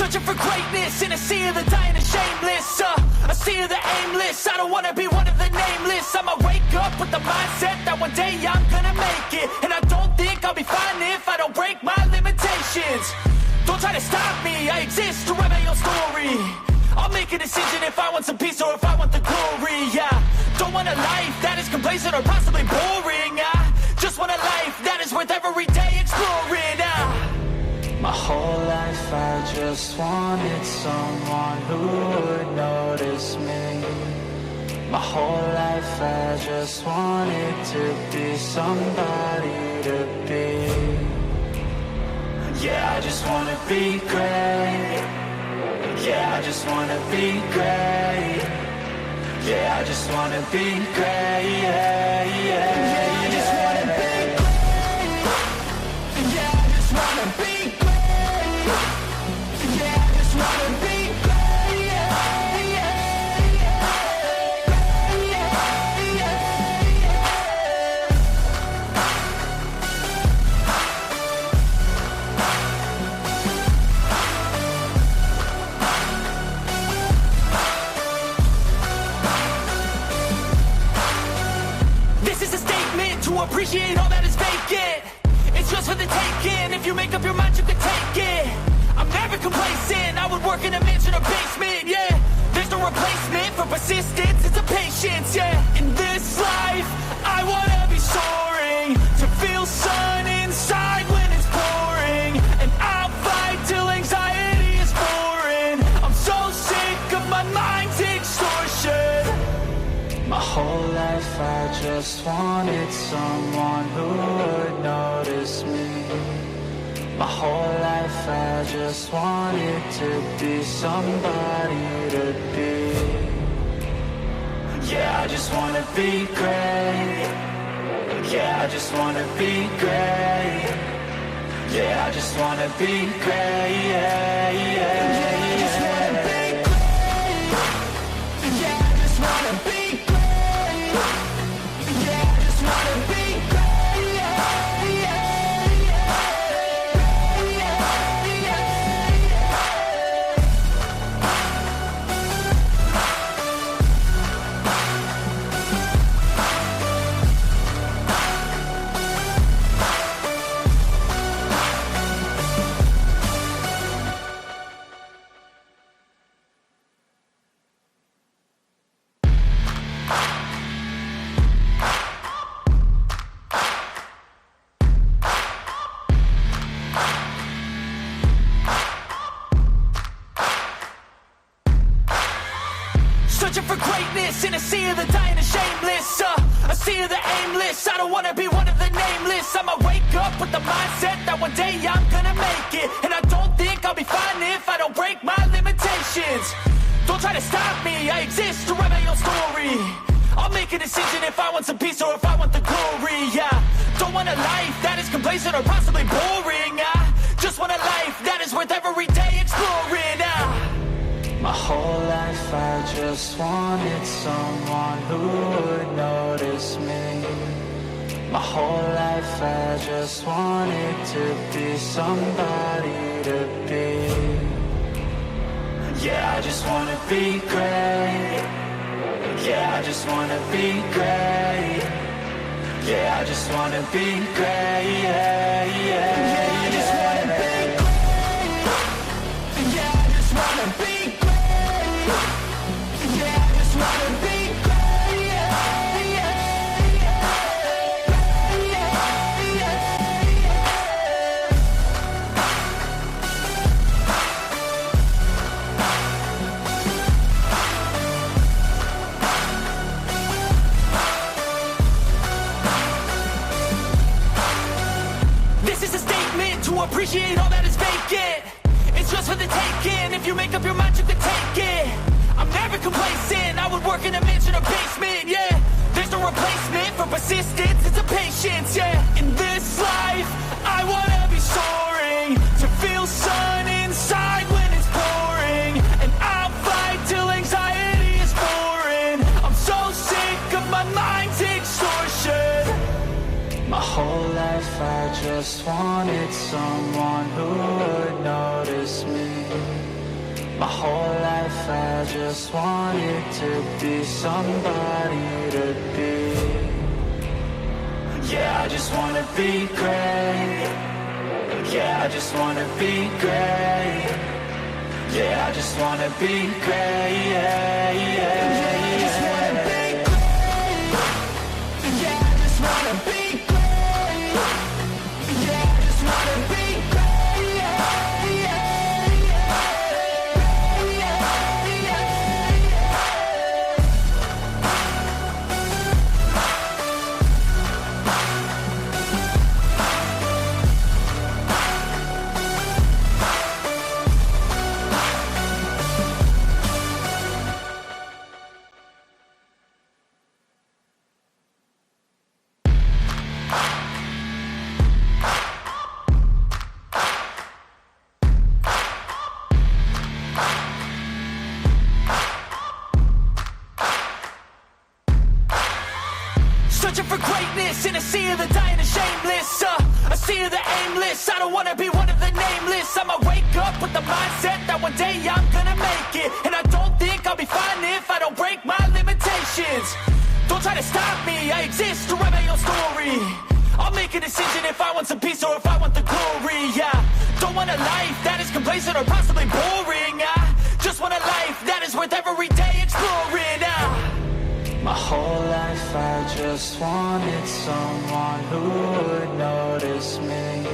Searching for greatness in a sea of the dying and shameless, a sea of the aimless. I don't wanna be one of the nameless. I'ma wake up with the mindset that one day I'm gonna make it. And I don't think I'll be fine if I don't break my limitations. Don't try to stop me, I exist to write my own story. I'll make a decision if I want some peace or if I want the glory. Yeah, don't want a life that is complacent or possibly boring. I just want a life that is worth every day exploring. My whole life I just wanted someone who would notice me. My whole life I just wanted to be somebody to be. Yeah, I just wanna be great. Yeah, I just wanna be great. Yeah, I just wanna be great. Yeah, yeah, I just wanna be great. Yeah, I just wanna be great. Yeah, I just wanna be great. Yeah, yeah, This is a statement to appreciate all that is vacant. It's just for the taking. If you make up your mind, you can take it. I'm never complacent. I would work in a mansion or basement. Yeah, there's no replacement for persistence. It's a patience. Yeah, in this life, I wanna be soaring, to feel sun inside when it's pouring. And I'll fight till anxiety is foreign. I'm so sick of my mind's extortion. My whole life I just wanted someone who would notice me. My whole life I just wanted to be somebody to be. Yeah, I just wanna be great. Yeah, I just wanna be great. Yeah, I just wanna be great. Yeah, yeah, yeah, I just wanna be great. Yeah, I just wanna be great. Yeah, I just wanna be great. Yeah, yeah, Searching for greatness in a sea of the dying and shameless, a sea of the aimless. I don't wanna be one of the nameless. I'ma wake up with the mindset that one day I'm gonna make it. And I don't think I'll be fine if I don't break my limitations. Don't try to stop me, I exist to write my own story. I'll make a decision if I want some peace or if I want the glory. Yeah, don't want a life that is complacent or possibly boring. I just want a life that is worth every day exploring. my whole life I just wanted someone who would notice me. My whole life I just wanted to be somebody to be. Yeah, I just wanna be great. Yeah, I just wanna be great. Yeah, I just wanna be great. Yeah, yeah, yeah, I just wanna be great. Yeah, I just wanna be great. Yeah, I just wanna be great. Yeah, yeah, This is a statement to appreciate all that is vacant. It's just for the taking. If you make up your mind, you can take it. I'm never complacent. I would work in a mansion or basement. Yeah, there's no replacement for persistence. It's a patience. Yeah, in this life, I wanna be soaring, to feel sun inside when it's pouring. And I'll fight till anxiety is foreign. I'm so sick of my mind's extortion. My whole life I just wanted someone who would notice me. I just wanted to be somebody to be. Yeah, I just wanna be great. Yeah, I just wanna be great. Yeah, I just wanna be great. Yeah, yeah, yeah. I just wanna be great. Yeah, I just wanna be great. Yeah, I just wanna be great. Yeah, yeah, yeah, yeah, yeah. Searching for greatness in a sea of the dying and shameless, a sea of the aimless. I don't wanna be one of the nameless. I'ma wake up with the mindset that one day I'm gonna make it. And I don't think I'll be fine if I don't break my limitations. Don't try to stop me, I exist to write my own story. I'll make a decision if I want some peace or if I want the glory. Yeah, don't want a life that is complacent or possibly boring. I just want a life that is worth every day exploring. My whole life I just wanted someone who would notice me.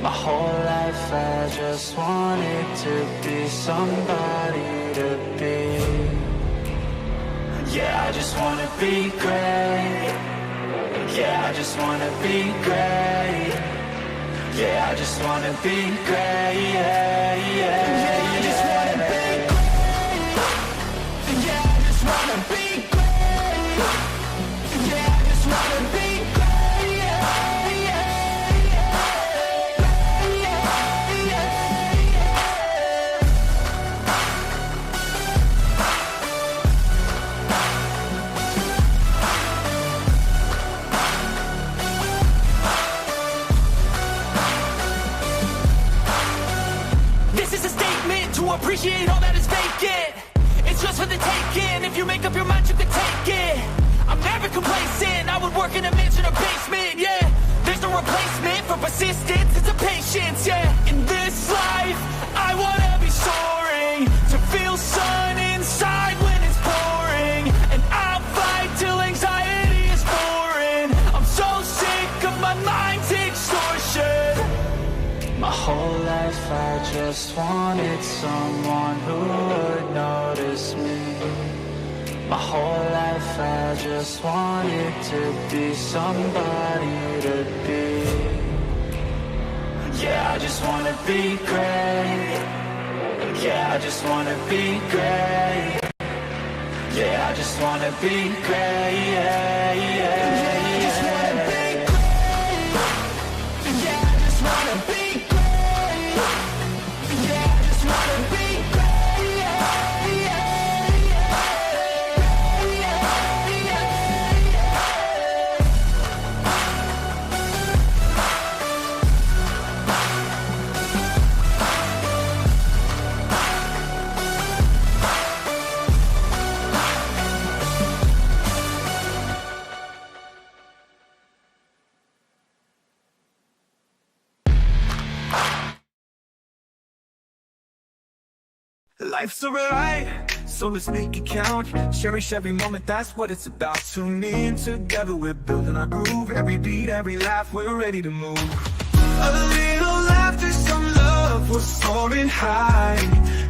My whole life I just wanted to be somebody to be. Yeah, I just wanna be great. Yeah, I just wanna be great. Yeah, I just wanna be great. Yeah, yeah, yeah. I just wanna be great. Yeah, I just wanna be great. Appreciate all that is vacant. It's just for the taking. If you make up your mind, you can take it. I'm never complacent. I would work in a mansion or basement. Yeah, there's no replacement for persistence. It's a patience. Yeah, in this life, I wanna be soaring, to feel sun inside when it's pouring. And I'll fight till anxiety is foreign. I'm so sick of my mind's extortion. My whole life I just wanted someone who would notice me. My whole life I just wanted to be somebody to be. Yeah, I just wanna be great. Yeah, I just wanna be great. Yeah, I just wanna be great. Yeah, yeah, yeah. I just wanna be great. Yeah, I just wanna be great. Life's a ride, so let's make it count. Cherish every moment, that's what it's about. Tune in, together we're building our groove. Every beat, every laugh, we're ready to move. A little laughter, some love, we're soaring high.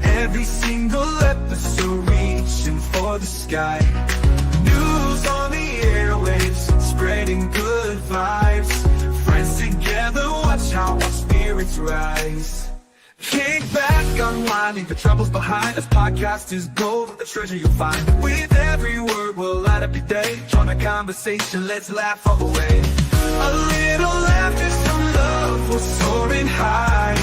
Every single episode reaching for the sky. News on the airwaves, spreading good vibes. Friends together, watch how our spirits rise. Kick back, unwind, leave the troubles behind. This podcast is gold, the treasure you'll find. With every word, we'll light up your day. Join the conversation, let's laugh all the way. A little laughter, some love, we're soaring high.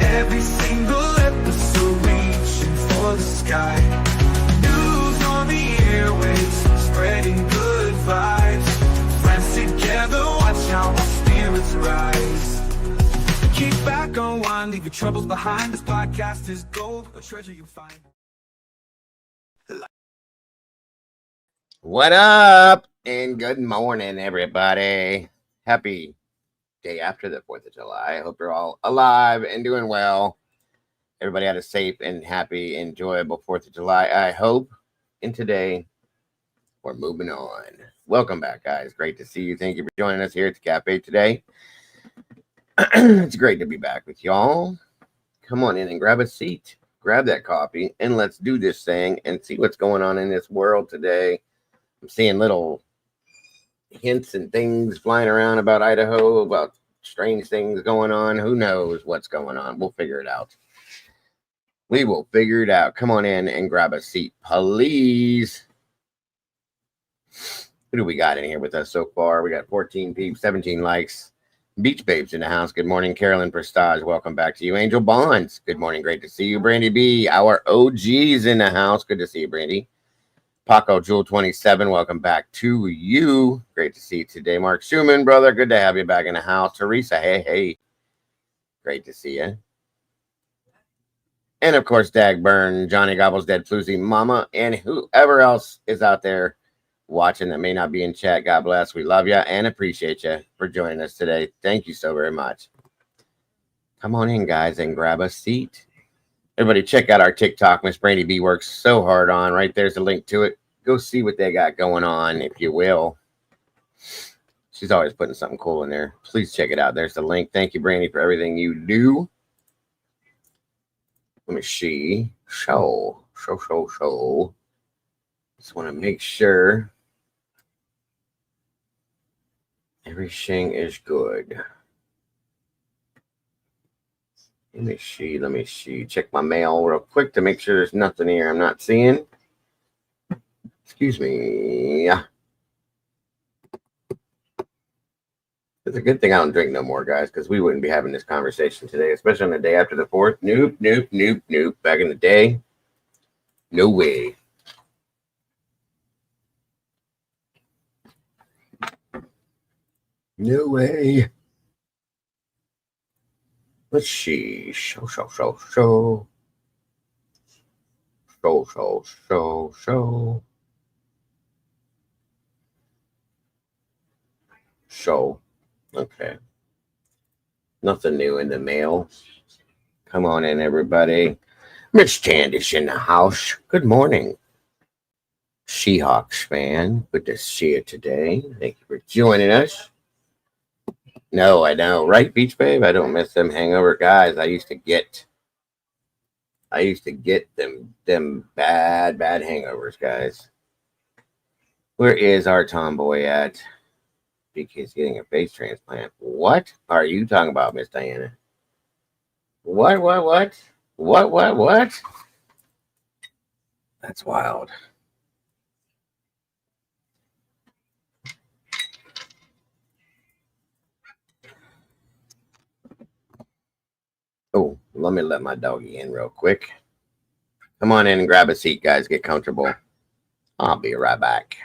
Every single episode reaching for the sky. News on the airwaves, spreading good vibes. Friends together, watch how our spirits rise. Kick back, unwind, leave your troubles behind. This podcast is gold, a treasure you'll find. What up? And good morning, everybody. Happy day after the 4th of July. I hope you're all alive and doing well. Everybody had a safe and happy, enjoyable 4th of July, I hope. And today, we're moving on. Welcome back, guys. Great to see you. Thank you for joining us here at the cafe today. It's great to be back with y'all. Come on in and grab a seat. Grab that coffee, and let's do this thing and see what's going on in this world today. I'm seeing little hints and things flying around about Idaho, about strange things going on. Who knows what's going on? We'll figure it out. We will figure it out. Come on in and grab a seat, please. Who do we got in here with us so far? We got 14 peeps, 17 likes. Beach Babes in the house. Good morning, Carolyn Prestage. Welcome back to you. Angel Bonds. Good morning. Great to see you. Brandy B. Our OGs in the house. Good to see you, Brandy. Paco Jewel 27, welcome back to you. Great to see you today. Mark Schumann, brother, good to have you back in the house. Teresa, hey. Great to see you. And of course, Dag Burn, Johnny Gobbles, Dead Floozy, Mama, and whoever else is out there watching that may not be in chat. God bless. We love you and appreciate you for joining us today. Thank you so very much. Come on in, guys, and grab a seat. Everybody check out our TikTok. Miss Brandy B works so hard on. Right there's a link to it. Go see what they got going on, if you will. She's always putting something cool in there. Please check it out. There's the link. Thank you, Brandy, for everything you do. Let me see. Show. Just want to make sure everything is good. Let me see. Check my mail real quick to make sure there's nothing here I'm not seeing. Excuse me. It's a good thing I don't drink no more, guys, because we wouldn't be having this conversation today, especially on the day after the 4th. Nope. Back in the day, no way. No way. Let's see. Show. Okay. Nothing new in the mail. Come on in, everybody. Miss Candice in the house. Good morning. Seahawks fan. Good to see you today. Thank you for joining us. No, I know. Right, Beach Babe? I don't miss them hangover guys. I used to get them bad hangovers, guys. Where is our tomboy at? BK's getting a face transplant. What are you talking about, Miss Diana? What? That's wild. Oh, let me let my doggy in real quick. Come on in and grab a seat, guys. Get comfortable. I'll be right back.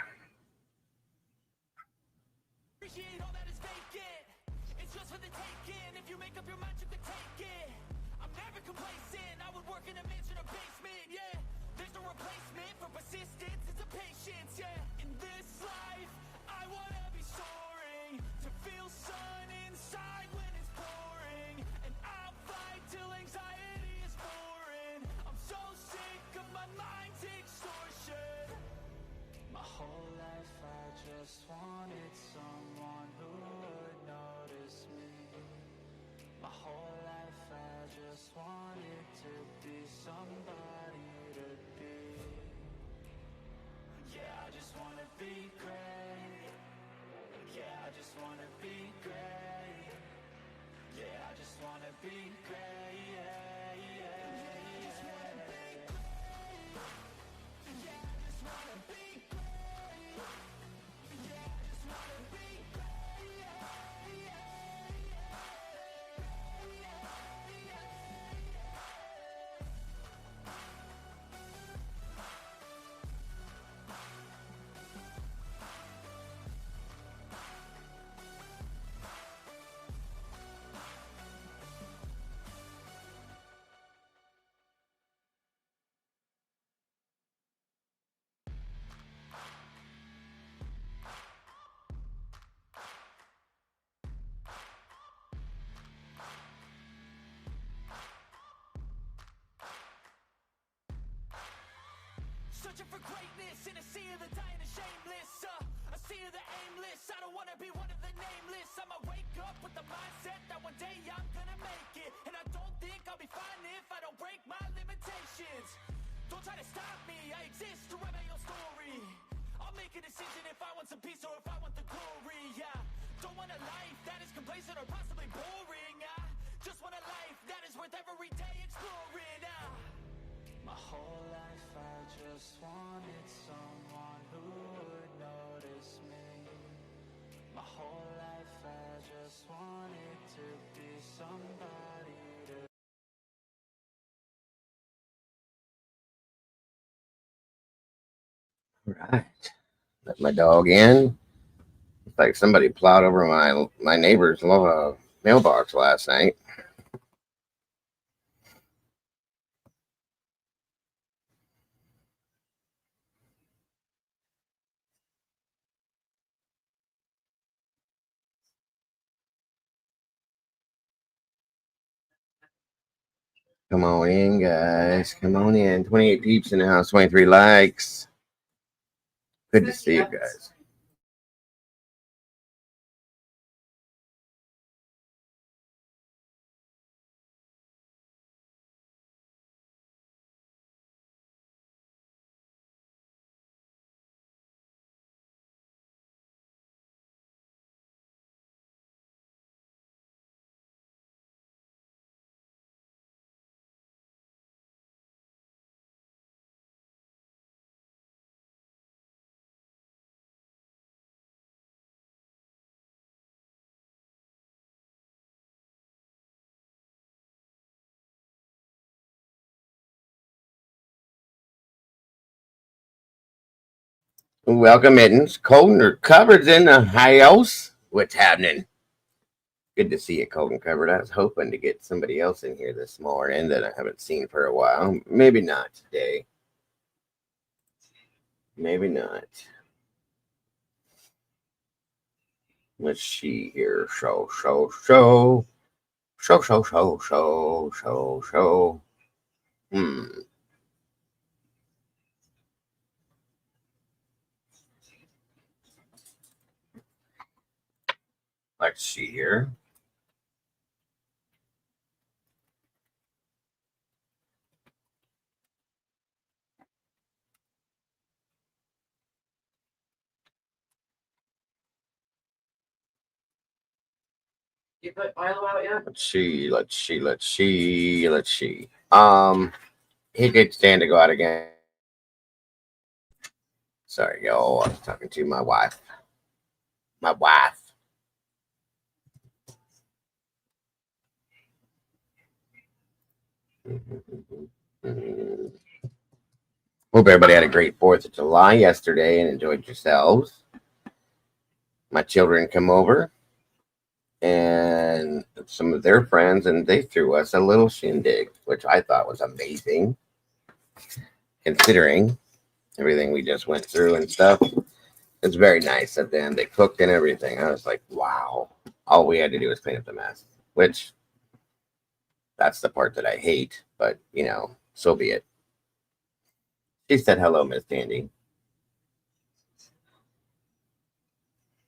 Searching for greatness in a sea of the dying and shameless. A sea of the aimless. I don't wanna be one of the nameless. I'ma wake up with the mindset that one day I'm gonna make it. And I don't think I'll be fine if I don't break my limitations. Don't try to stop me, I exist to write my own story. I'll make a decision if I want some peace or if I want the glory. Yeah, don't want a life that is complacent or possibly boring. I just want a life that is worth every day exploring. My whole life I just wanted someone who would notice me. My whole life I just wanted to be somebody to... Right. Let my dog in. It's like somebody plowed over my neighbor's mailbox last night. Come on in, guys. Come on in. 28 peeps in the house, 23 likes. Good to see you guys. Welcome, Mittens. Colton or Covered's in the house. What's happening? Good to see you, Colton Covered. I was hoping to get somebody else in here this morning that I haven't seen for a while. Maybe not today. Maybe not. Let's see here. Show. Let's see here. You put Milo out yet? Let's see. He did stand to go out again. Sorry, y'all. I was talking to my wife. Hope everybody had a great 4th of July yesterday and enjoyed yourselves. My children come over and some of their friends, and they threw us a little shindig, which I thought was amazing, considering everything we just went through and stuff. It's very nice of them. They cooked and everything. I was like, wow. All we had to do was clean up the mess, which that's the part that I hate, but so be it. She said hello, Miss Dandy.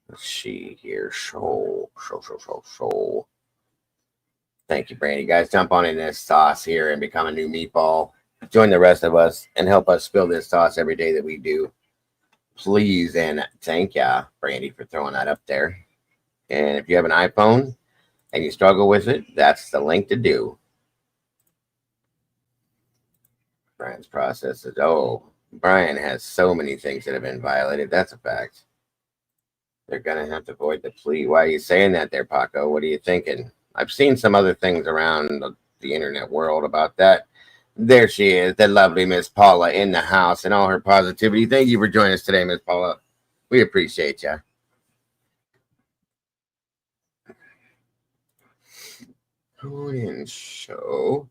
Let's see here. Show. Thank you, Brandy. Guys, jump on in this sauce here and become a new meatball. Join the rest of us and help us spill this sauce every day that we do. Please, and thank ya, Brandy, for throwing that up there. And if you have an iPhone and you struggle with it, that's the link to do. Brian's processes. Oh, Brian has so many things that have been violated. That's a fact. They're going to have to void the plea. Why are you saying that there, Paco? What are you thinking? I've seen some other things around the internet world about that. There she is, the lovely Miss Paula in the house and all her positivity. Thank you for joining us today, Miss Paula. We appreciate you. Go in, show.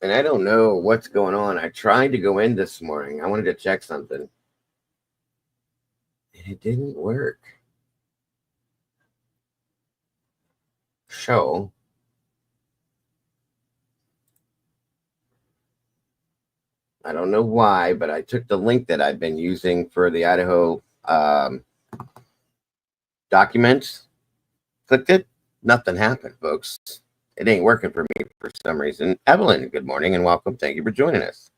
And I don't know what's going on. I tried to go in this morning. I wanted to check something. And it didn't work. show. I don't know why, but I took the link that I've been using for the Idaho documents, clicked it, nothing happened, folks. It ain't working for me for some reason. Evelyn, good morning and welcome. Thank you for joining us.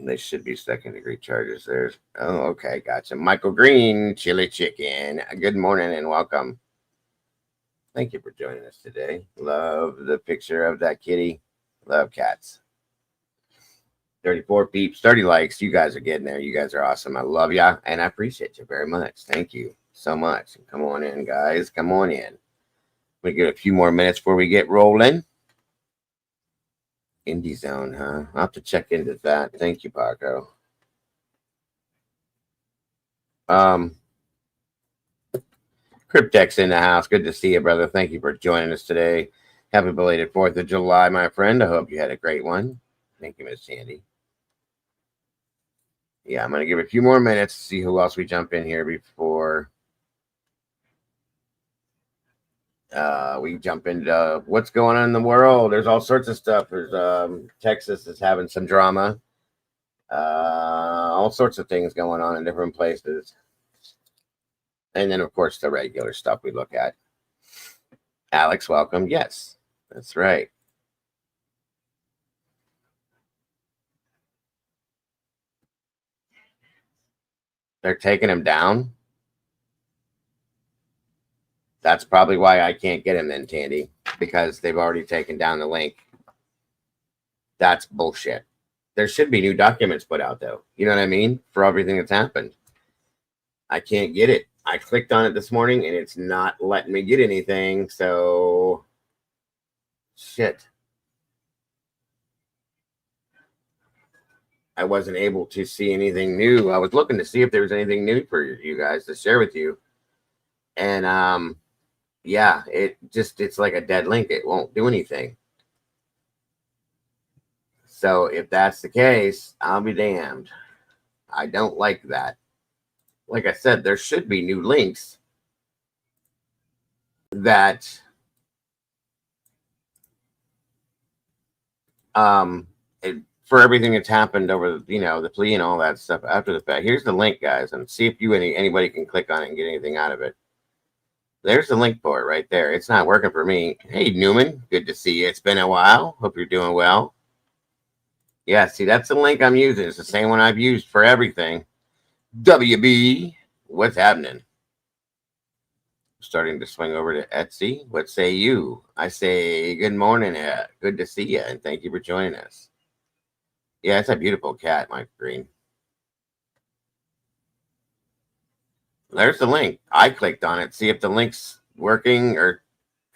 They should be second-degree charges. There's, oh, okay, gotcha. Michael Green, Chili Chicken. Good morning and welcome. Thank you for joining us today. Love the picture of that kitty. Love cats. 34 peeps, 30 likes. You guys are getting there. You guys are awesome. I love ya, and I appreciate you very much. Thank you so much. Come on in, guys. Come on in. We get a few more minutes before we get rolling. Indie Zone, huh? I'll have to check into that. Thank you, Paco. Cryptex in the house. Good to see you, brother. Thank you for joining us today. Happy belated 4th of July, my friend. I hope you had a great one. Thank you, Miss Sandy. Yeah, I'm going to give it a few more minutes to see who else we jump in here before we jump into what's going on in the world. There's all sorts of stuff. There's Texas is having some drama. All sorts of things going on in different places. And then, of course, the regular stuff we look at. Alex, welcome. Yes, that's right. They're taking him down. That's probably why I can't get him then, Tandy, because they've already taken down the link. That's bullshit. There should be new documents put out, though. You know what I mean? For everything that's happened. I can't get it. I clicked on it this morning, and it's not letting me get anything, so shit. I wasn't able to see anything new. I was looking to see if there was anything new for you guys to share with you. And, yeah, it's like a dead link. It won't do anything. So if that's the case, I'll be damned. I don't like that. Like I said, there should be new links that for everything that's happened over, the plea and all that stuff after the fact. Here's the link, guys, and see if anybody can click on it and get anything out of it. There's the link for it right there. It's not working for me. Hey, Newman, good to see you. It's been a while. Hope you're doing well. Yeah, see, that's the link I'm using. It's the same one I've used for everything. WB, what's happening? Starting to swing over to Etsy. What say you? I say good morning. Good to see you, and thank you for joining us. Yeah, it's a beautiful cat, Mike Green. There's the link. I clicked on it. See if the link's working, or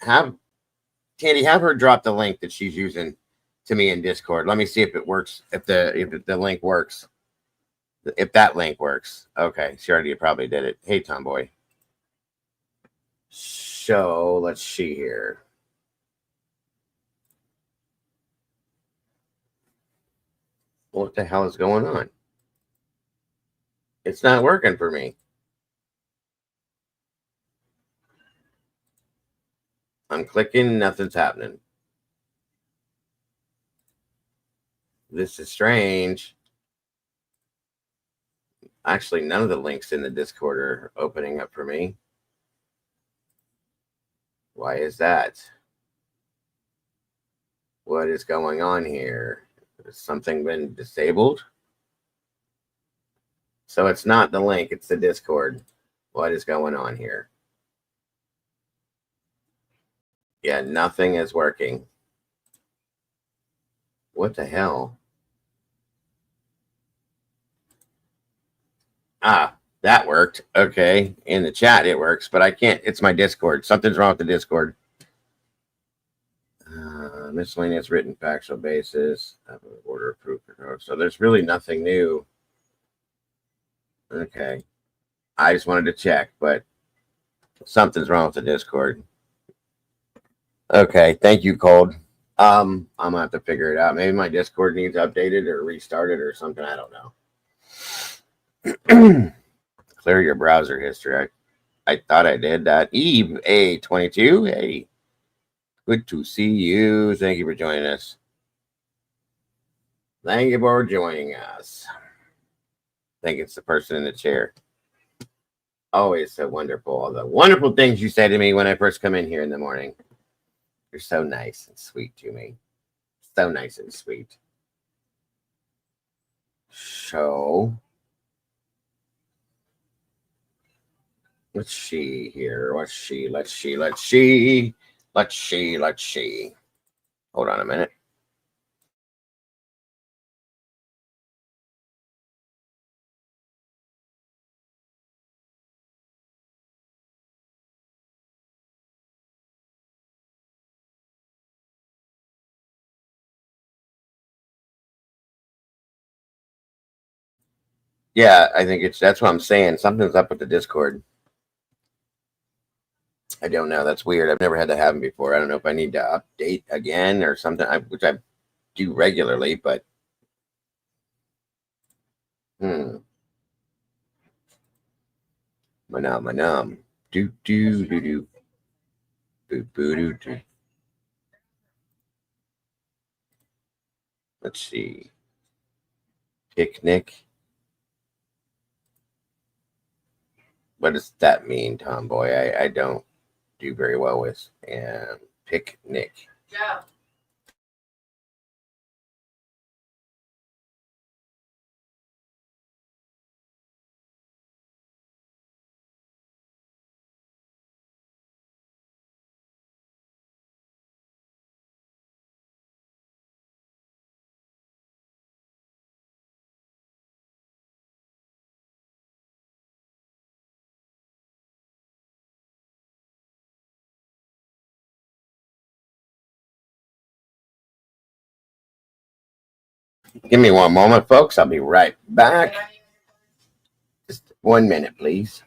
Tandy, have her drop the link that she's using to me in Discord. Let me see if it works. If the link works. If that link works. Okay, she already probably did it. Hey, Tomboy. So let's see here. What the hell is going on? It's not working for me. I'm clicking, nothing's happening. This is strange. Actually, none of the links in the Discord are opening up for me. Why is that? What is going on here? Has something been disabled? So it's not the link, it's the Discord. What is going on here? Yeah, nothing is working. What the hell? Ah, that worked. Okay. In the chat, it works, but I can't. It's my Discord. Something's wrong with the Discord. Miscellaneous written factual basis. Order of proof. So there's really nothing new. Okay. I just wanted to check, but something's wrong with the Discord. Okay. Thank you, Cold. I'm gonna have to figure it out. Maybe my Discord needs updated or restarted or something. I don't know. Clear your browser history. I thought I did that. Eve A22. Hey, good to see you. Thank you for joining us. Thank you for joining us. I think it's the person in the chair. Always so wonderful. All the wonderful things you say to me when I first come in here in the morning. You're so nice and sweet to me. So nice and sweet. So, let's see here. Let's see. Hold on a minute. Yeah, I think that's what I'm saying. Something's up with the Discord. I don't know. That's weird. I've never had that happen before. I don't know if I need to update again or something, which I do regularly, but manum. Do do do do. Boo boo do do. Let's see. Picnic. What does that mean, Tomboy? I don't do very well with picnic. Yeah. Give me one moment, folks. I'll be right back. Just 1 minute, please.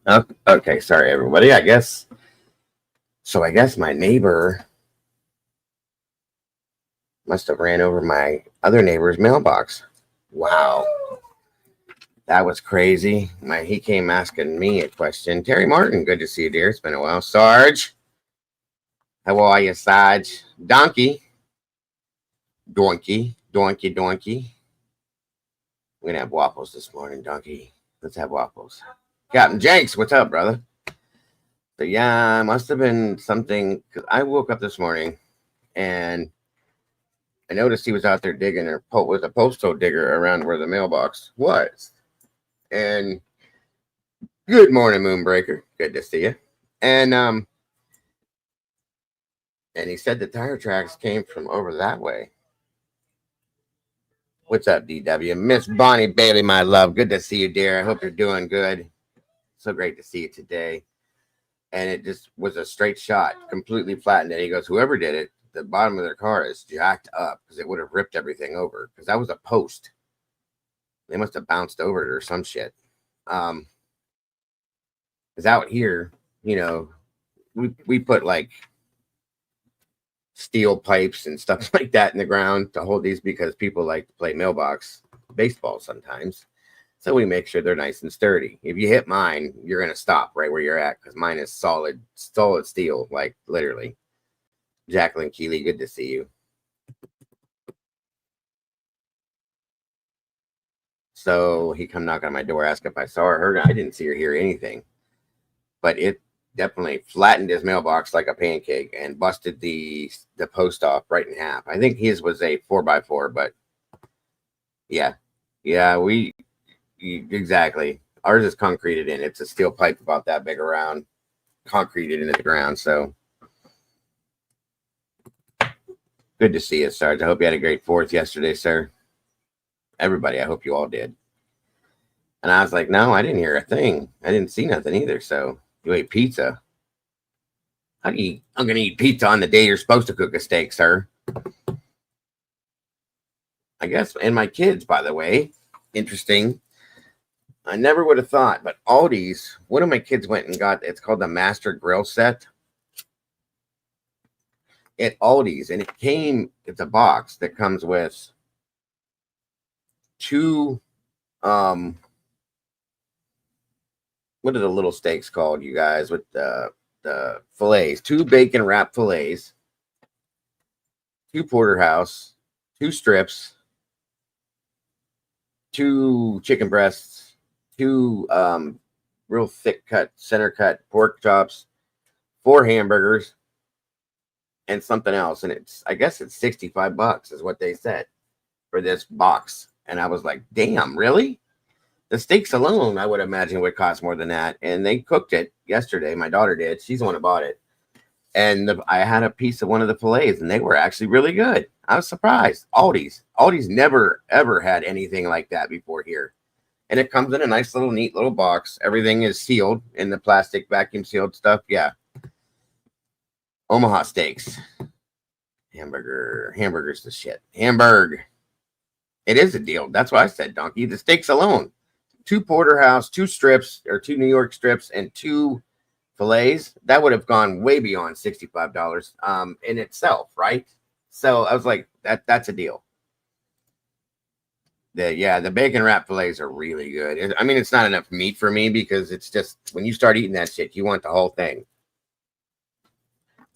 Oh, okay, sorry everybody. I guess my neighbor must have ran over my other neighbor's mailbox. Wow. That was crazy. He came asking me a question. Terry Martin, good to see you, dear. It's been a while. Sarge, how are you, Sarge? Donkey. Donkey. We're gonna have waffles this morning, Donkey. Let's have waffles. Captain Jenks, what's up, brother? So yeah, it must have been something, because I woke up this morning and I noticed he was out there digging with a postal digger around where the mailbox was. And good morning, Moonbreaker. Good to see you. And he said the tire tracks came from over that way. What's up, DW? Miss Bonnie Bailey, my love. Good to see you, dear. I hope you're doing good. So great to see you today. And it just was a straight shot, completely flattened. And he goes, whoever did it, the bottom of their car is jacked up because it would have ripped everything over. Because that was a post. They must have bounced over it or some shit. Because out here, we put like steel pipes and stuff like that in the ground to hold these because people like to play mailbox baseball sometimes. So we make sure they're nice and sturdy. If you hit mine, you're going to stop right where you're at because mine is solid steel, like literally. Jacqueline Keeley, good to see you. So he come knock on my door, ask if I saw or heard. I didn't see or hear anything. But it definitely flattened his mailbox like a pancake and busted the post off right in half. I think his was a 4x4, but yeah, exactly. Ours is concreted in. It's a steel pipe about that big around, concreted into the ground. So good to see you, Sarge. I hope you had a great 4th yesterday, sir. Everybody, I hope you all did. And I was like, no, I didn't hear a thing. I didn't see nothing either. So you ate pizza. I'm going to eat pizza on the day you're supposed to cook a steak, sir. I guess. And my kids, by the way, interesting. I never would have thought, but Aldi's, one of my kids went and got, it's called the Master Grill Set at Aldi's. And it's a box that comes with 2, what are the little steaks called, you guys, with the fillets? 2 bacon wrap fillets, 2 porterhouse, 2 strips, 2 chicken breasts, 2 real thick cut, center cut pork chops, 4 hamburgers, and something else. And I guess it's $65 is what they said for this box. And I was like, damn, really? The steaks alone, I would imagine, would cost more than that. And they cooked it yesterday. My daughter did. She's the one who bought it. And I had a piece of one of the fillets, and they were actually really good. I was surprised. Aldi's never, ever had anything like that before here. And it comes in a nice little, neat little box. Everything is sealed in the plastic, vacuum sealed stuff. Yeah. Omaha steaks. Hamburger's the shit. Hamburg. It is a deal. That's why I said, Donkey. The steaks alone. 2 porterhouse, 2 strips, or 2 New York strips, and 2 fillets. That would have gone way beyond $65 in itself, right? So I was like, that's a deal. The bacon wrap fillets are really good. I mean, it's not enough meat for me because it's just, when you start eating that shit, you want the whole thing.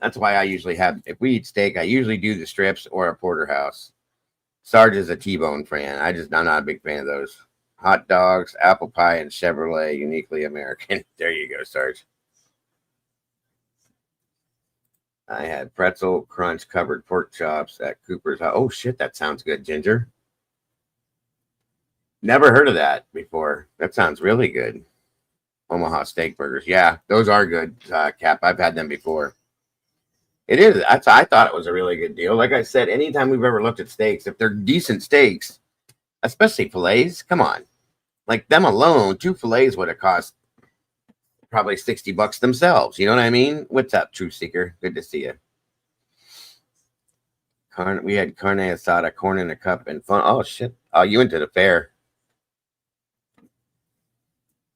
That's why I usually have, if we eat steak, I usually do the strips or a porterhouse. Sarge is a T-bone fan. I'm not a big fan of those. Hot dogs, apple pie, and Chevrolet, uniquely American. There you go, Sarge. I had pretzel crunch covered pork chops at Cooper's. Oh, shit, that sounds good, Ginger. Never heard of that before. That sounds really good. Omaha steak burgers. Yeah, those are good, Cap. I've had them before. It is. I thought it was a really good deal. Like I said, anytime we've ever looked at steaks, if they're decent steaks, especially fillets, come on. Like them alone, 2 fillets would have cost probably $60 themselves. You know what I mean? What's up, Truth Seeker? Good to see you. We had carne asada, corn in a cup, and fun. Oh, shit. Oh, you went to the fair.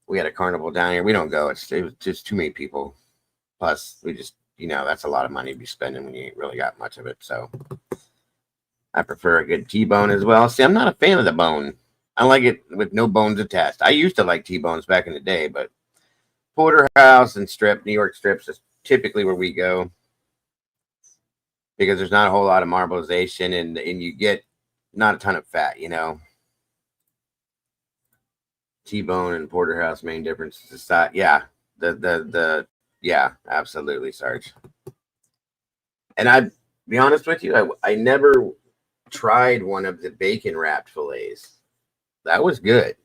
We had a carnival down here. We don't go. It was just too many people. Plus, we just, that's a lot of money to be spending when you ain't really got much of it. So I prefer a good T-bone as well. See, I'm not a fan of the bone. I like it with no bones attached. I used to like T-bones back in the day, but porterhouse and strip, New York strips is typically where we go because there's not a whole lot of marbleization and you get not a ton of fat, T-bone and porterhouse main difference is the size. Yeah, yeah, absolutely, Sarge. And I'd be honest with you, I never tried one of the bacon wrapped fillets. That was good.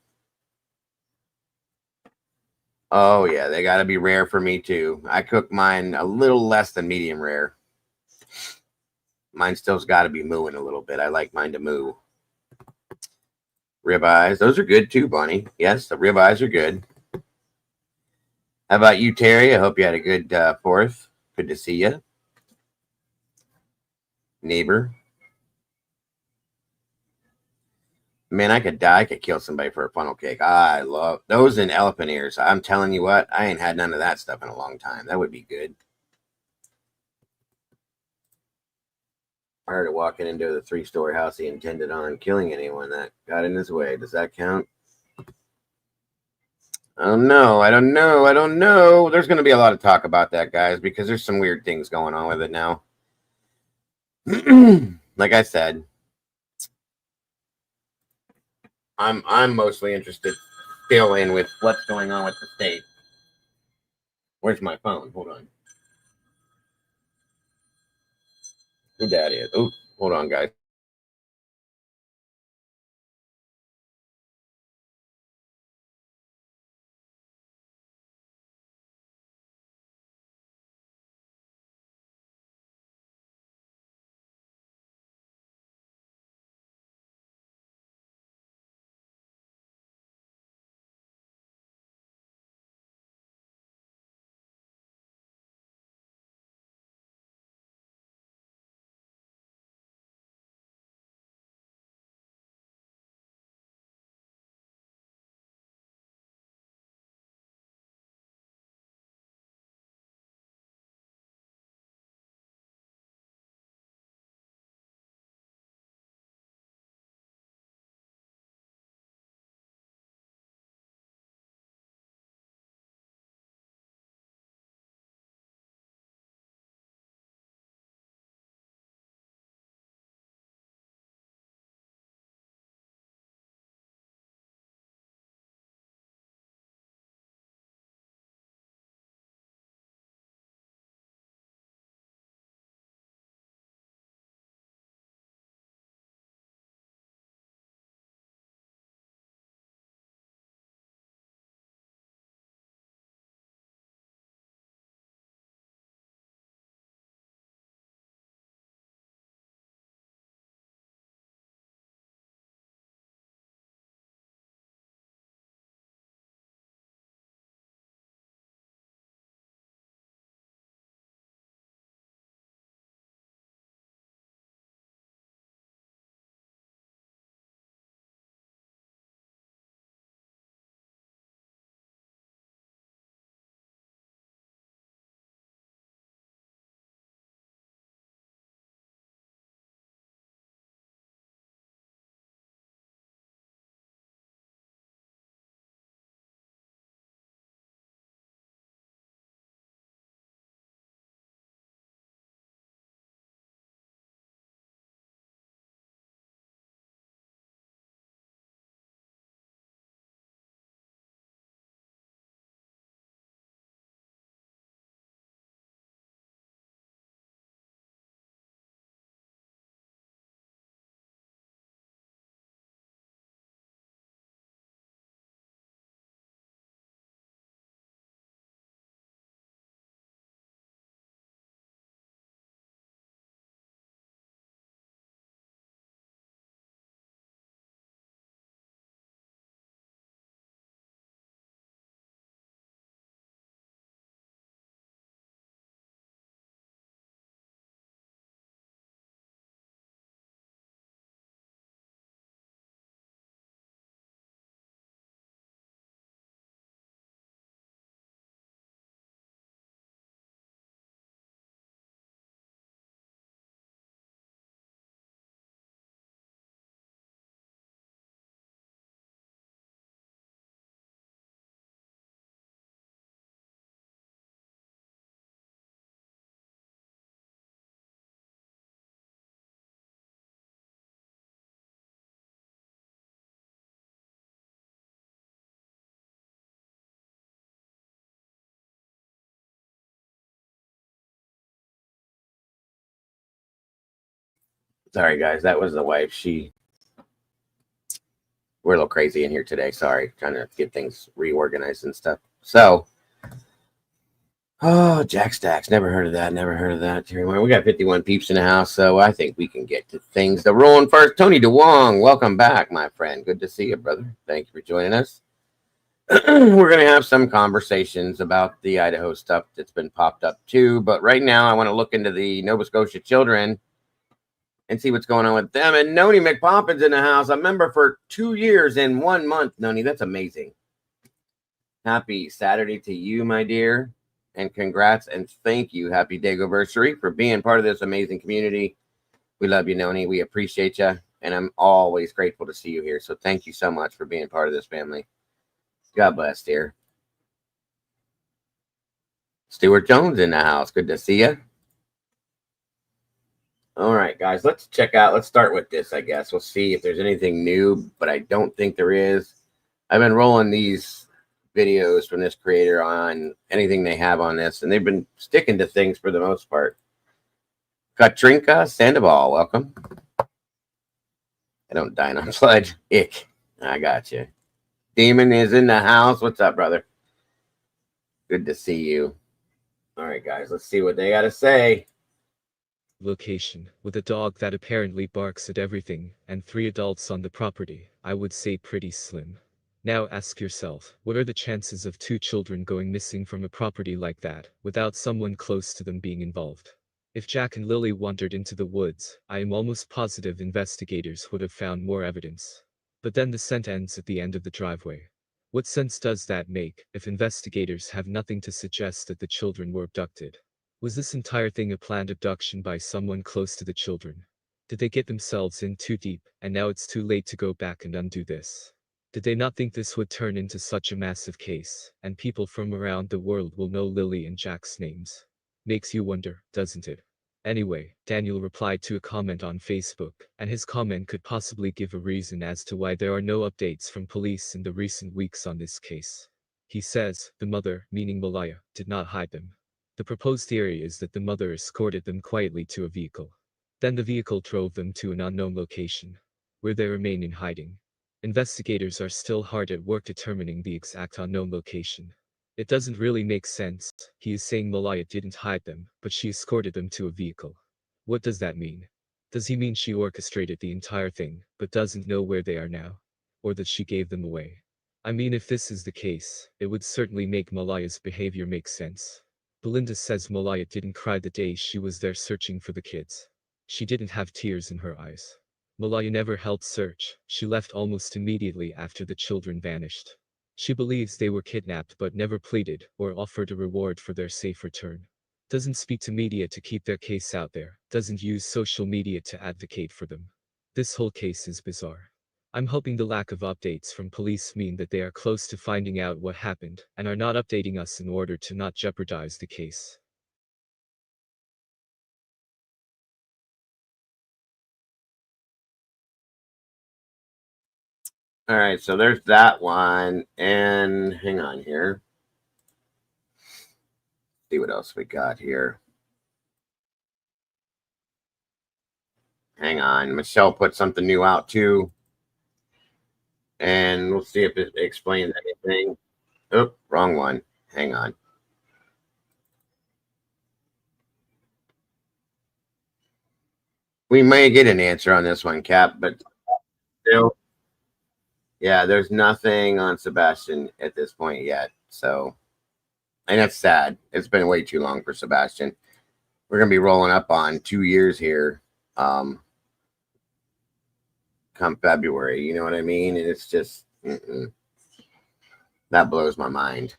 Oh yeah, they got to be rare for me too. I cook mine a little less than medium rare. Mine still's got to be mooing a little bit. I like mine to moo. Ribeyes, those are good too, Bunny. Yes, the ribeyes are good. How about you, Terry? I hope you had a good 4th. Good to see you, neighbor. Man, I could die. I could kill somebody for a funnel cake. I love those and elephant ears. I'm telling you what, I ain't had none of that stuff in a long time. That would be good. Prior to walking into the 3-story house he intended on killing anyone that got in his way. Does that count? I don't know. I don't know. I don't know. There's going to be a lot of talk about that, guys, because there's some weird things going on with it now. Like I said, I'm mostly interested still in with what's going on with the state. Where's my phone? Hold on. Who that is? Oh, hold on, guys. Sorry, guys. That was the wife. We're a little crazy in here today. Sorry. Trying to get things reorganized and stuff. So, oh, Jack Stacks. Never heard of that. Never heard of that. We got 51 peeps in the house, so I think we can get to things. The rolling first. Tony DeWong, welcome back, my friend. Good to see you, brother. Thank you for joining us. We're going to have some conversations about the Idaho stuff that's been popped up too. But right now, I want to look into the Nova Scotia children and see what's going on with them. And Noni McPoppin's in the house. A member for 2 years and 1 month. Noni, that's amazing. Happy Saturday to you, my dear. And congrats and thank you. Happy Dagoversary for being part of this amazing community. We love you, Noni. We appreciate you. And I'm always grateful to see you here. So thank you so much for being part of this family. God bless, dear. Stuart Jones in the house. Good to see you. All right, guys, let's check out. Let's start with this, I guess. We'll see if there's anything new, but I don't think there is. I've been rolling these videos from this creator on anything they have on this, and they've been sticking to things for the most part. Katrinka Sandoval, welcome. I don't dine on sludge. Ick. I got you. Demon is in the house. What's up, brother? Good to see you. All right, guys, let's see what they got to say. Location, with a dog that apparently barks at everything, and 3 adults on the property, I would say pretty slim. Now ask yourself, what are the chances of 2 children going missing from a property like that, without someone close to them being involved? If Jack and Lily wandered into the woods, I am almost positive investigators would have found more evidence. But then the scent ends at the end of the driveway. What sense does that make, if investigators have nothing to suggest that the children were abducted? Was this entire thing a planned abduction by someone close to the children? Did they get themselves in too deep, and now it's too late to go back and undo this? Did they not think this would turn into such a massive case, and people from around the world will know Lily and Jack's names? Makes you wonder, doesn't it? Anyway, Daniel replied to a comment on Facebook, and his comment could possibly give a reason as to why there are no updates from police in the recent weeks on this case. He says, the mother, meaning Malaya, did not hide them. The proposed theory is that the mother escorted them quietly to a vehicle. Then the vehicle drove them to an unknown location, where they remain in hiding. Investigators are still hard at work determining the exact unknown location. It doesn't really make sense. He is saying Malaya didn't hide them, but she escorted them to a vehicle. What does that mean? Does he mean she orchestrated the entire thing, but doesn't know where they are now? Or that she gave them away? I mean, if this is the case, it would certainly make Malaya's behavior make sense. Belinda says Malaya didn't cry the day she was there searching for the kids. She didn't have tears in her eyes. Malaya never helped search. She left almost immediately after the children vanished. She believes they were kidnapped but never pleaded or offered a reward for their safe return. Doesn't speak to media to keep their case out there. Doesn't use social media to advocate for them. This whole case is bizarre. I'm hoping the lack of updates from police mean that they are close to finding out what happened and are not updating us in order to not jeopardize the case. All right, so there's that one. And hang on here. See what else we got here. Hang on. Michelle put something new out too. And we'll see if it explains anything. Oh, wrong one. Hang on. We may get an answer on this one, Cap, but still, yeah, there's nothing on Sebastian at this point yet. So, and that's sad. It's been way too long for Sebastian. We're going to be rolling up on 2 years here come February. You know what I mean? And it's just, that blows my mind.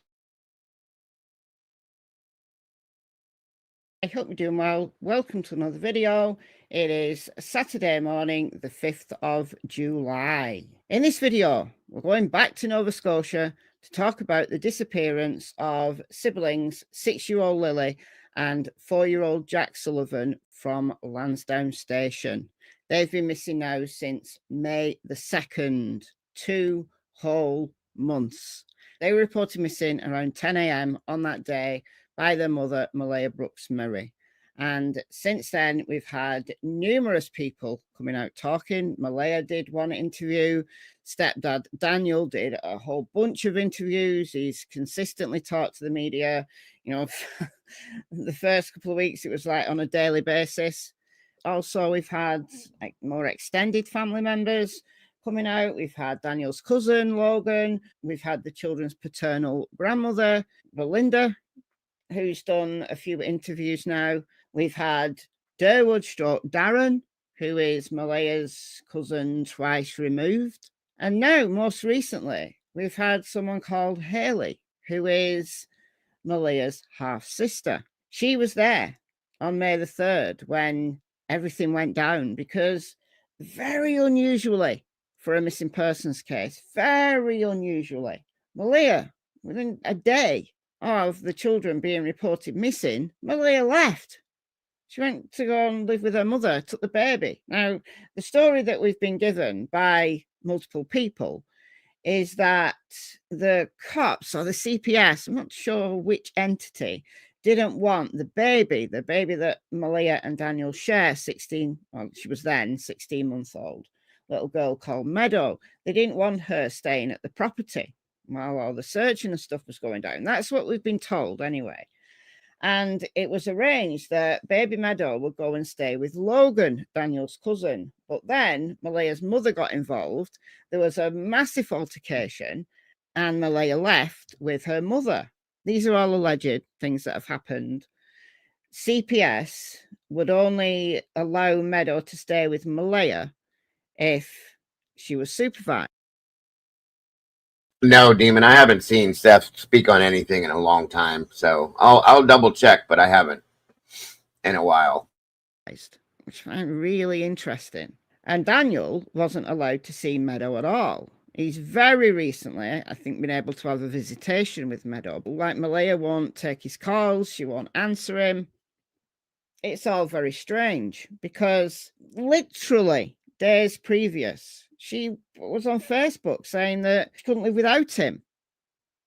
I hope you're doing well. Welcome to another video. It is Saturday morning, the 5th of July. In this video, we're going back to Nova Scotia to talk about the disappearance of siblings 6-year-old Lily and 4-year-old Jack Sullivan from Lansdowne Station. They've been missing now since May the 2nd, 2 whole months. They were reported missing around 10 a.m. on that day by their mother, Malaya Brooks Murray. And since then, we've had numerous people coming out talking. Malaya did one interview. Stepdad Daniel did a whole bunch of interviews. He's consistently talked to the media. You know, the first couple of weeks, it was like on a daily basis. Also, we've had like more extended family members coming out. We've had Daniel's cousin, Logan. We've had the children's paternal grandmother, Belinda, who's done a few interviews now. We've had Durwood Darren, who is Malaya's cousin twice removed. And now, most recently, we've had someone called Haley, who is Malaya's half-sister. She was there on May the 3rd when everything went down, because very unusually for a missing persons case, very unusually, Malaya, within a day of the children being reported missing, Malaya left. She went to go and live with her mother, took the baby. Now, the story that we've been given by multiple people is that the cops or the CPS, I'm not sure which entity, didn't want the baby that Malaya and Daniel share, 16, well, she was then 16-month-old, little girl called Meadow. They didn't want her staying at the property while all the searching and stuff was going down. That's what we've been told anyway. And it was arranged that baby Meadow would go and stay with Logan, Daniel's cousin. But then Malaya's mother got involved. There was a massive altercation and Malaya left with her mother. These are all alleged things that have happened. CPS would only allow Meadow to stay with Malaya if she was supervised. No, Demon, I haven't seen Steph speak on anything in a long time, so I'll double check, but I haven't in a while. Which I find really interesting. And Daniel wasn't allowed to see Meadow at all. He's very recently, I think, been able to have a visitation with Meadow. But like Malaya won't take his calls, she won't answer him. It's all very strange because literally days previous, she was on Facebook saying that she couldn't live without him.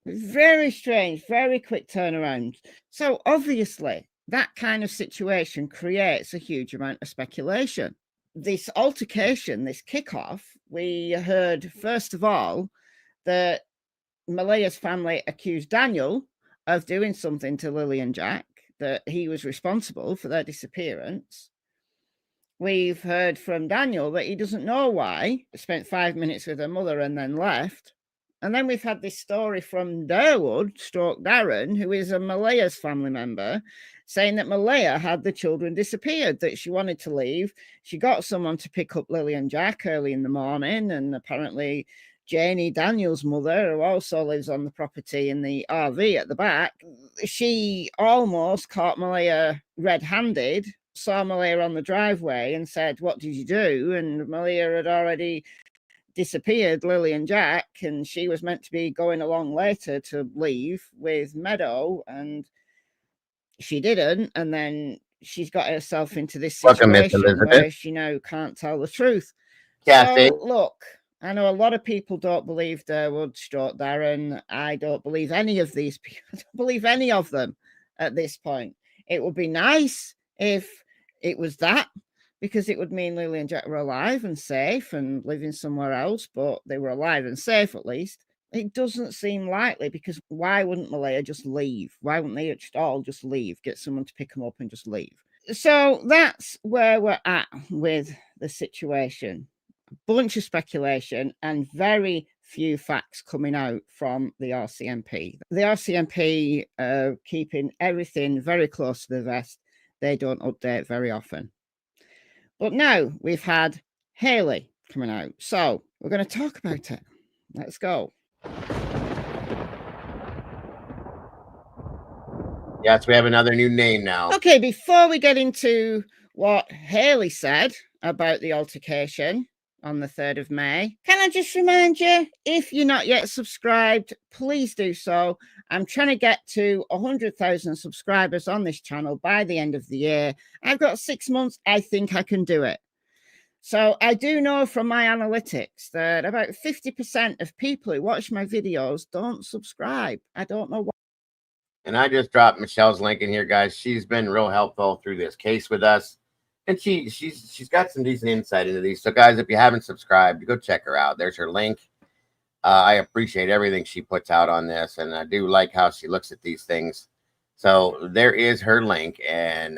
Very strange, very quick turnaround. So obviously, that kind of situation creates a huge amount of speculation. This altercation, this kickoff, we heard first of all that Malaya's family accused Daniel of doing something to Lily and Jack, that he was responsible for their disappearance. We've heard from Daniel that he doesn't know why. He spent 5 minutes with her mother and then left. And then we've had this story from Darren, who is a Malaya's family member, saying that Malaya had the children disappeared, that she wanted to leave. She got someone to pick up Lily and Jack early in the morning, and apparently Janie, Daniel's mother, who also lives on the property in the RV at the back, she almost caught Malaya red-handed, saw Malaya on the driveway and said, "What did you do?" And Malaya had already disappeared Lily and Jack, and she was meant to be going along later to leave with Meadow, and she didn't. And then she's got herself into this situation where she now can't tell the truth. Kathy. So look, I know a lot of people don't believe Darren. I don't believe any of these people. I don't believe any of them at this point. It would be nice if it was that, because it would mean Lily and Jack were alive and safe and living somewhere else, but they were alive and safe at least. It doesn't seem likely, because why wouldn't Malaya just leave? Why wouldn't they all just leave, get someone to pick them up and just leave? So that's where we're at with the situation. A bunch of speculation and very few facts coming out from the RCMP. The RCMP are keeping everything very close to the vest. They don't update very often. But now we've had Haley coming out. So we're going to talk about it. Let's go. Yes, we have another new name now. Okay, before we get into what Haley said about the altercation on the 3rd of May, can I just remind you, if you're not yet subscribed, please do so. I'm trying to get to 100,000 subscribers on this channel by the end of the year. I've got 6 months. I think I can do it. So I do know from my analytics that about 50% of people who watch my videos don't subscribe. I don't know why. And I just dropped Michelle's link in here, guys. She's been real helpful through this case with us. And she's got some decent insight into these. So, guys, if you haven't subscribed, go check her out. There's her link. I appreciate everything she puts out on this, and I do like how she looks at these things. So there is her link, and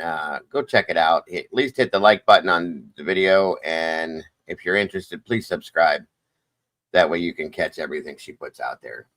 go check it out. At least hit the like button on the video, and if you're interested, please subscribe. That way you can catch everything she puts out there.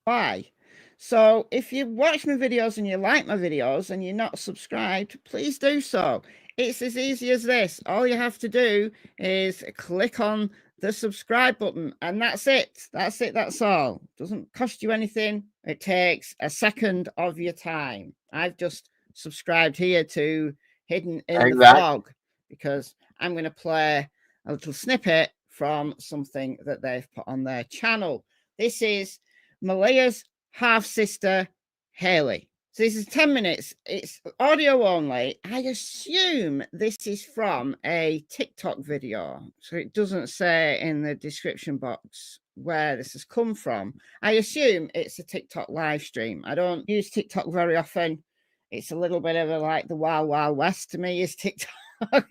Why? So if you watch my videos and you like my videos and you're not subscribed, please do so. It's as easy as this. All you have to do is click on the subscribe button, and that's it. That's it. That's all. Doesn't cost you anything. It takes a second of your time. I've just subscribed here to Hidden in the Fog because I'm going to play a little snippet from something that they've put on their channel. This is Malia's half-sister, Hayley. So this is 10 minutes. It's audio only. I assume this is from a TikTok video. So it doesn't say in the description box where this has come from. I assume it's a TikTok live stream. I don't use TikTok very often. It's a little bit of a, like the Wild Wild West to me is TikTok.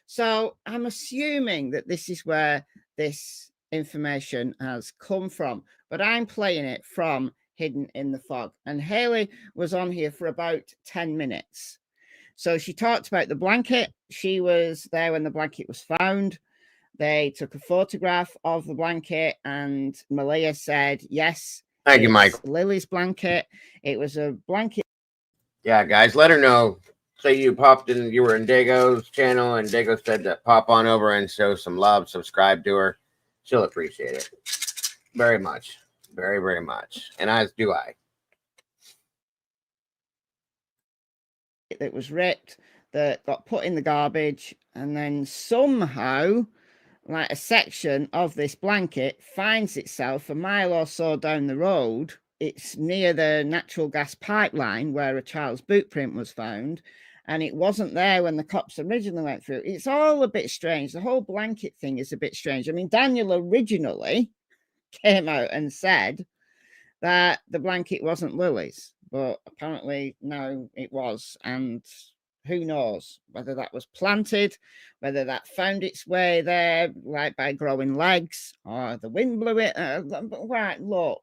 So I'm assuming that this is where this information has come from. But I'm playing it from Hidden in the Fog. And Hayley was on here for about 10 minutes. So she talked about the blanket. She was there when the blanket was found. They took a photograph of the blanket, and Malia said, yes, thank you, Mike. Lily's blanket. It was a blanket. Yeah, guys, let her know. Say you popped in, you were in Dago's channel, and Dago said to pop on over and show some love, subscribe to her. She'll appreciate it very much. Very, very much. And as do I. It was ripped, that got put in the garbage, and then somehow, like a section of this blanket finds itself a mile or so down the road. It's near the natural gas pipeline where a child's boot print was found, and it wasn't there when the cops originally went through. It's all a bit strange. The whole blanket thing is a bit strange. I mean, Daniel originally came out and said that the blanket wasn't Lily's, but apparently now it was, and who knows whether that was planted, whether that found its way there like by growing legs, or the wind blew it. Right, look,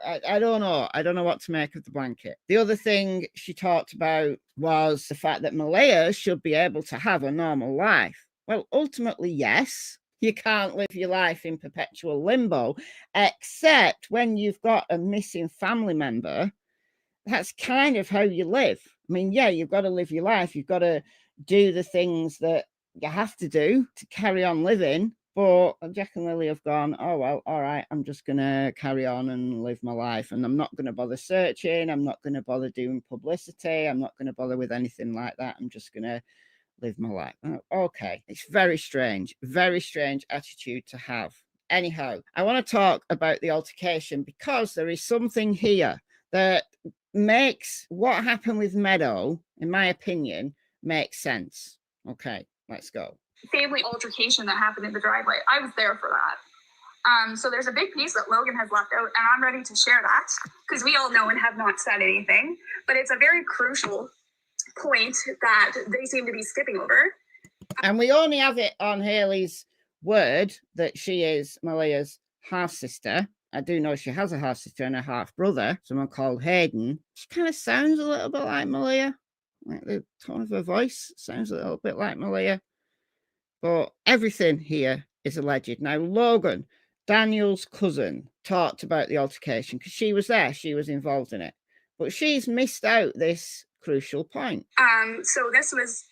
I don't know. I don't know what to make of the blanket. The other thing she talked about was the fact that Malia should be able to have a normal life. Well, ultimately, yes. You can't live your life in perpetual limbo, except when you've got a missing family member. That's kind of how you live. I mean, yeah, you've got to live your life. You've got to do the things that you have to do to carry on living. But Jack and Lily have gone, oh, well, all right, I'm just going to carry on and live my life. And I'm not going to bother searching. I'm not going to bother doing publicity. I'm not going to bother with anything like that. I'm just going to live my life. Okay, it's very strange attitude to have. Anyhow, I want to talk about the altercation because there is something here that makes what happened with Meadow, in my opinion, make sense. Okay, let's go. Family altercation that happened in the driveway. I was there for that. So there's a big piece that Logan has left out, and I'm ready to share that because we all know and have not said anything, but it's a very crucial point that they seem to be skipping over. And we only have it on Hayley's word that she is Malia's half-sister. I do know she has a half-sister and a half-brother, someone called Hayden. She kind of sounds a little bit like Malia. Like the tone of her voice sounds a little bit like Malia. But everything here is alleged. Now, Logan, Daniel's cousin, talked about the altercation because she was there. She was involved in it. But she's missed out this crucial point. So this was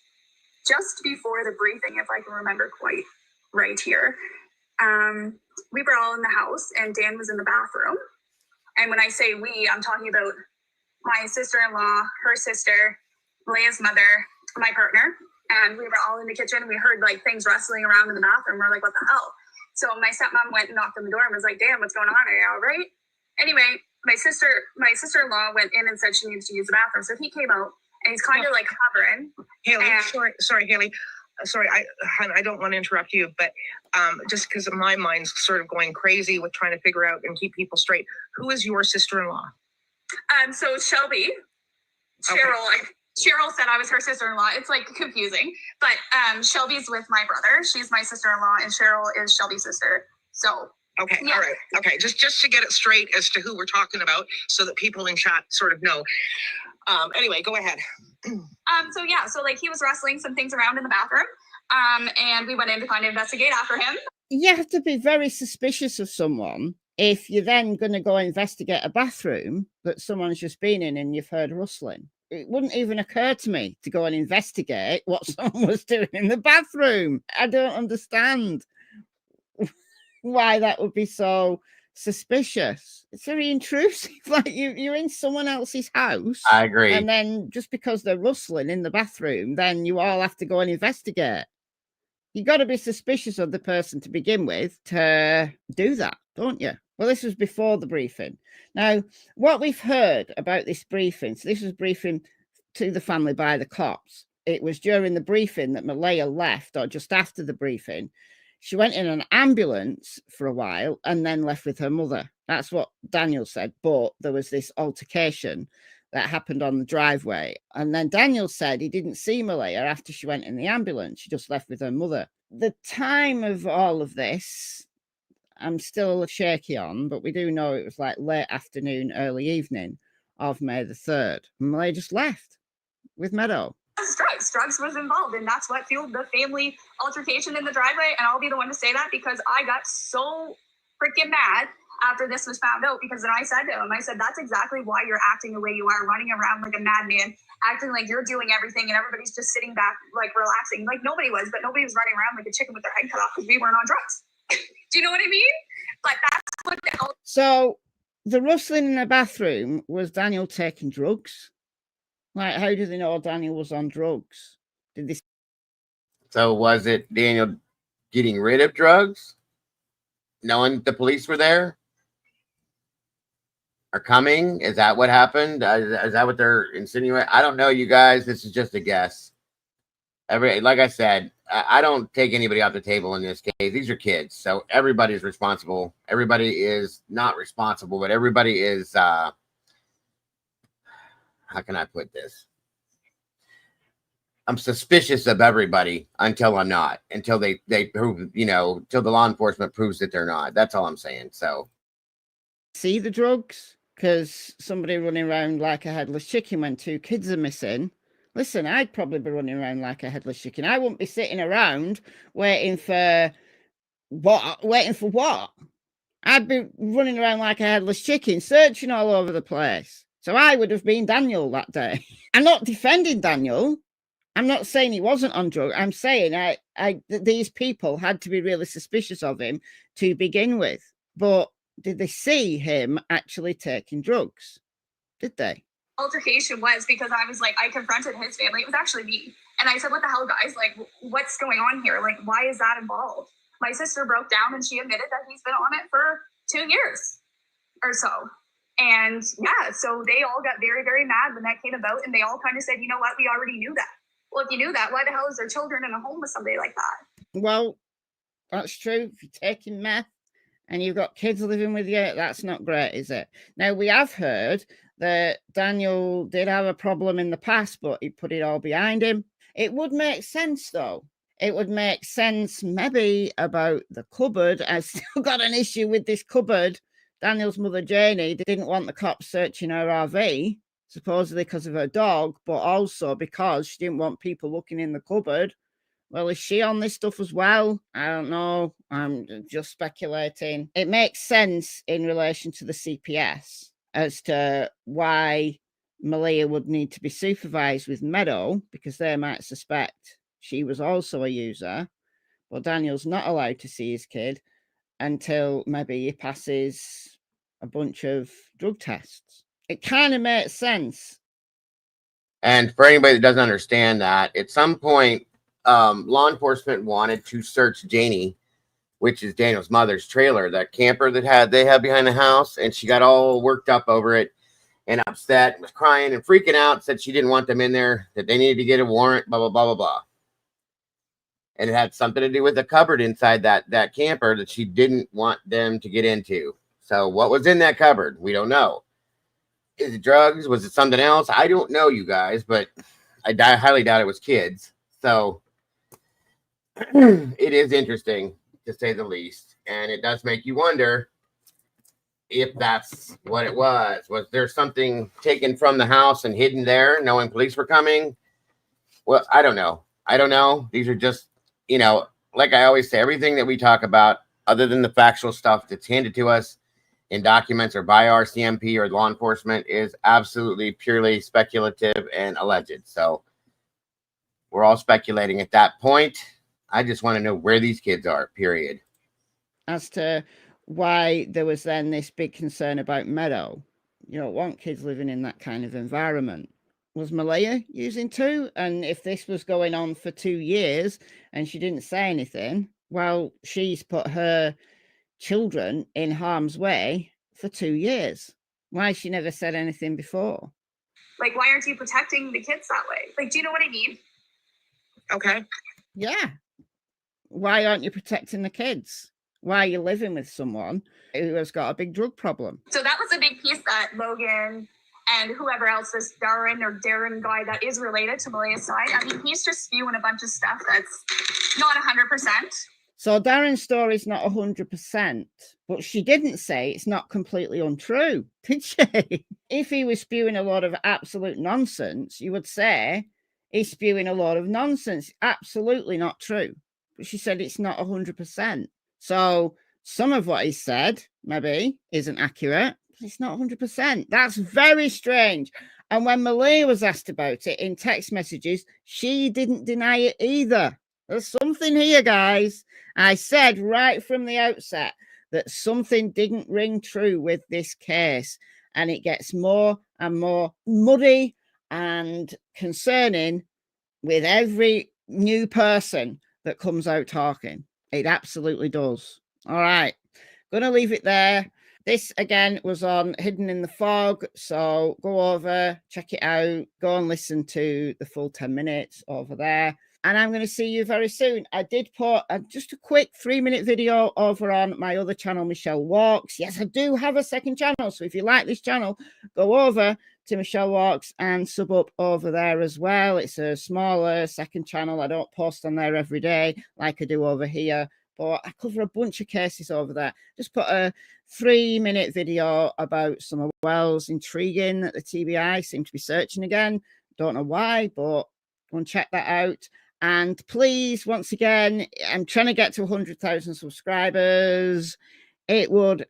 just before the briefing, if I can remember quite right here. We were all in the house and Dan was in the bathroom. And when I say we, I'm talking about my sister-in-law, her sister, Malia's mother, my partner. And we were all in the kitchen. We heard like things rustling around in the bathroom. We're like, what the hell? So my stepmom went and knocked on the door and was like, Dan, what's going on? Are you all right? Anyway, my sister-in-law went in and said she needs to use the bathroom. So he came out and he's kind of like hovering. Hayley, sorry, Hayley. Sorry, I don't want to interrupt you, but just because my mind's sort of going crazy with trying to figure out and keep people straight. Who is your sister-in-law? So Shelby, Cheryl said I was her sister-in-law. It's like confusing, but Shelby's with my brother. She's my sister-in-law, and Cheryl is Shelby's sister. So okay, yeah. all right, okay. Just to get it straight as to who we're talking about, so that people in chat sort of know. Anyway, go ahead. So yeah, so like he was wrestling some things around in the bathroom, and we went in to kind of investigate after him. You have to be very suspicious of someone if you're then going to go investigate a bathroom that someone's just been in and you've heard rustling. It wouldn't even occur to me to go and investigate what someone was doing in the bathroom. I don't understand why that would be so suspicious. It's very intrusive. Like you're in someone else's house. I agree. And then just because they're rustling in the bathroom, then you all have to go and investigate. You got to be suspicious of the person to begin with to do that, don't you? Well, this was before the briefing. Now, what we've heard about this briefing, so this was briefing to the family by the cops. It was during the briefing that Malaya left, or just after the briefing. She went in an ambulance for a while and then left with her mother. That's what Daniel said, but there was this altercation that happened on the driveway. And then Daniel said he didn't see Malaya after she went in the ambulance. She just left with her mother. The time of all of this, I'm still shaky on, but we do know it was like late afternoon, early evening of May the 3rd. Malaya just left with Meadow. Drugs was involved, and that's what fueled the family altercation in the driveway. And I'll be the one to say that because I got so freaking mad after this was found out, because then I said to him, I said, that's exactly why you're acting the way you are, running around like a madman, acting like you're doing everything and everybody's just sitting back, like relaxing. Like nobody was, but nobody was running around like a chicken with their head cut off because we weren't on drugs. Do you know what I mean? But that's what the hell. So the rustling in the bathroom was Daniel taking drugs. Like, how do they know Daniel was on drugs? Did they? So was it Daniel getting rid of drugs, knowing the police were there? Are coming? Is that what happened? Is that what they're insinuating? I don't know, you guys. This is just a guess. Like I said, I don't take anybody off the table in this case. These are kids, so everybody's responsible. Everybody is not responsible, but everybody is. How can I put this? I'm suspicious of everybody until I'm not. Until they prove, until the law enforcement proves that they're not. That's all I'm saying. So, see the drugs? Because somebody running around like a headless chicken when 2 kids are missing. Listen, I'd probably be running around like a headless chicken. I wouldn't be sitting around waiting for what? Waiting for what? I'd be running around like a headless chicken, searching all over the place. So I would have been Daniel that day. I'm not defending Daniel. I'm not saying he wasn't on drugs. I'm saying these people had to be really suspicious of him to begin with. But did they see him actually taking drugs? Did they? Altercation was because I was like, I confronted his family. It was actually me. And I said, what the hell, guys? Like, what's going on here? Like, why is that involved? My sister broke down and she admitted that he's been on it for 2 years or so. And yeah, so they all got very, very mad when that came about. And they all kind of said, you know what? We already knew that. Well, if you knew that, why the hell is there children in a home with somebody like that? Well, that's true. If you're taking meth and you've got kids living with you, that's not great, is it? Now, we have heard that Daniel did have a problem in the past, but he put it all behind him. It would make sense, though. It would make sense maybe about the cupboard. I've still got an issue with this cupboard. Daniel's mother, Janie, didn't want the cops searching her RV, supposedly because of her dog, but also because she didn't want people looking in the cupboard. Well, is she on this stuff as well? I don't know. I'm just speculating. It makes sense in relation to the CPS as to why Malia would need to be supervised with Meadow, because they might suspect she was also a user. But Daniel's not allowed to see his kid until maybe he passes a bunch of drug tests. It kind of makes sense. And for anybody that doesn't understand that, at some point, law enforcement wanted to search Janie, which is Daniel's mother's trailer, that camper that they had behind the house, and she got all worked up over it and upset and was crying and freaking out, said she didn't want them in there, that they needed to get a warrant, blah, blah, blah, blah, blah. And it had something to do with the cupboard inside that camper that she didn't want them to get into. So what was in that cupboard? We don't know. Is it drugs? Was it something else? I don't know, you guys, but I highly doubt it was kids. So it is interesting, to say the least. And it does make you wonder if that's what it was. Was there something taken from the house and hidden there, knowing police were coming? Well, I don't know. I don't know. These are just, you know, like I always say, everything that we talk about, other than the factual stuff that's handed to us in documents or by our CMP or law enforcement, is absolutely purely speculative and alleged. So we're all speculating at that point. I just want to know where these kids are, period. As to why there was then this big concern about Meadow. You don't want kids living in that kind of environment. Was Malaya using too? And if this was going on for 2 years and she didn't say anything, well, she's put her children in harm's way for 2 years. Why she never said anything before? Like, why aren't you protecting the kids that way? Like, do you know what I mean? Okay. Yeah. Why aren't you protecting the kids? Why are you living with someone who has got a big drug problem? So that was a big piece that Logan and whoever else, this Darren guy that is related to Malaya's side, I mean, he's just spewing a bunch of stuff that's not 100%. So Darren's story is not 100%, but she didn't say it's not completely untrue, did she? If he was spewing a lot of absolute nonsense, you would say he's spewing a lot of nonsense. Absolutely not true. But she said it's not 100%. So some of what he said maybe isn't accurate, but it's not 100%. That's very strange. And when Malaya was asked about it in text messages, she didn't deny it either. There's something here, guys. I said right from the outset that something didn't ring true with this case, and it gets more and more muddy and concerning with every new person that comes out talking. It absolutely does. All right, gonna leave it there. This again was on Hidden in the Fog, so go over, check it out, go and listen to the full 10 minutes over there. And I'm going to see you very soon. I did put just a quick 3-minute video over on my other channel, Michelle Walks. Yes, I do have a second channel. So if you like this channel, go over to Michelle Walks and sub up over there as well. It's a smaller second channel. I don't post on there every day like I do over here, but I cover a bunch of cases over there. Just put a 3-minute video about some wells. Intriguing that the TBI seem to be searching again. Don't know why, but go and check that out. And please, once again, I'm trying to get to 100,000 subscribers. It would.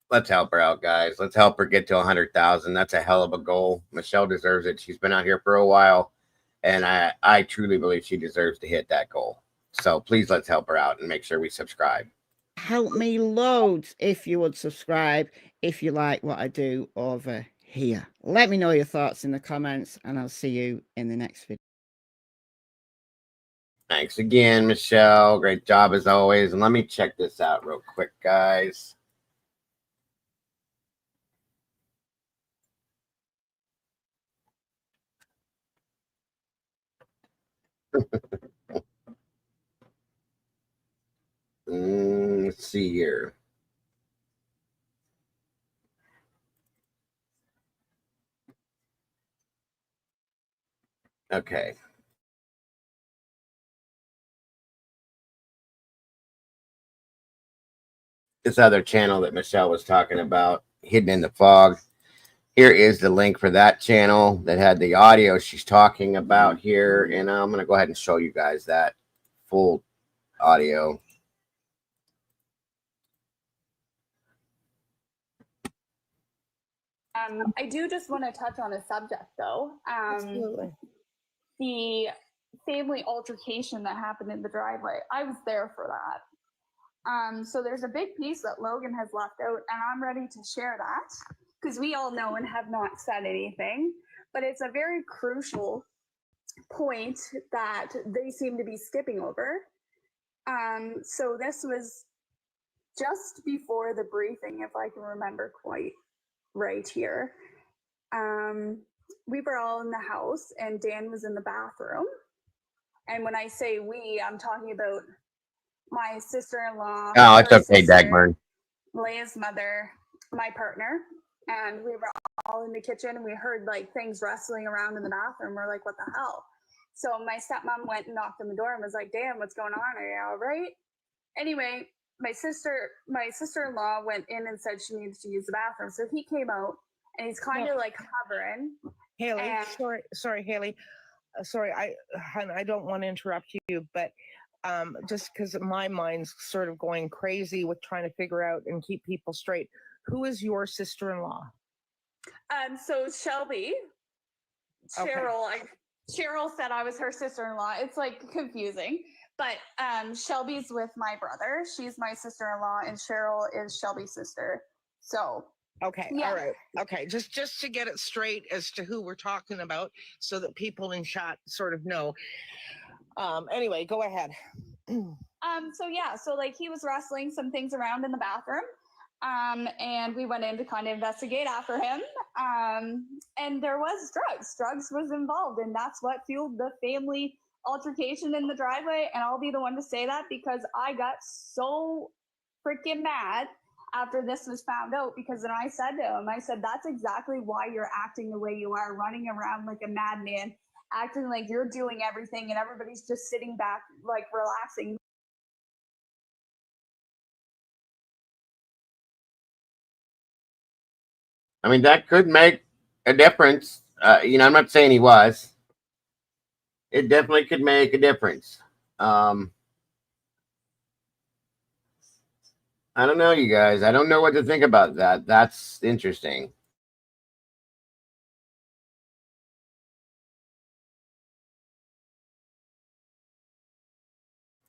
Let's help her out, guys. Let's help her get to 100,000. That's a hell of a goal. Michelle deserves it. She's been out here for a while, and I truly believe she deserves to hit that goal. So please, let's help her out and make sure we subscribe. Help me loads if you would subscribe, if you like what I do over here. Let me know your thoughts in the comments, and I'll see you in the next video. Thanks again, Michelle. Great job as always. And let me check this out real quick, guys. Let's see here. Okay. This other channel that Michelle was talking about, Hidden in the Fog. Here is the link for that channel that had the audio she's talking about here. And I'm going to go ahead and show you guys that full audio. I do just want to touch on a subject, though. Absolutely. The family altercation that happened in the driveway. I was there for that. So there's a big piece that Logan has left out, and I'm ready to share that because we all know and have not said anything, but it's a very crucial point that they seem to be skipping over. So this was just before the briefing, if I can remember quite right here. We were all in the house and Dan was in the bathroom. And when I say we, I'm talking about my sister-in-law. Oh, it's okay, Dagmar. Leia's mother, my partner, and we were all in the kitchen, and we heard like things rustling around in the bathroom. We're like, what the hell? So my stepmom went and knocked on the door and was like, damn, what's going on? Are you all right? Anyway, my sister-in-law went in and said she needs to use the bathroom. So he came out, and he's kind of like hovering. Haley, and- sorry, Haley. Sorry, I don't want to interrupt you, but just because my mind's sort of going crazy with trying to figure out and keep people straight. Who is your sister-in-law? So Shelby, Okay. Cheryl said I was her sister-in-law. It's like confusing, but Shelby's with my brother. She's my sister-in-law, and Cheryl is Shelby's sister. So Okay, yeah. all right. Okay, just to get it straight as to who we're talking about so that people in chat sort of know. Anyway, go ahead. So like he was wrestling some things around in the bathroom. And we went in to kind of investigate after him. And there was drugs. Drugs was involved, and that's what fueled the family altercation in the driveway. And I'll be the one to say that because I got so freaking mad after this was found out, because then I said to him, I said, that's exactly why you're acting the way you are, running around like a madman, acting like you're doing everything and everybody's just sitting back, like relaxing. I mean, that could make a difference. I'm not saying he was. It definitely could make a difference. I don't know, you guys. I don't know what to think about that. That's interesting.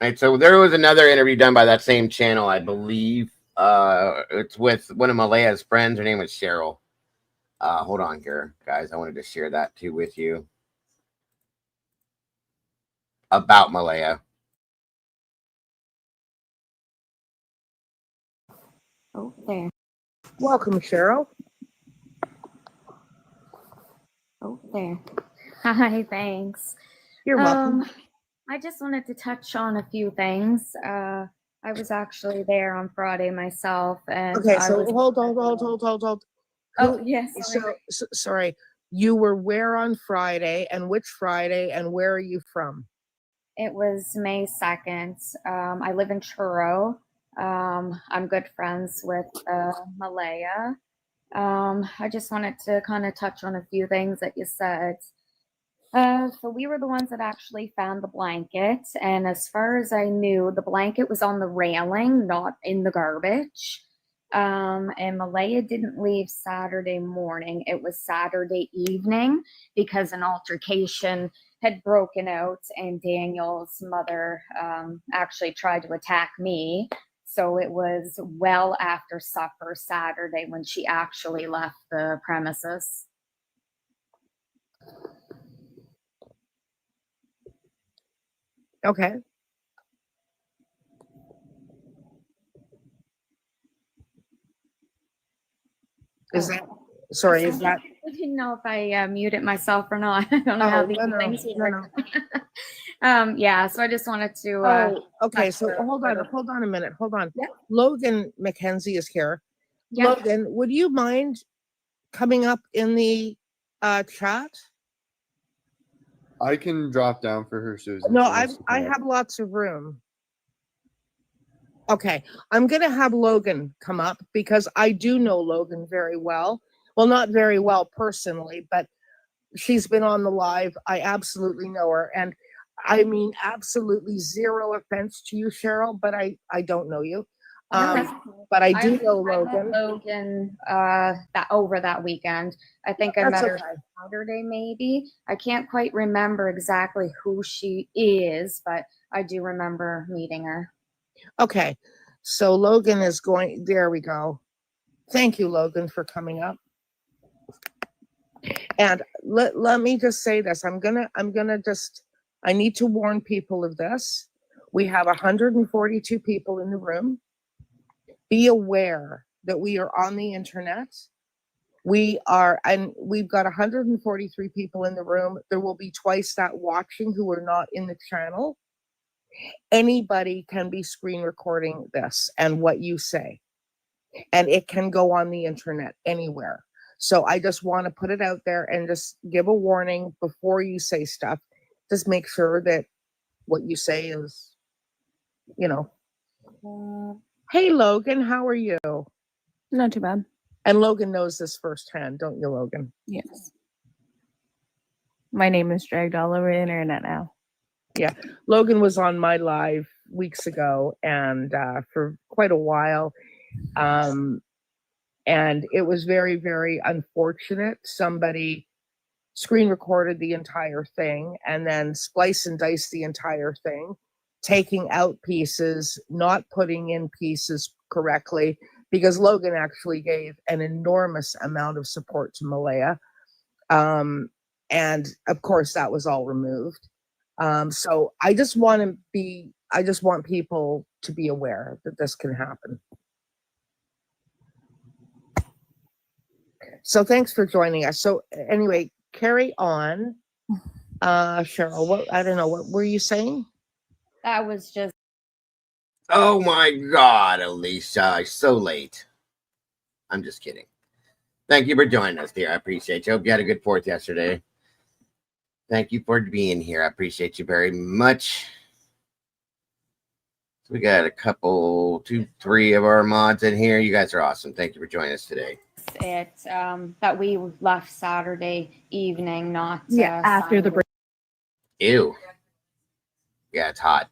Right, so there was another interview done by that same channel, I believe. It's with one of Malaya's friends. Her name was Cheryl. Hold on here, guys. I wanted to share that too with you. About Malaya. Oh, there. Welcome, Cheryl. Oh, there. Hi, thanks. You're welcome. I just wanted to touch on a few things. I was actually there on Friday myself, and Okay, I so was... hold. Oh, yes. Sorry. You were where on Friday, and which Friday, and where are you from? It was May 2nd. I live in Truro. I'm good friends with Malaya. I just wanted to kind of touch on a few things that you said. So we were the ones that actually found the blanket, and as far as I knew, the blanket was on the railing, not in the garbage. And Malaya didn't leave Saturday morning. It was Saturday evening because an altercation had broken out, and Daniel's mother actually tried to attack me. So it was well after supper Saturday when she actually left the premises. Okay. Is that, sorry, is that? I didn't know if I muted myself or not. I don't know how these things work. Yeah, so I just wanted to. Okay, so hold on a minute. Hold on. Yeah. Logan McKenzie is here. Yeah. Logan, would you mind coming up in the chat? I can drop down for her, Susan. No, I have lots of room. Okay, I'm going to have Logan come up because I do know Logan very well. Well, not very well personally, but she's been on the live. I absolutely know her. And I mean, absolutely zero offense to you, Cheryl, but I don't know you. But I do know Logan. Logan that over that weekend. I think I met her Saturday, maybe. I can't quite remember exactly who she is, but I do remember meeting her. Okay, so Logan is going, there we go. Thank you, Logan, for coming up. And let me just say this. I'm gonna just, I need to warn people of this. We have 142 people in the room. Be aware that we are on the internet. We are, and we've got 143 people in the room. There will be twice that watching who are not in the channel. Anybody can be screen recording this and what you say. and it can go on the internet anywhere. So I just want to put it out there and just give a warning before you say stuff. Just make sure that what you say is, you know. Hey, Logan, how are you? Not too bad. And Logan knows this firsthand, don't you, Logan? Yes. My name is dragged all over the internet now. Yeah. Logan was on my live weeks ago and for quite a while. And it was very, very unfortunate. Somebody screen recorded the entire thing and then splice and dice the entire thing, taking out pieces, not putting in pieces correctly, because Logan actually gave an enormous amount of support to Malaya. And of course that was all removed. So I just want people to be aware that this can happen. So thanks for joining us. So anyway, carry on. Cheryl, I don't know, what were you saying? That was just. Oh my God, Alicia, so late. I'm just kidding. Thank you for joining us, dear. I appreciate you. Hope you had a good 4th yesterday. Thank you for being here. I appreciate you very much. So we got a couple, 2, 3 of our mods in here. You guys are awesome. Thank you for joining us today. That we left Saturday evening, not after the break. Ew. Yeah, it's hot.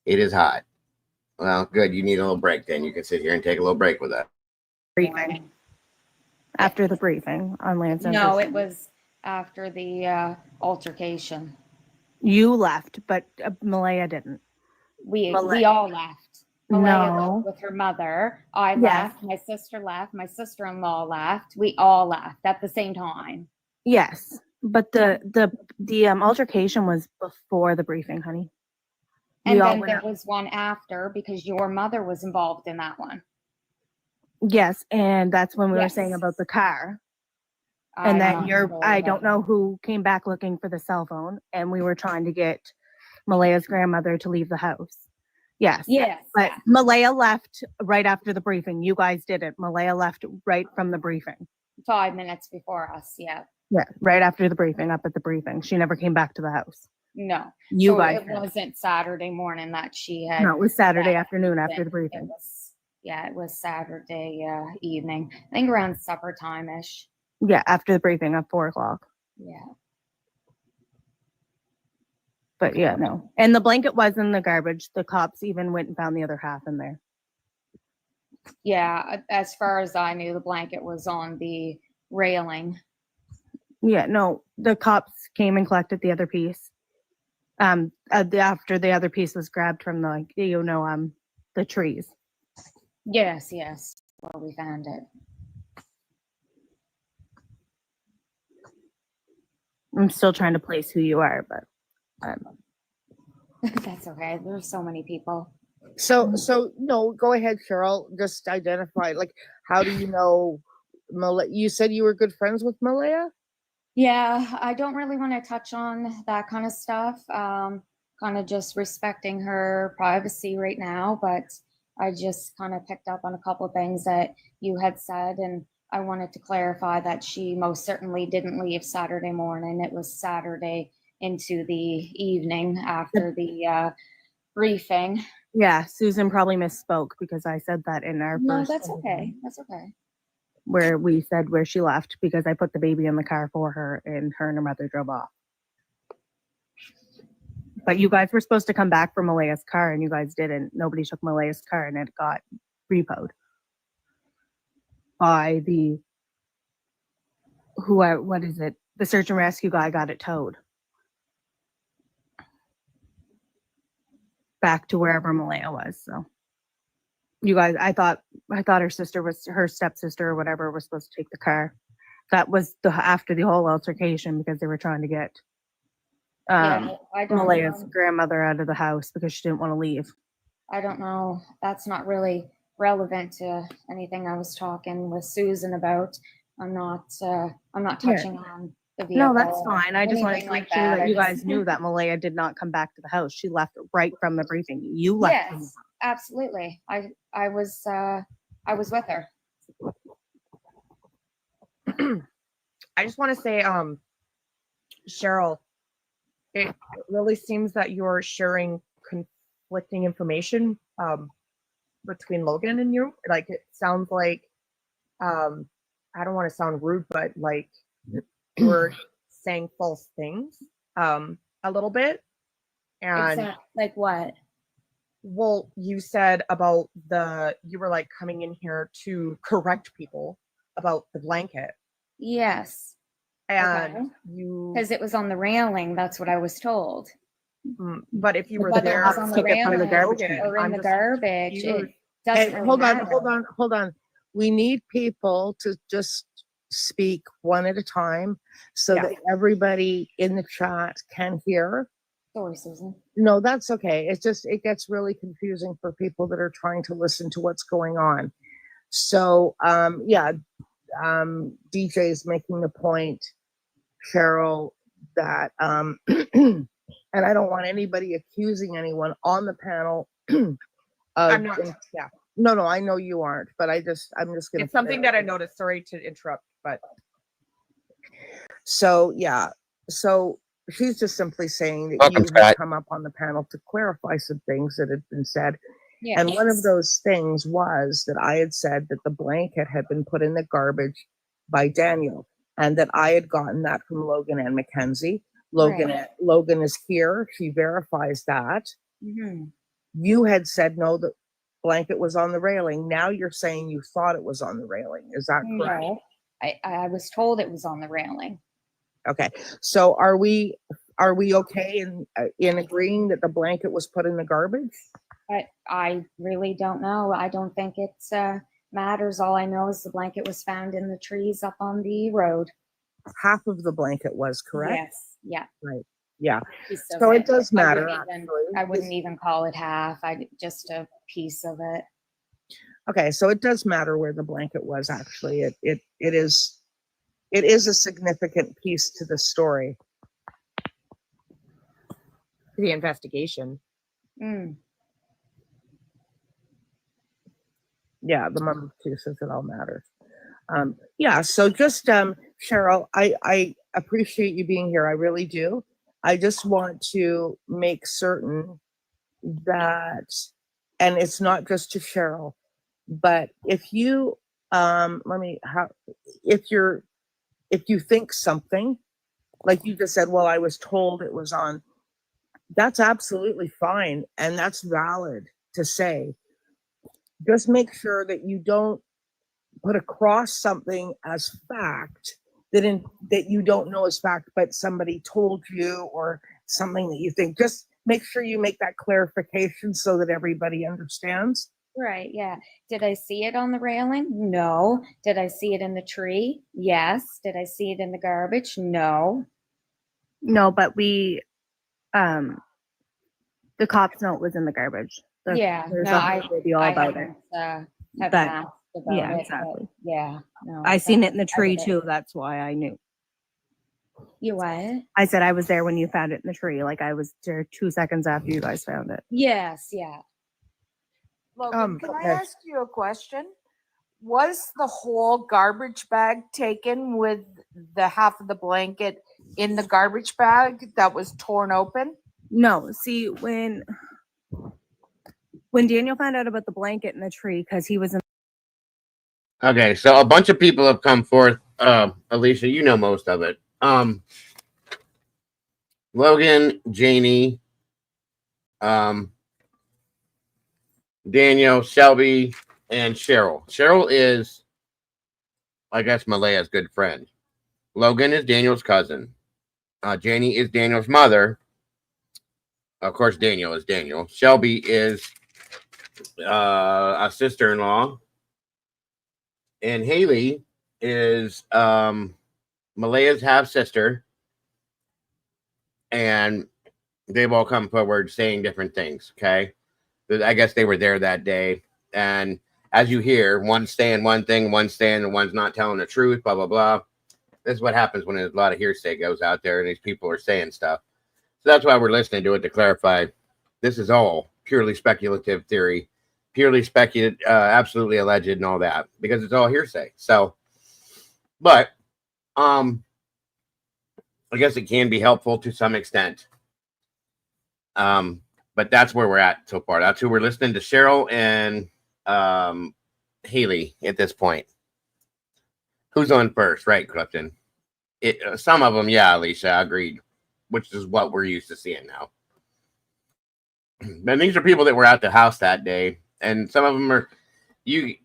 It is hot. Well, good. You need a little break then. You can sit here and take a little break with us. Briefing. After the briefing on land censorship. No, it was after the altercation. You left, but Malaya didn't. We all left. Malaya No. left with her mother. I left. My sister left. My sister-in-law left. We all left at the same time. Yes, but the altercation was before the briefing, honey. And then there was one after because your mother was involved in that one. Yes, and that's when we were saying about the car. And then I don't know who came back looking for the cell phone, and we were trying to get Malaya's grandmother to leave the house. Yes. Yes. But Malaya left right after the briefing. You guys didn't. Malaya left right from the briefing. 5 minutes before us, yeah. Yeah, right after the briefing, up at the briefing. She never came back to the house. No. You guys it wasn't Saturday morning that she had. No, it was Saturday afternoon after the briefing. It was Saturday evening. I think around supper time-ish. Yeah, after the briefing at 4 o'clock. Yeah. But yeah, no. And the blanket was in the garbage. The cops even went and found the other half in there. Yeah, as far as I knew, the blanket was on the railing. Yeah, no, the cops came and collected the other piece. After the other piece was grabbed from the trees. Yes, where we found it. I'm still trying to place who you are, but that's okay. There's so many people. So no, go ahead, Cheryl. Just identify. Like, how do you know Malaya? You said you were good friends with Malaya? Yeah, I don't really want to touch on that kind of stuff. Kind of just respecting her privacy right now, but I just kind of picked up on a couple of things that you had said, and I wanted to clarify that she most certainly didn't leave Saturday morning. It was Saturday into the evening after the briefing. Yeah, Susan probably misspoke because I said that in our No, first. that's okay. That's okay. Where we said where she left because I put the baby in the car for her and her mother drove off. But you guys were supposed to come back for Malaya's car and you guys didn't. Nobody took Malaya's car and it got repoed by the the search and rescue guy got it towed back to wherever Malaya was. So you guys, I thought her stepsister or whatever was supposed to take the car. That was after the whole altercation because they were trying to get Malaya's grandmother out of the house because she didn't want to leave. I don't know. That's not really relevant to anything I was talking with Susan about. I'm not touching on the vehicle. No, that's fine. I just wanted to make sure that you guys knew that Malaya did not come back to the house. She left right from the briefing. You left. Yes, absolutely. I was I was with her. I just want to say, Cheryl, it really seems that you're sharing conflicting information between Logan and you. Like, it sounds like, I don't want to sound rude, but like you're saying false things a little bit. And like what? Well, you said about you were like coming in here to correct people about the blanket. Yes. And because it was on the railing, that's what I was told. But if you were Whether there, it was on the railing the garbage or in the garbage, it doesn't really hold matter. on. We need people to just speak one at a time so that everybody in the chat can hear. Sorry, Susan. No, that's okay. It's just, it gets really confusing for people that are trying to listen to what's going on. So, DJ is making the point, Cheryl, that, and I don't want anybody accusing anyone on the panel. I'm not. Yeah. No, I know you aren't, but I'm just gonna. It's something that I noticed. Sorry to interrupt, but. So, yeah. So she's just simply saying that you have come up on the panel to clarify some things that had been said. Yes. And one of those things was that I had said that the blanket had been put in the garbage by Daniel, and that I had gotten that from Logan and Mackenzie. Logan is here. She verifies that. Mm-hmm. You had said no, the blanket was on the railing. Now you're saying you thought it was on the railing. Is that correct? No, I was told it was on the railing. Okay. So are we okay in agreeing that the blanket was put in the garbage? I really don't know. I don't think it matters. All I know is the blanket was found in the trees up on the road. Half of the blanket was, correct? Yes. Yeah. Right. Yeah. So it does matter. I wouldn't even call it half. Just a piece of it. Okay. So it does matter where the blanket was. Actually, it is a significant piece to the story. The investigation. Yeah, the mom too says it all matters. So just Cheryl, I appreciate you being here. I really do. I just want to make certain that, and it's not just to Cheryl, but if you if you think something, like you just said, well, I was told it was on, that's absolutely fine. And that's valid to say. Just make sure that you don't put across something as fact that you don't know as fact, but somebody told you, or something that you think. Just make sure you make that clarification so that everybody understands. Right, yeah. Did I see it on the railing? No. Did I see it in the tree? Yes. Did I see it in the garbage? No. No, but the cops know it was in the garbage. There's a whole video about it. Haven't asked about yeah, it, exactly. Yeah, no. I seen it in the tree too. That's why I knew. You what? I said I was there when you found it in the tree. Like I was there 2 seconds after you guys found it. Yes, yeah. Logan, can I ask you a question? Was the whole garbage bag taken with the half of the blanket in the garbage bag that was torn open? No. See, when Daniel found out about the blanket in the tree, because he was in. Okay, so a bunch of people have come forth. Alicia, you know most of it. Logan, Janie, Daniel, Shelby, and Cheryl. Cheryl is, I guess, Malaya's good friend. Logan is Daniel's cousin. Janie is Daniel's mother. Of course, Daniel is Daniel. Shelby is a sister-in-law. And Haley is Malaya's half-sister. And they've all come forward saying different things, okay? I guess they were there that day. And as you hear, one's saying one thing, one's saying, and one's not telling the truth, blah, blah, blah. This is what happens when there's a lot of hearsay goes out there and these people are saying stuff. So that's why we're listening to it, to clarify this is all purely speculative theory. purely speculative, absolutely alleged and all that, because it's all hearsay. So, but I guess it can be helpful to some extent. But that's where we're at so far. That's who we're listening to, Cheryl and Haley at this point. Who's on first, right, Clifton? Some of them, yeah, Alicia, agreed, which is what we're used to seeing now. And these are people that were at the house that day, and some of them are, you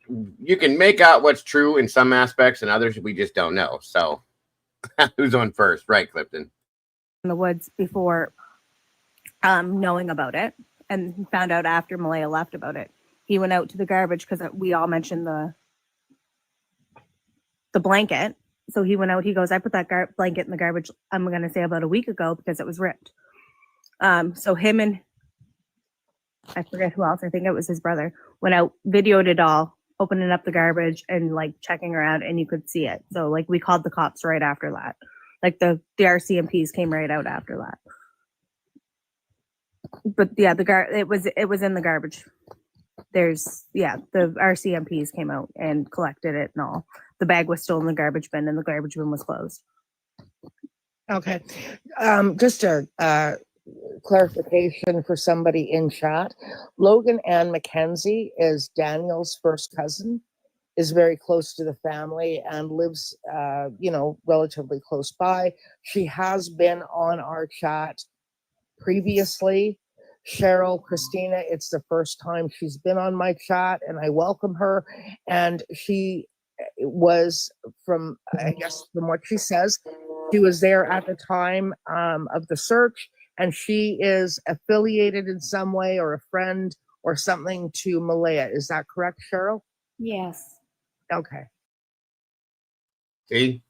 can make out what's true in some aspects, and others we just don't know. So, who's on first, right, Clifton? In the woods before knowing about it, and found out after Malaya left about it. He went out to the garbage because we all mentioned the blanket. So he went out, he goes, I put that blanket in the garbage, I'm going to say about a week ago, because it was ripped. So him and I forget who else, I think it was his brother, went out, videoed it all, opening up the garbage and like checking around, and you could see it. So like we called the cops right after that. Like the RCMPs came right out after that. But yeah, it was in the garbage. The RCMPs came out and collected it and all. The bag was still in the garbage bin, and the garbage bin was closed. Okay. Just a clarification for somebody in chat. Logan Ann McKenzie is Daniel's first cousin, is very close to the family and lives, relatively close by. She has been on our chat previously. Cheryl, Christina, it's the first time she's been on my chat, and I welcome her. And she was, from what she says, she was there at the time of the search, and she is affiliated in some way or a friend or something to Malaya. Is that correct, Cheryl? Yes. Okay. See,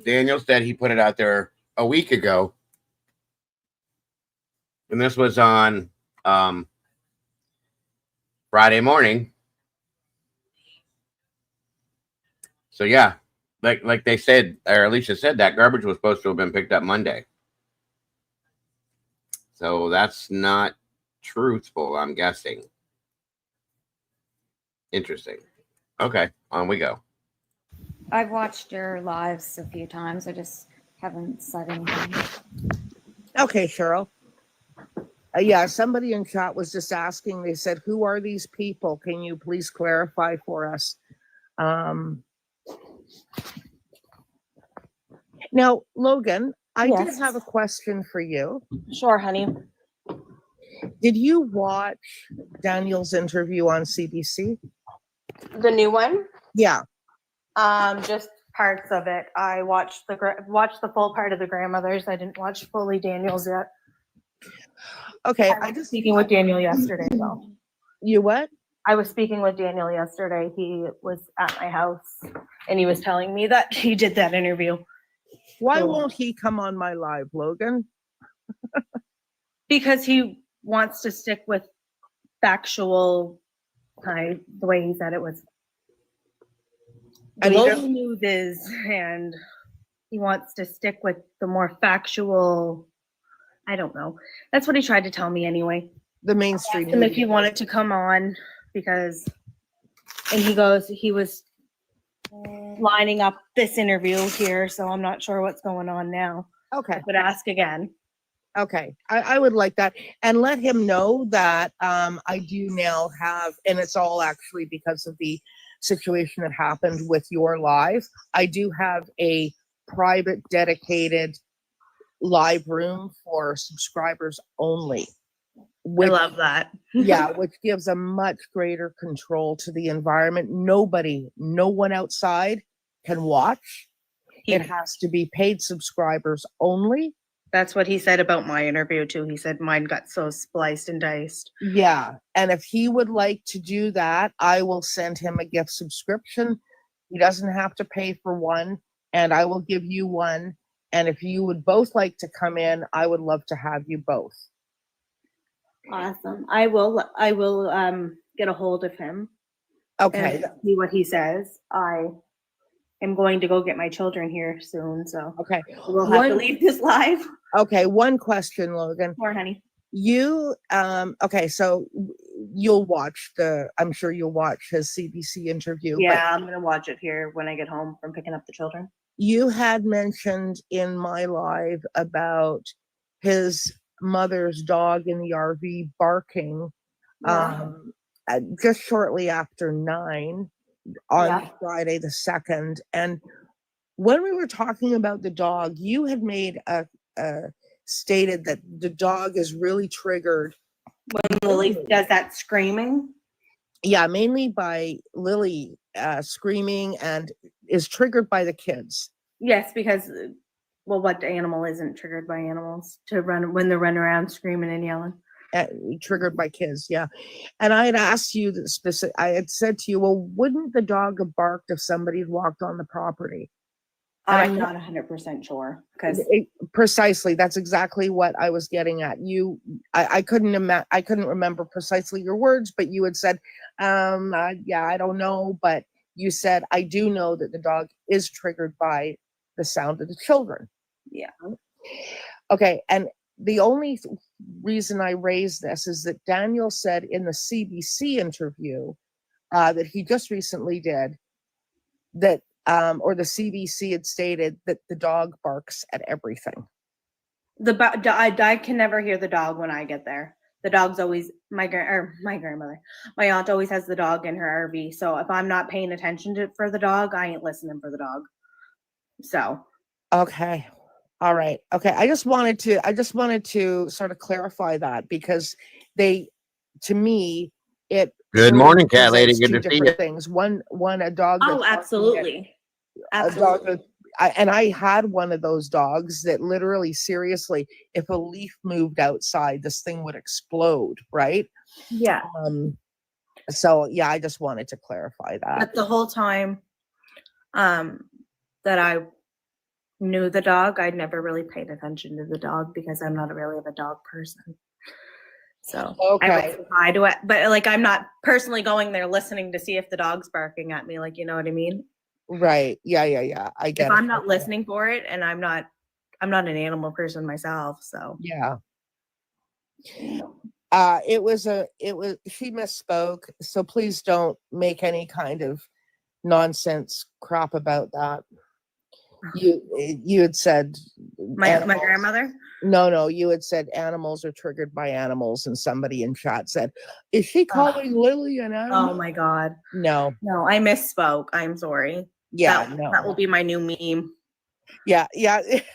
Daniel said he put it out there a week ago, and this was on Friday morning. So yeah, like they said, or Alicia said, that garbage was supposed to have been picked up Monday. So that's not truthful, I'm guessing. Interesting. Okay, on we go. I've watched your lives a few times. I just haven't said anything. Okay, Cheryl. Yeah, somebody in chat was just asking, they said, who are these people? Can you please clarify for us? Now, Logan, I did have a question for you. Sure, honey. Did you watch Daniel's interview on CBC? The new one? Yeah. Just parts of it. I watched the full part of the grandmothers. I didn't watch fully Daniel's yet. Okay, I was speaking with Daniel yesterday, though. You what? I was speaking with Daniel yesterday. He was at my house, and he was telling me that he did that interview. Why won't he come on my live, Logan? Because he wants to stick with factual, the way he said it was. Local news is, and he wants to stick with the more factual. I don't know. That's what he tried to tell me anyway. The mainstream. And if he wanted to come on, because, and he was lining up this interview here, so I'm not sure what's going on now. Okay. I could ask again. Okay, I would like that. And let him know that I do now have, and it's all actually because of the situation that happened with your live, I do have a private, dedicated live room for subscribers only. I love that. Yeah, which gives a much greater control to the environment. No one outside can watch. It has to be paid subscribers only. That's what he said about my interview too. He said mine got so spliced and diced. Yeah, and if he would like to do that, I will send him a gift subscription. He doesn't have to pay for one, and I will give you one. And if you would both like to come in, I would love to have you both. Awesome. I will get a hold of him. Okay. And see what he says. I am going to go get my children here soon, so okay, we'll have to leave this live. Okay, one question, Logan. More, honey. You okay, so you'll watch I'm sure you'll watch his CBC interview. Yeah, I'm gonna watch it here when I get home from picking up the children. You had mentioned in my live about his mother's dog in the RV barking just shortly after 9 on Friday the 2nd. And when we were talking about the dog, you had made stated that the dog is really triggered when Lily does that screaming. Yeah, mainly by Lily screaming, and is triggered by the kids. Yes, because well, what animal isn't triggered by animals to run when they run around screaming and yelling? Triggered by kids, yeah. And I had asked you the specific. I had said to you, well, wouldn't the dog have barked if somebody had walked on the property? I'm not 100% sure because precisely that's exactly what I was getting at. I couldn't remember precisely your words, but you had said, yeah, I don't know, but you said, I do know that the dog is triggered by the sound of the children. Yeah. Okay, and the only reason I raised this is that Daniel said in the CBC interview that he just recently did that. Or the CBC had stated that the dog barks at everything. I can never hear the dog when I get there. The dog's always my grandmother. My aunt always has the dog in her RV. So if I'm not paying attention for the dog, I ain't listening for the dog. So. Okay. All right. Okay. I just wanted to sort of clarify that because to me, it. Good morning, cat lady. Good to see you. Things. One, a dog. Oh, absolutely. Absolutely. I had one of those dogs that literally, seriously, if a leaf moved outside, this thing would explode, right? Yeah. So yeah, I just wanted to clarify that. But the whole time that I knew the dog, I'd never really paid attention to the dog because I'm not really of a dog person. So I would hi to it, but like I'm not personally going there listening to see if the dog's barking at me, like you know what I mean? Right. Yeah. I get it. If I'm not listening for it, and I'm not an animal person myself, so yeah. She misspoke, so please don't make any kind of nonsense crap about that. You had said my grandmother. No, you had said animals are triggered by animals, and somebody in chat said, "Is she calling Lily an animal?" Oh my God! No, I misspoke. I'm sorry. Yeah, that will be my new meme. Yeah,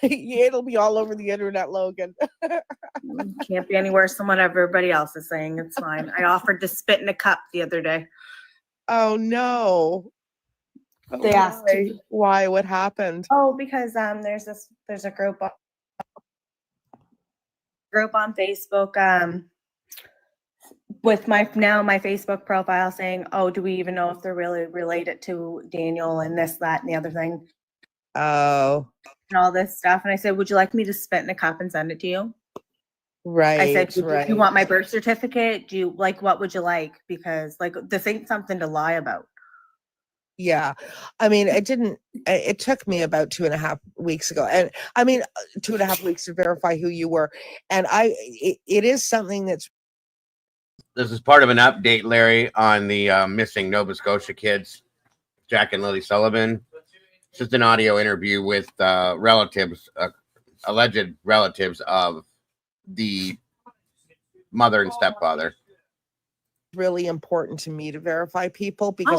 it'll be all over the internet, Logan. Can't be any worse than what everybody else is saying. It's fine. I offered to spit in a cup the other day. Oh no! They asked why? What happened? Oh, because there's a group on Facebook with my Facebook profile saying, oh, do we even know if they're really related to Daniel and this, that, and the other thing? Oh. And all this stuff. And I said, would you like me to spit in a cup and send it to you? Right. I said, do you want my birth certificate? Do you what would you like? Because this ain't something to lie about. Yeah. I mean, it took me about 2.5 weeks ago. And I mean, 2.5 weeks to verify who you were. And it is something that's. This is part of an update, Larry, on the missing Nova Scotia kids, Jack and Lily Sullivan. It's just an audio interview with relatives, alleged relatives of the mother and stepfather. Really important to me to verify people because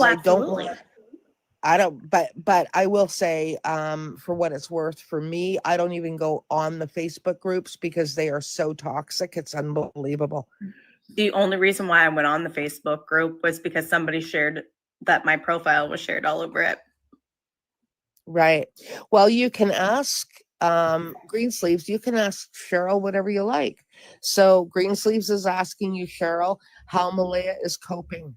but I will say, for what it's worth, for me, I don't even go on the Facebook groups because they are so toxic. It's unbelievable. The only reason why I went on the Facebook group was because somebody shared that my profile was shared all over it. Right. Well, you can ask Greensleeves, you can ask Cheryl whatever you like. So Greensleeves is asking you, Cheryl, how Malaya is coping.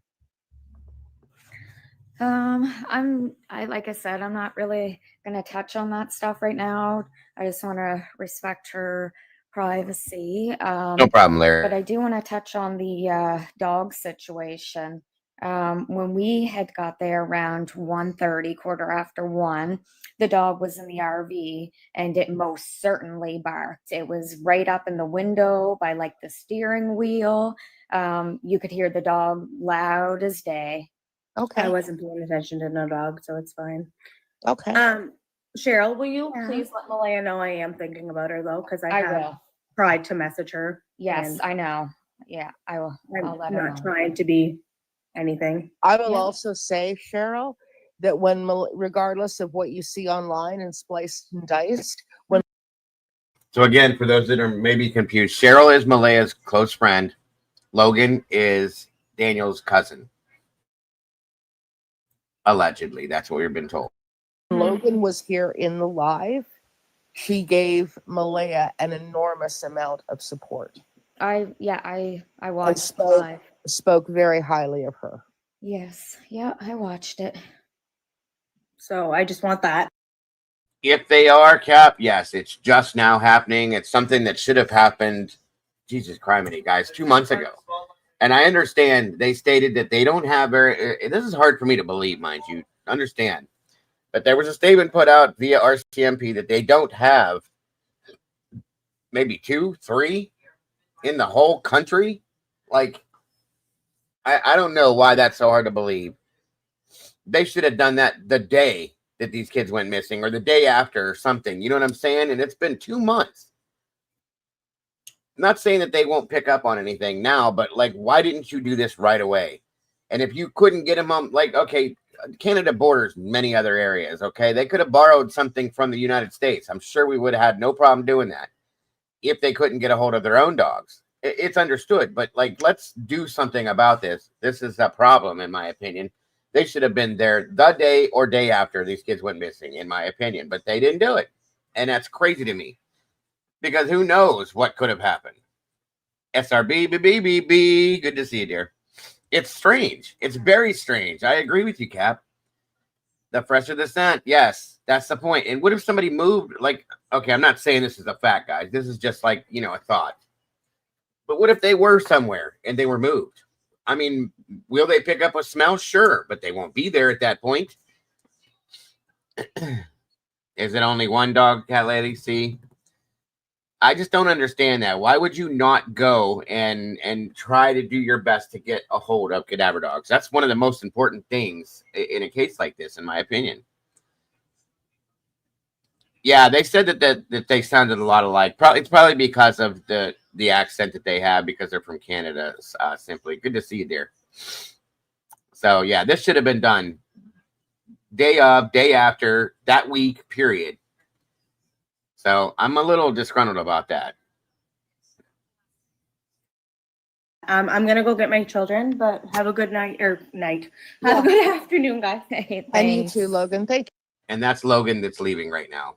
Like I said, I'm not really going to touch on that stuff right now. I just want to respect her privacy. No problem, Larry. But I do want to touch on the dog situation. When we had got there around 1:30, 1:15, the dog was in the RV and it most certainly barked. It was right up in the window by like the steering wheel. You could hear the dog loud as day. Okay. I wasn't paying attention to no dog, so it's fine. Okay. Cheryl, will you Yeah. please let Malaya know I am thinking about her though, because I I have will. tried to message her. Yes, and I know. Yeah, I will. I'll let I'm her not know. trying to be anything. I will Yeah. also say, Cheryl, that when, regardless of what you see online and spliced and diced, when. So again, for those that are maybe confused, Cheryl is Malaya's close friend. Logan is Daniel's cousin. Allegedly, that's what we've been told. Logan was here in the live, she gave Malaya an enormous amount of support. I And watched live. spoke very highly of her. Yes, yeah, I watched it. So I just want that. If they are, Cap, yes, it's just now happening. It's something that should have happened, Jesus criminy, guys, 2 months ago. And I understand they stated that they don't have this is hard for me to believe, mind you, understand. But there was a statement put out via RCMP that they don't have maybe 2, 3 in the whole country. Like, I don't know why that's so hard to believe. They should have done that the day that these kids went missing or the day after or something. You know what I'm saying? And it's been 2 months. I'm not saying that they won't pick up on anything now, but like, why didn't you do this right away? And if you couldn't get them on, like, okay, Canada borders many other areas, okay? They could have borrowed something from the United States. I'm sure we would have had no problem doing that if they couldn't get a hold of their own dogs. It's understood, but like, let's do something about this. This is a problem, in my opinion. They should have been there the day or day after these kids went missing, in my opinion, but they didn't do it. And that's crazy to me because who knows what could have happened. SRB, good to see you, dear. It's strange. It's very strange. I agree with you, Cap. The fresher the scent. Yes, that's the point. And what if somebody moved? Like, okay, I'm not saying this is a fact, guys. This is just like, you know, a thought. But what if they were somewhere and they were moved? I mean, will they pick up a smell? Sure, but they won't be there at that point. Is it only one dog, Cat Lady? See? I just don't understand that. Why would you not go and try to do your best to get a hold of cadaver dogs? That's one of the most important things in a case like this, in my opinion. Yeah, they said that they sounded a lot alike. It's probably because of the accent that they have because they're from Canada. Simply, good to see you, dear. So yeah, this should have been done day of, day after, that week, period. So I'm a little disgruntled about that. I'm gonna go get my children, but have a good night or night. Have a good afternoon, guys. Hey, And you thanks. too, Logan. Thank And that's Logan that's leaving right now.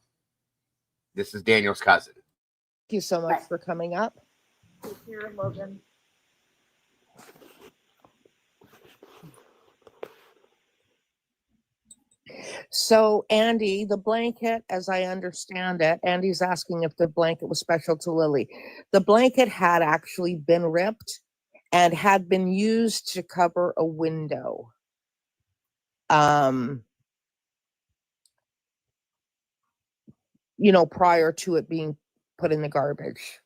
This is Daniel's cousin. you so much for coming up. Here, Logan. So, Andy, the blanket, as I understand it, Andy's asking if the blanket was special to Lily. The blanket had actually been ripped and had been used to cover a window. You know, prior to it being put in the garbage.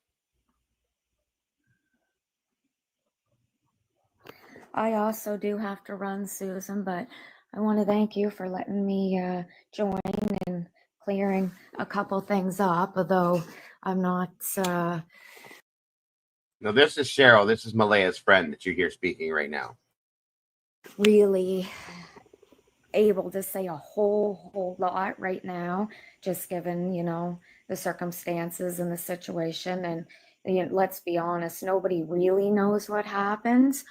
I also do have to run, Susan, but I want to thank you for letting me join and clearing a couple things up, although I'm not No, this is Cheryl. This is Malaya's friend that you hear speaking right now. really able to say a whole lot right now, just given, you know, the circumstances and the situation. And you know, let's be honest, nobody really knows what happens.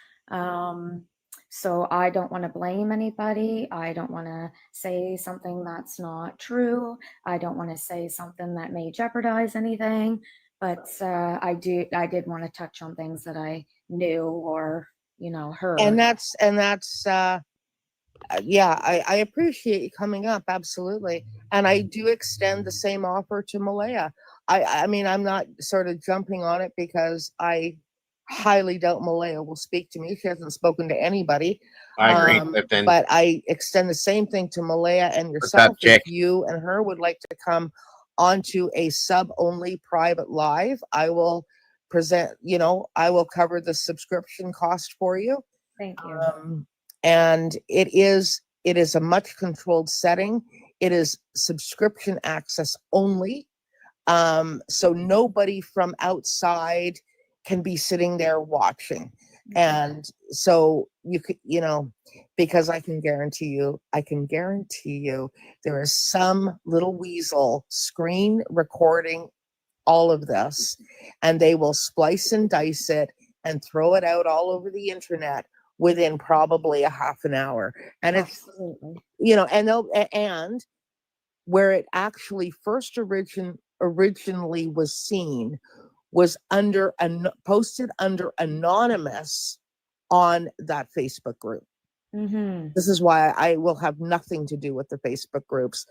So I don't want to blame anybody. I don't want to say something that's not true. I don't want to say something that may jeopardize anything. But I did want to touch on things that I knew or, you know, heard. And that's yeah, I appreciate you coming up, absolutely. And I do extend the same offer to Malaya. I mean, I'm not sort of jumping on it because I highly doubt Malaya will speak to me. She hasn't spoken to anybody. I agree, Clifton. But I extend the same thing to Malaya and yourself. If you and her would like to come onto a sub-only private live, I will present, you know, I will cover the subscription cost for you. Thank you. And it is a much controlled setting. It is subscription access only. So nobody from outside can be sitting there watching. And so you could, you know, because I can guarantee you there is some little weasel screen recording all of this, and they will splice and dice it and throw it out all over the internet within probably a half an hour. And it's, you know, and where it actually first originally was seen was posted under anonymous on that Facebook group. This is why I will have nothing to do with the Facebook groups.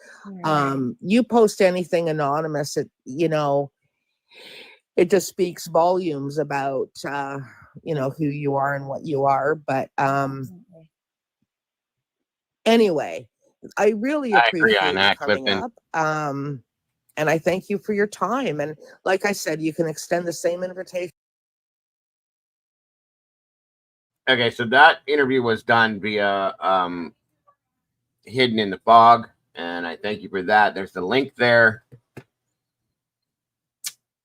You post anything anonymous, it, you know, it just speaks volumes about you know, who you are and what you are. But anyway, I really appreciate you coming up. And I thank you for your time. And like I said, you can extend the same invitation. Okay, so that interview was done via Hidden in the Fog, and I thank you for that. There's the link there.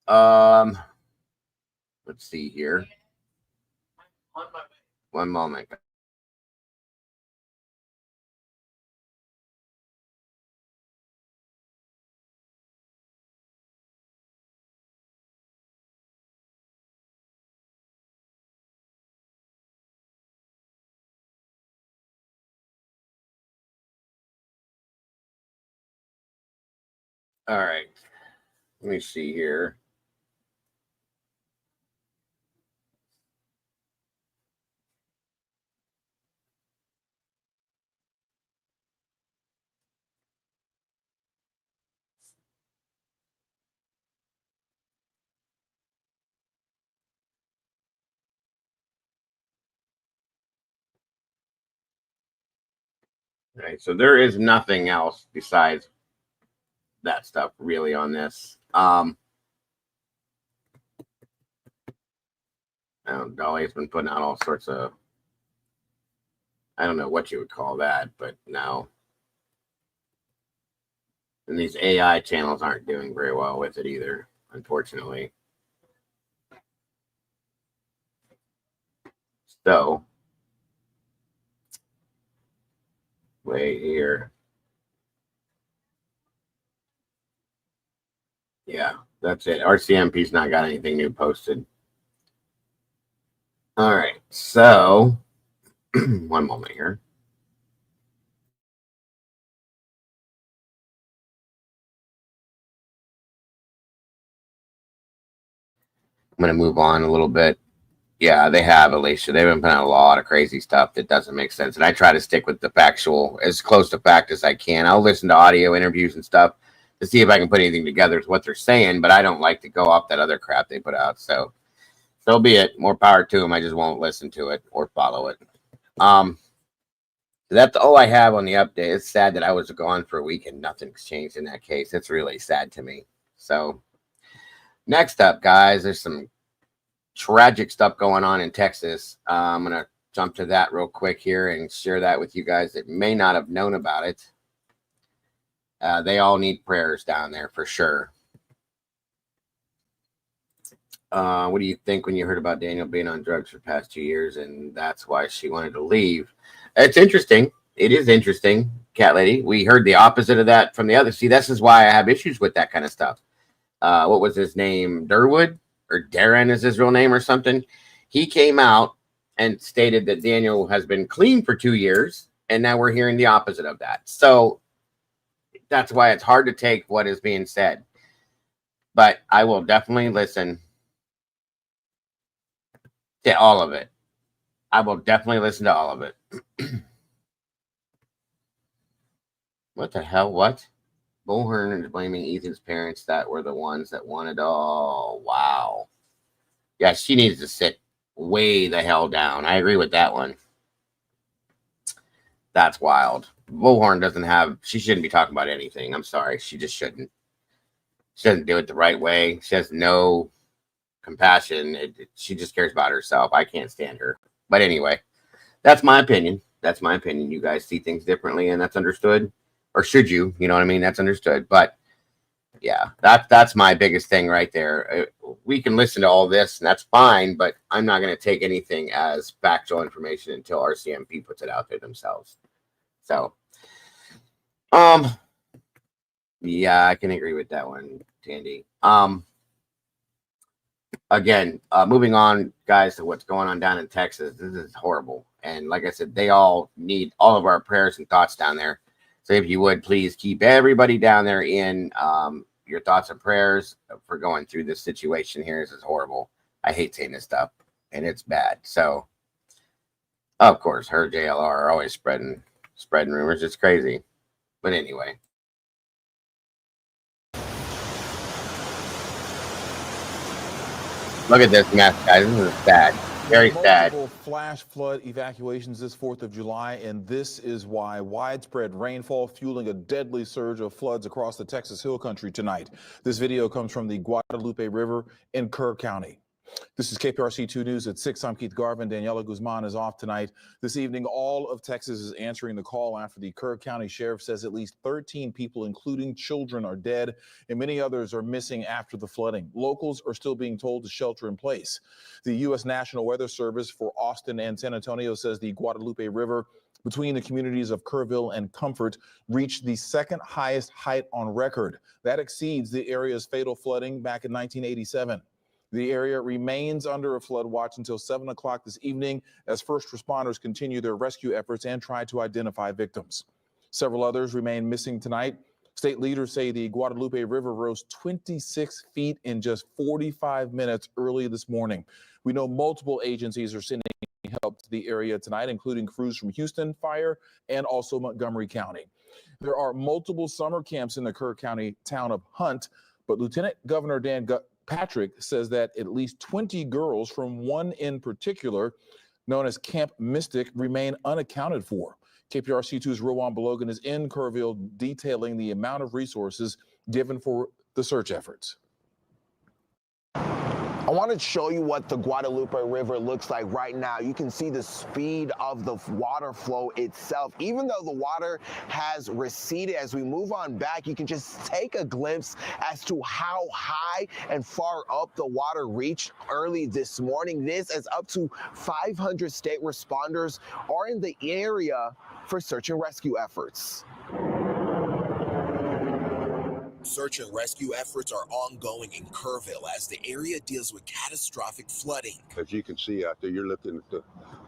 Let's see here. One moment. All right. Let me see here. All right, so there is nothing else besides that stuff really on this. Dolly's been putting out all sorts of, I don't know what you would call that, but no. And these AI channels aren't doing very well with it either, unfortunately. So, wait here. Yeah, that's it. RCMP's not got anything new posted. All right, so one moment here. I'm going to move on a little bit. Yeah, they have, Alicia. They've been putting out a lot of crazy stuff that doesn't make sense. And I try to stick with the factual, as close to fact as I can. I'll listen to audio interviews and stuff to see if I can put anything together with what they're saying, but I don't like to go off that other crap they put out. So be it. More power to them. I just won't listen to it or follow it. That's all I have on the update. It's sad that I was gone for a week and nothing's changed in that case. It's really sad to me. So next up, guys, there's some tragic stuff going on in Texas. I'm going to jump to that real quick here and share that with you guys that may not have known about it. They all need prayers down there for sure. What do you think when you heard about Daniel being on drugs for the past 2 years and that's why she wanted to leave? It's interesting. It is interesting, Cat Lady. We heard the opposite of that from the other. See, this is why I have issues with that kind of stuff. What was his name? Durwood? Or Darren is his real name or something. He came out and stated that Daniel has been clean for 2 years, and now we're hearing the opposite of that. So that's why it's hard to take what is being said. But I will definitely listen to all of it. I will definitely listen to all of it. What the hell? What? Bullhorn is blaming Ethan's parents that were the ones that wanted. Oh, wow. Yeah, she needs to sit way the hell down. I agree with that one. That's wild. Bullhorn doesn't have, she shouldn't be talking about anything. I'm sorry. She just shouldn't. She doesn't do it the right way. She has no compassion. She just cares about herself. I can't stand her. But anyway, that's my opinion. That's my opinion. You guys see things differently, and that's understood. Or should you? You know what I mean? That's understood. But yeah, that's my biggest thing right there. We can listen to all this, and that's fine, but I'm not going to take anything as factual information until RCMP puts it out there themselves. So, yeah, I can agree with that one, Tandy. Again, moving on, guys, to what's going on down in Texas. This is horrible. And like I said, they all need all of our prayers and thoughts down there. So if you would, please keep everybody down there in your thoughts and prayers for going through this situation here. This is horrible. I hate saying this stuff, and it's bad. So, of course, her JLR are always spreading rumors. It's crazy. But anyway. Look at this mess, guys. This is sad. Very sad. Multiple flash flood evacuations this 4th of July, and this is why widespread rainfall fueling a deadly surge of floods across the Texas Hill Country tonight. This video comes from the Guadalupe River in Kerr County. This is KPRC 2 News at 6. I'm Keith Garvin. Daniela Guzman is off tonight. This evening, all of Texas is answering the call after the Kerr County Sheriff says at least 13 people, including children, are dead, and many others are missing after the flooding. Locals are still being told to shelter in place. The U.S. National Weather Service for Austin and San Antonio says the Guadalupe River between the communities of Kerrville and Comfort reached the second highest height on record. That exceeds the area's fatal flooding back in 1987. The area remains under a flood watch until 7 o'clock this evening as first responders continue their rescue efforts and try to identify victims. Several others remain missing tonight. State leaders say the Guadalupe River rose 26 feet in just 45 minutes early this morning. We know multiple agencies are sending help to the area tonight, including crews from Houston Fire and also Montgomery County. There are multiple summer camps in the Kerr County town of Hunt, but Lieutenant Governor Dan Patrick says that at least 20 girls from one in particular, known as Camp Mystic, remain unaccounted for. KPRC2's Rowan Belogan is in Kerrville detailing the amount of resources given for the search efforts. I want to show you what the Guadalupe River looks like right now. You can see the speed of the water flow itself. Even though the water has receded, as we move on back, you can just take a glimpse as to how high and far up the water reached early this morning. This is up to 500 state responders are in the area for search and rescue efforts. Search and rescue efforts are ongoing in Kerrville as the area deals with catastrophic flooding. As you can see out there, you're looking at the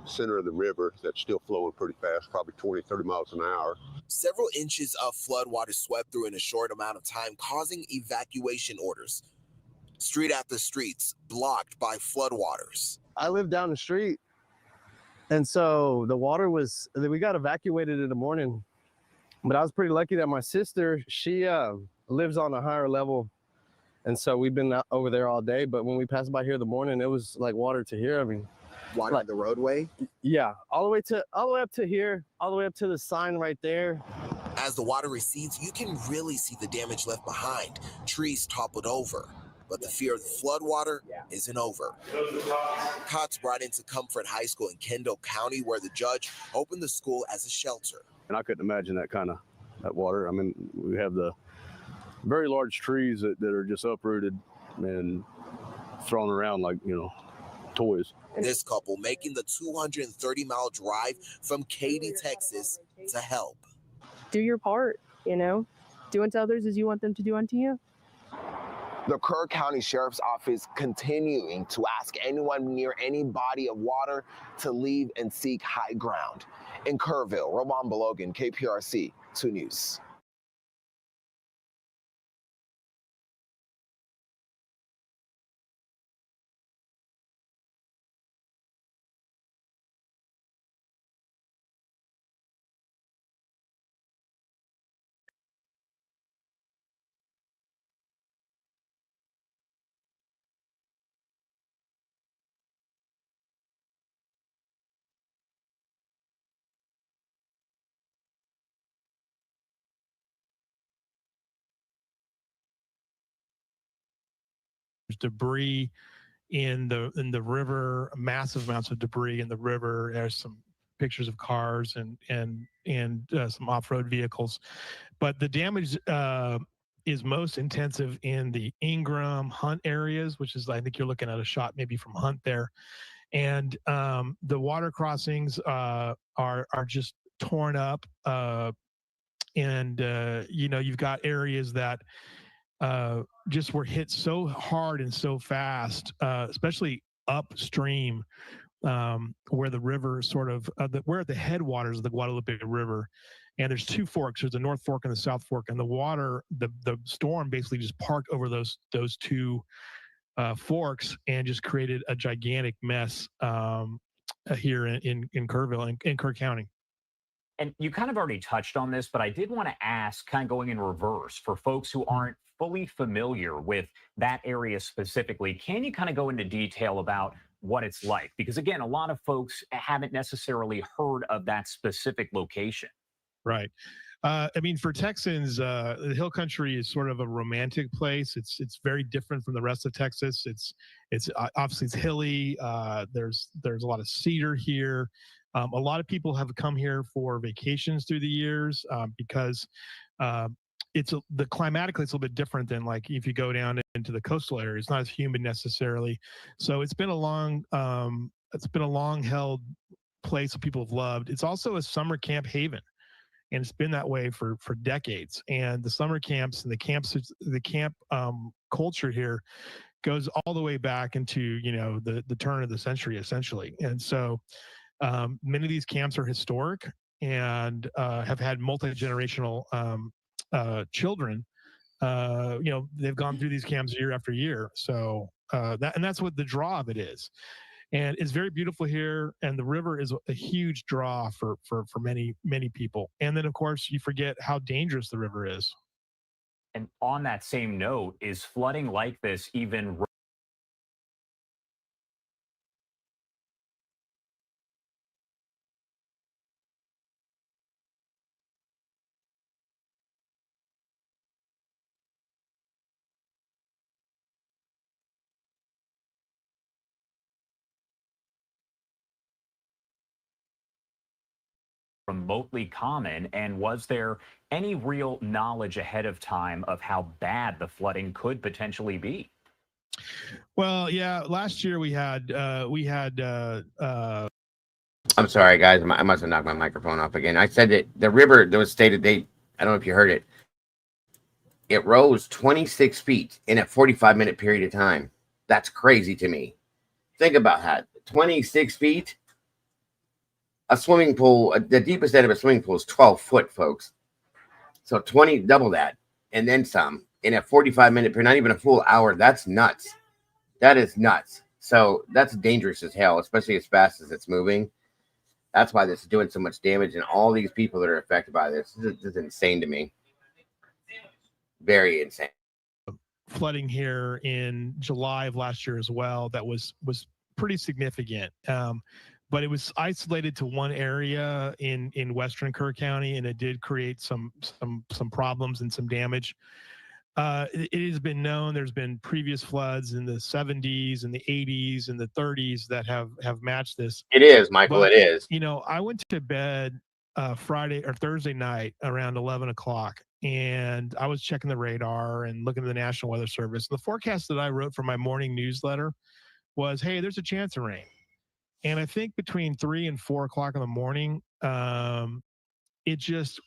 center of the river that's still flowing pretty fast, probably 20, 30 miles an hour. Several inches of floodwater swept through in a short amount of time, causing evacuation orders. Street after streets blocked by floodwaters. I live down the street, and so the water was, we got evacuated in the morning, but I was pretty lucky that my sister, she lives on a higher level, and so we've been out over there all day. But when we passed by here in the morning, it was like water to here. I mean, water like, the roadway. Yeah, all the way up to here, all the way up to the sign right there. As the water recedes, you can really see the damage left behind. Trees toppled over, but the fear of the floodwater isn't over. Cots brought into Comfort High School in Kendall County, where the judge opened the school as a shelter. And I couldn't imagine that water. I mean, we have the very large trees that are just uprooted and thrown around like, toys. This couple making the 230-mile drive from Katy, Texas to help. Do your part, do unto others as you want them to do unto you. The Kerr County Sheriff's Office continuing to ask anyone near any body of water to leave and seek high ground. In Kerrville, Roman Belogan, KPRC 2 News. debris in the river, massive amounts of debris in the river. There's some pictures of cars and some off-road vehicles, but the damage is most intensive in the Ingram Hunt areas, which is, I think you're looking at a shot maybe from Hunt there, and the water crossings are just torn up, and you know, you've got areas that just were hit so hard and so fast, especially upstream, where the river sort of we're at the headwaters of the Guadalupe River, and there's two forks. There's the North Fork and the South Fork, and the water, the storm basically just parked over those two forks and just created a gigantic mess here in Kerrville, in Kerr County. And you kind of already touched on this, but I did want to ask, kind of going in reverse, for folks who aren't fully familiar with that area specifically, can you kind of go into detail about what it's like? Because again, a lot of folks haven't necessarily heard of that specific location. Right. I mean, for Texans, the Hill Country is sort of a romantic place. It's very different from the rest of Texas. It's obviously it's hilly. There's a lot of cedar here. A lot of people have come here for vacations through the years because the climatically it's a little bit different than like if you go down into the coastal area. It's not as humid necessarily. So it's been a long held place that people have loved. It's also a summer camp haven. And it's been that way for decades. And the summer camps and the camp culture here goes all the way back into, you know, the turn of the century, essentially. And so many of these camps are historic and have had multi-generational children. You know, they've gone through these camps year after year. So that's what the draw of it is. And it's very beautiful here, and the river is a huge draw for many, many people. And then, of course, you forget how dangerous the river is. And on that same note, is flooding like this even remotely common? And was there any real knowledge ahead of time of how bad the flooding could potentially be? Well, yeah, last year we had I'm sorry, guys. I must have knocked my microphone off again. I said that the river that was stated, I don't know if you heard it. It rose 26 feet in a 45-minute period of time. That's crazy to me. Think about that. 26 feet. A swimming pool, the deepest end of a swimming pool is 12 foot, folks. So 20, double that, and then some in a 45-minute period, not even a full hour. That's nuts. That is nuts. So that's dangerous as hell, especially as fast as it's moving. That's why this is doing so much damage, and all these people that are affected by this. This is insane to me. Very insane. Flooding here in July of last year as well. That was pretty significant. But it was isolated to one area in western Kerr County, and it did create some problems and some damage. It has been known there's been previous floods in the 70s and the 80s and the 30s that have matched this. It is, Michael. But, it is. You know, I went to bed Friday or Thursday night around 11 o'clock, and I was checking the radar and looking at the National Weather Service. The forecast that I wrote for my morning newsletter was, hey, there's a chance of rain. And I think between 3 and 4 o'clock in the morning, it just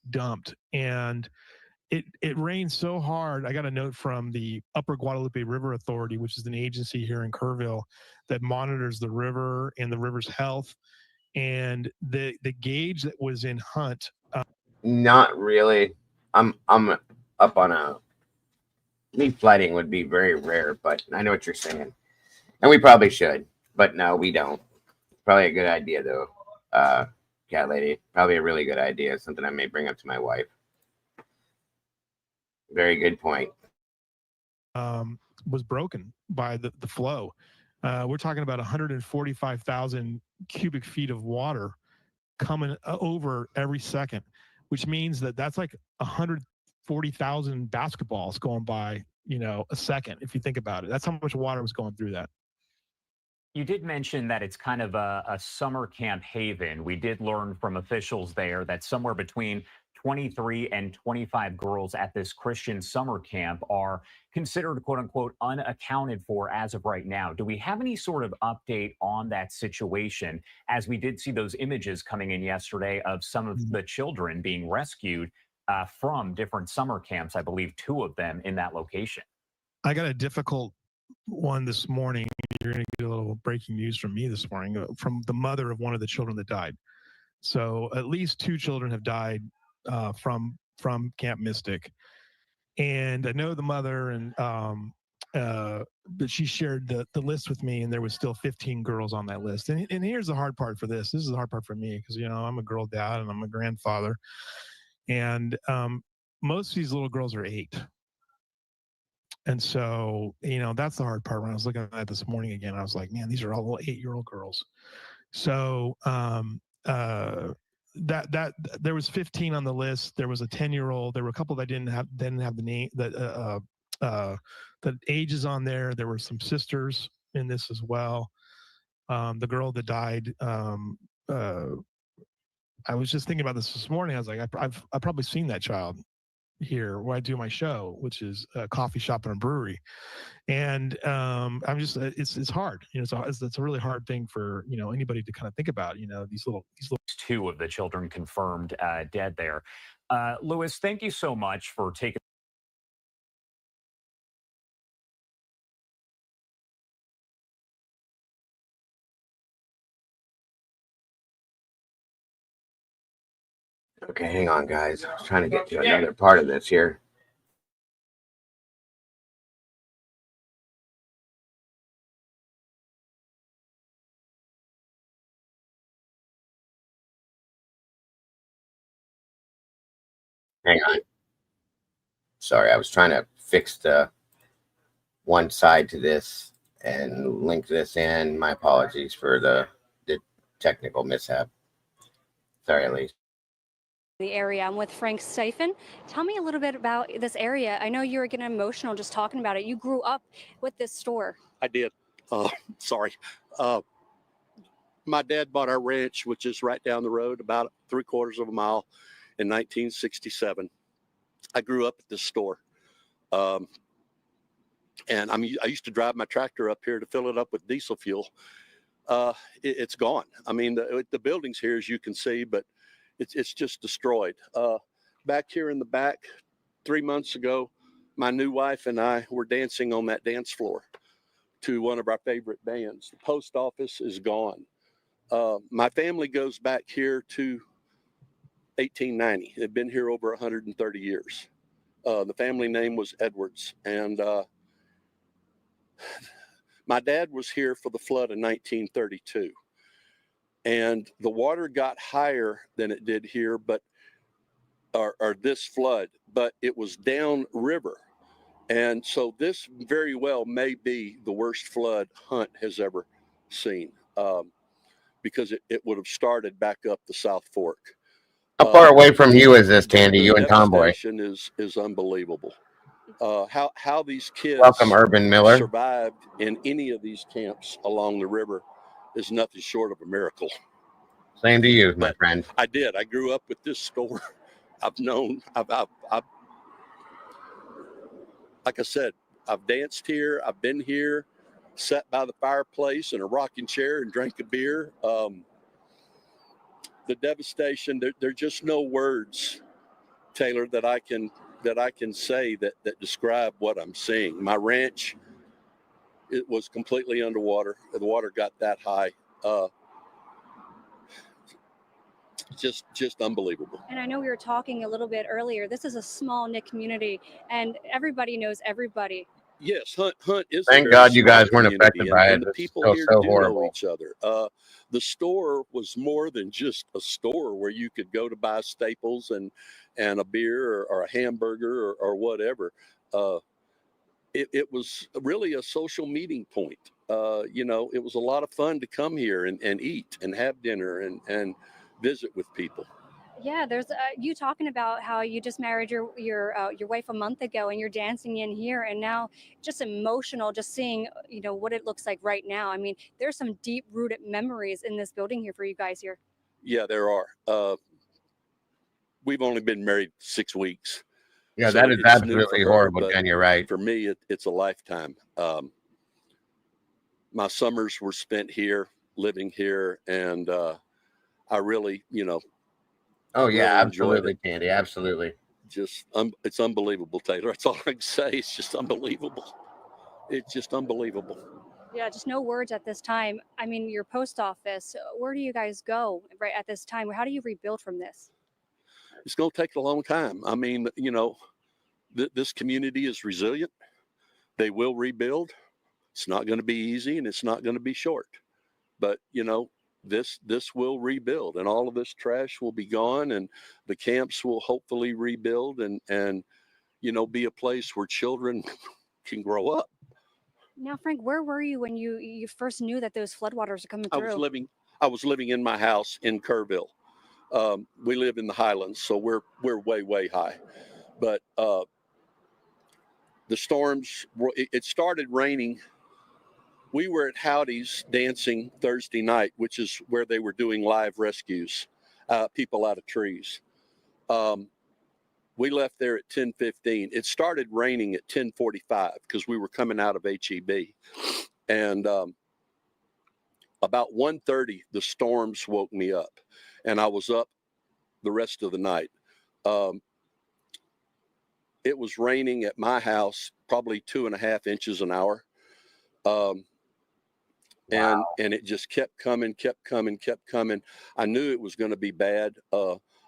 dumped, and it rained so hard. I got a note from the Upper Guadalupe River Authority, which is an agency here in Kerrville that monitors the river and the river's health. And the gauge that was in Hunt. Not really. I'm up on me flooding would be very rare, but I know what you're saying, and we probably should. But no, we don't. Probably a good idea, though. Cat lady. Probably a really good idea. Something I may bring up to my wife. Very good point. Was broken by the flow. We're talking about 145,000 cubic feet of water coming over every second, which means that's like 140,000 basketballs going by a second, if you think about it. That's how much water was going through that. You did mention that it's kind of a summer camp haven. We did learn from officials there that somewhere between 23 and 25 girls at this Christian summer camp are considered, quote unquote, unaccounted for as of right now. Do we have any sort of update on that situation, as we did see those images coming in yesterday of some of the children being rescued from different summer camps, I believe 2 of them in that location? I got a difficult one this morning. You're going to get a little breaking news from me this morning from the mother of one of the children that died. So at least 2 children have died from Camp Mystic, and I know the mother, and but she shared the list with me, and there was still 15 girls on that list. And here's the hard part for this. This is the hard part for me, because I'm a girl dad and I'm a grandfather, and most of these little girls are 8. And so, that's the hard part. When I was looking at that this morning again, I was like, man, these are all 8-year-old girls. So that there was 15 on the list. There was a 10-year-old. There were a couple that didn't have the name, the ages on there. There were some sisters in this as well. The girl that died, I was just thinking about this morning. I was like, I've probably seen that child here where I do my show, which is a coffee shop and a brewery. And I'm just, it's hard. It's a really hard thing for, anybody to kind of think about, these little. 2 of the children confirmed dead there. Louis, thank you so much for taking. Okay, hang on, guys. I was trying to get to another part of this here. Hang on. Sorry, I was trying to fix the one side to this and link this in. My apologies for the technical mishap. Sorry, Elise. The area. I'm with Frank Steifen. Tell me a little bit about this area. I know you were getting emotional just talking about it. You grew up with this store. I did. Sorry. My dad bought our ranch, which is right down the road, about 3/4 of a mile, in 1967. I grew up at this store. And I used to drive my tractor up here to fill it up with diesel fuel. It's gone. I mean, the buildings here, as you can see, but it's just destroyed. Back here in the back, 3 months ago, my new wife and I were dancing on that dance floor to one of our favorite bands. The post office is gone. My family goes back here to 1890. They've been here over 130 years. The family name was Edwards. And my dad was here for the flood in 1932. And the water got higher than it did here, or this flood, but it was down river. And so this very well may be the worst flood Hunt has ever seen, because it would have started back up the South Fork. How far away from you is this, Tandy? You and Tomboy. The devastation is unbelievable. How these kids Welcome, Urban Miller. survived in any of these camps along the river is nothing short of a miracle. Same to you, my friend. I did. I grew up with this store. I've like I said, I've danced here. I've been here, sat by the fireplace in a rocking chair and drank a beer. The devastation, there are just no words, Taylor, that I can say that describe what I'm seeing. My ranch, it was completely underwater. The water got that high. Just unbelievable. And I know we were talking a little bit earlier. This is a small knit community, and everybody knows everybody. Yes, Hunt is. Thank God you guys weren't affected by it. And the people here do know each other. The store was more than just a store where you could go to buy staples and a beer or a hamburger or whatever. It was really a social meeting point. It was a lot of fun to come here and eat and have dinner and visit with people. Yeah, there's you talking about how you just married your wife a month ago, and you're dancing in here, and now just emotional, just seeing what it looks like right now. I mean, there's some deep rooted memories in this building here for you guys here. Yeah, there are. We've only been married 6 weeks. Yeah, so that is it's new for absolutely her, horrible, but Dan. You're right. for me, it's a lifetime. My summers were spent here, living here, and I really, Oh yeah, really enjoyed absolutely, it. Candy. Absolutely. Just, it's unbelievable, Taylor. That's all I can say. It's just unbelievable. It's just unbelievable. Yeah, just no words at this time. I mean, your post office, where do you guys go right at this time? How do you rebuild from this? It's going to take a long time. I mean, this community is resilient. They will rebuild. It's not going to be easy, and it's not going to be short. But this will rebuild, and all of this trash will be gone, and the camps will hopefully rebuild, and be a place where children can grow up. Now, Frank, where were you when you first knew that those floodwaters are coming I through? was living in my house in Kerrville. We live in the Highlands, so we're way high. But the storms, it started raining. We were at Howdy's dancing Thursday night, which is where they were doing live rescues, people out of trees. We left there at 10:15. It started raining at 10:45 because we were coming out of HEB. And about 1:30, the storms woke me up, and I was up the rest of the night. It was raining at my house probably 2.5 inches an hour. And it just kept coming. I knew it was going to be bad.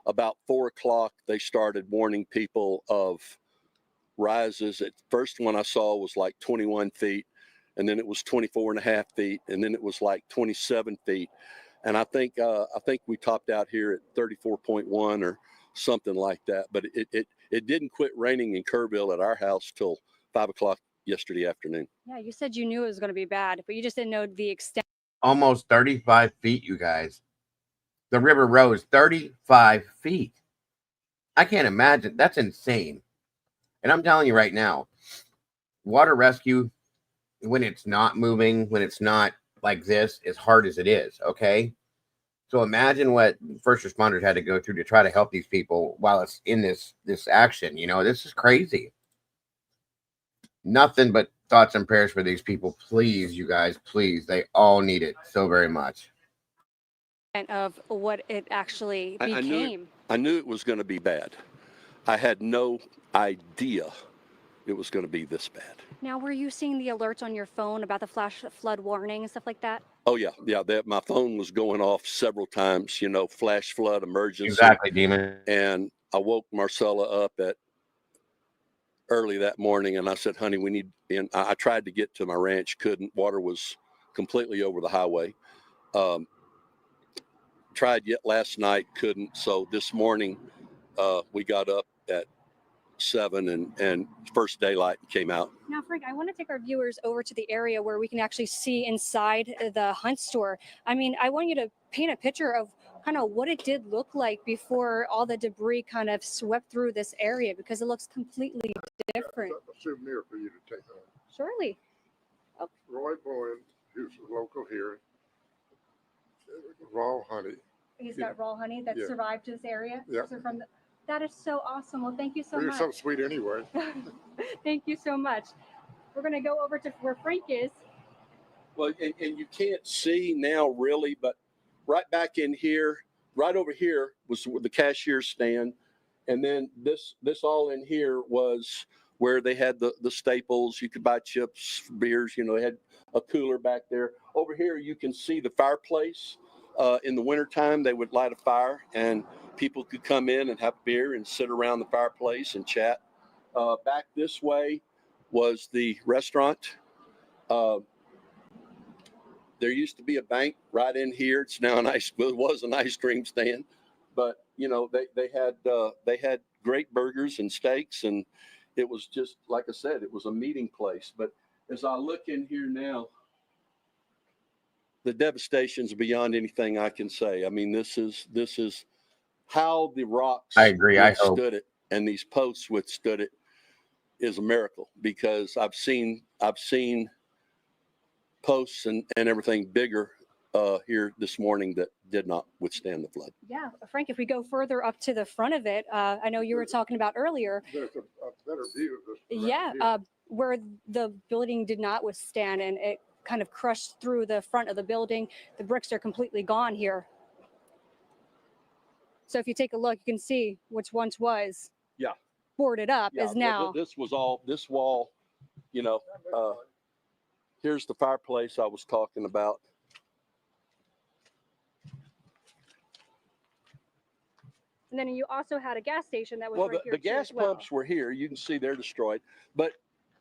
About 4 o'clock, they started warning people of rises. At first one I saw was like 21 feet, and then it was 24.5 feet, and then it was like 27 feet. And I think we topped out here at 34.1 or something like that. But it didn't quit raining in Kerrville at our house till 5 o'clock yesterday afternoon. Yeah, you said you knew it was going to be bad, but you just didn't know the extent. Almost 35 feet, you guys. The river rose 35 feet. I can't imagine. That's insane. And I'm telling you right now, water rescue, when it's not moving, when it's not like this, as hard as it is, okay? So imagine what first responders had to go through to try to help these people while it's in this action. This is crazy. Nothing but thoughts and prayers for these people. Please, you guys, please. They all need it so very much. Of what it actually became. I knew it was going to be bad. I had no idea it was going to be this bad. Now, were you seeing the alerts on your phone about the flash flood warning and stuff like that? Oh yeah. My phone was going off several times. Flash flood emergency. Exactly, Demon. And I woke Marcella up at early that morning, and I said, "Honey, we need." And I tried to get to my ranch, couldn't. Water was completely over the highway. Tried yet last night, couldn't. So this morning, we got up at 7 and first daylight came out. Now, Frank, I want to take our viewers over to the area where we can actually see inside the Hunt store. I mean, I want you to paint a picture of kind of what it did look like before all the debris kind of swept through this area, because it looks completely different. A souvenir for you to take home. Surely. Oh. Roy Bowen, who's local here, raw honey. He's got raw honey that survived this area. Yeah. So that is so awesome. Well, thank you so You're much. so sweet anyway. Thank you so much. We're going to go over to where Frank is. Well, and you can't see now really, but right back in here, right over here was the cashier stand. And then this all in here was where they had the staples. You could buy chips, beers, they had a cooler back there. Over here, you can see the fireplace. In the wintertime, they would light a fire and people could come in and have beer and sit around the fireplace and chat. Back this way was the restaurant. There used to be a bank right in here. It's now it was an ice cream stand, but they had great burgers and steaks, and it was just like I said, it was a meeting place. But as I look in here now, the devastation's beyond anything I can say. I mean, this is how the rocks I agree. I hope. withstood it and these posts withstood it is a miracle, because I've seen posts and everything bigger here this morning that did not withstand the flood. Yeah, Frank, if we go further up to the front of it, I know you were talking about earlier. There's a better view of this. Yeah, where the building did not withstand and it kind of crushed through the front of the building. The bricks are completely gone here. So if you take a look, you can see which once was boarded up is now. This was all, this wall, you know, here's the fireplace I was talking about. And then you also had a gas station that was Well, right here the too gas as well. pumps were here. You can see they're destroyed. But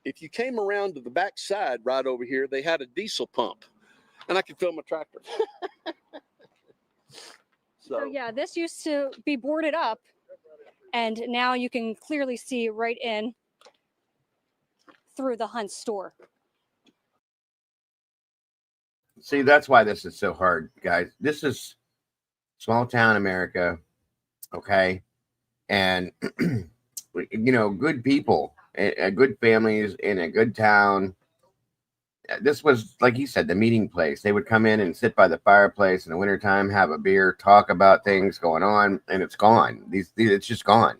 if you came around to the back side right over here, they had a diesel pump. And I could fill my tractor. So yeah, this used to be boarded up. And now you can clearly see right in through the Hunt store. See, that's why this is so hard, guys. This is small town America, okay? And, you know, good people, good families in a good town. This was, like he said, the meeting place. They would come in and sit by the fireplace in the wintertime, have a beer, talk about things going on, and it's gone. It's just gone.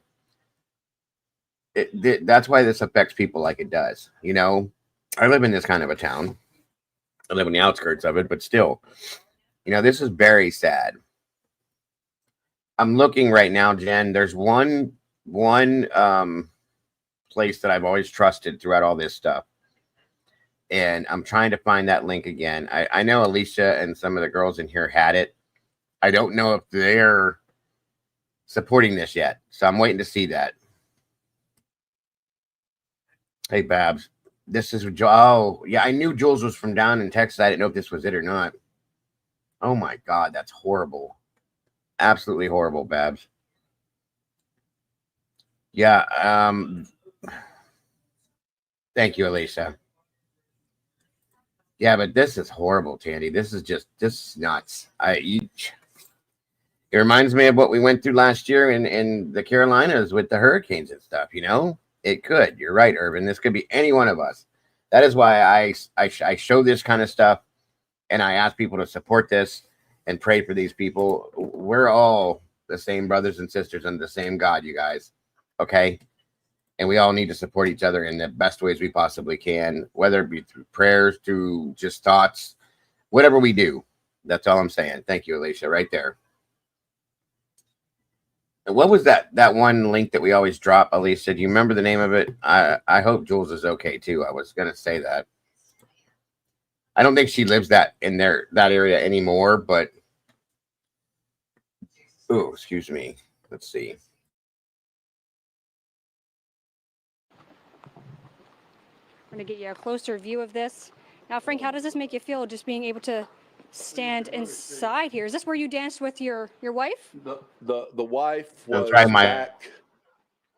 That's why this affects people like it does. You know, I live in this kind of a town. I live on the outskirts of it, but still, you know, this is very sad. I'm looking right now, Jen. There's one place that I've always trusted throughout all this stuff. And I'm trying to find that link again. I know Alicia and some of the girls in here had it. I don't know if they're supporting this yet. So I'm waiting to see that. Hey, Babs. This is, oh, yeah, I knew Jules was from down in Texas. I didn't know if this was it or not. Oh, my God, that's horrible. Absolutely horrible, Babs. Yeah, thank you, Alicia. Yeah, but this is horrible, Tandy. This is nuts. It reminds me of what we went through last year in the Carolinas with the hurricanes and stuff, you know? It could. You're right, Irvin. This could be any one of us. That is why I show this kind of stuff, and I ask people to support this and pray for these people. We're all the same brothers and sisters under the same God, you guys. Okay? And we all need to support each other in the best ways we possibly can, whether it be through prayers, through just thoughts, whatever we do. That's all I'm saying. Thank you, Alicia, right there. And what was that one link that we always drop, Alicia? Do you remember the name of it? I hope Jules is okay too. I was gonna say that. I don't think she lives that area anymore, but oh, excuse me. Let's see. I'm going to get you a closer view of this. Now, Frank, how does this make you feel just being able to stand inside here? Is this where you danced with your wife? The wife was back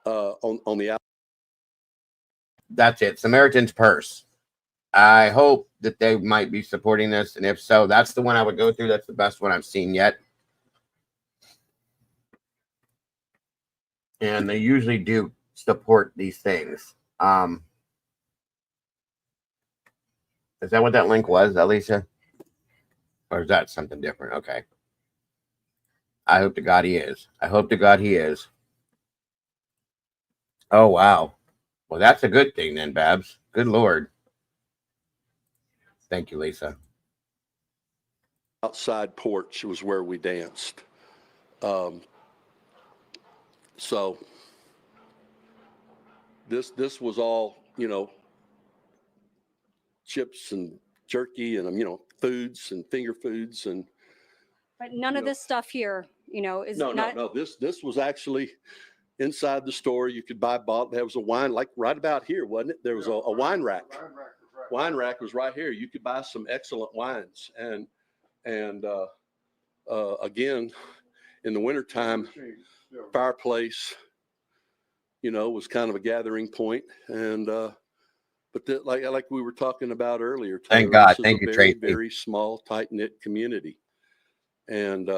on the out. That's it. Samaritan's Purse. I hope that they might be supporting this, and if so, that's the one I would go through. That's the best one I've seen yet. And they usually do support these things. Is that what that link was, Alicia? Or is that something different? Okay. I hope to God he is. I hope to God he is. Oh, wow. Well, that's a good thing then, Babs. Good Lord. Thank you, Lisa. Outside porch was where we danced. So this was all, you know, chips and jerky and, you know, foods and finger foods. And But none of this stuff here, you know, is no. This was actually inside the store. You could buy a bottle. There was a wine, like right about here, wasn't it? There was a wine rack. Wine rack was right here. You could buy some excellent wines. And again, in the wintertime, fireplace, you know, was kind of a gathering point. And but like we were talking about earlier, thank God. Thank you, very, Tracy. very small, tight-knit community. And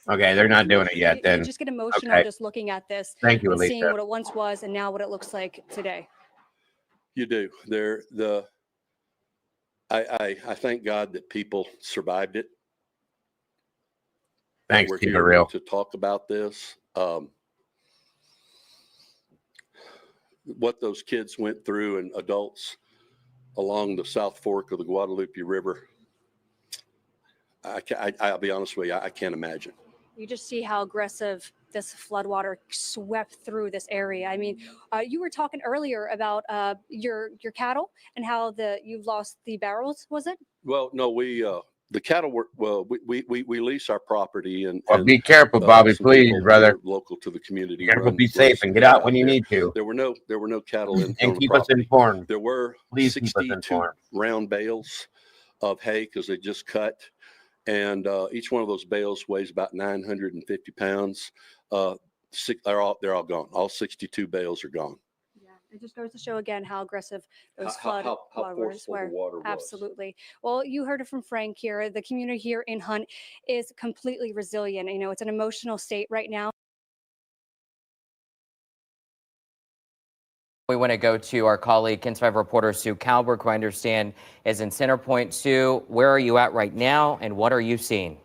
Okay, they're not doing it yet You then. just get emotional Okay. just looking at this Thank you, and seeing Alicia. what it once was and now what it looks like today. You do. I thank God that people survived it. Thanks, We're keep it here real. to talk about this. What those kids went through and adults along the South Fork of the Guadalupe River, I'll be honest with you, I can't imagine. You just see how aggressive this floodwater swept through this area. I mean, you were talking earlier about your cattle and how you've lost the barrels, was it? Well, no, the cattle were, well, we lease our property and Be careful, Bobby, some please, people brother. here local to the community. Careful, run be safe some and get hay out when you there. need to. There were no cattle in And on the keep us property. informed. There were Please keep us 62 informed. round bales of hay because they just cut, and each one of those bales weighs about 950 pounds. They're all gone. All 62 bales are gone. It just goes to show again how aggressive those How flood waters forceful were. the water was. Absolutely. Well, you heard it from Frank here. The community here in Hunt is completely resilient. You know, it's an emotional state right now. We want to go to our colleague, KENS 5 reporter Sue Kalberg, who I understand is in Center Point. Sue, where are you at right now, and what are you seeing?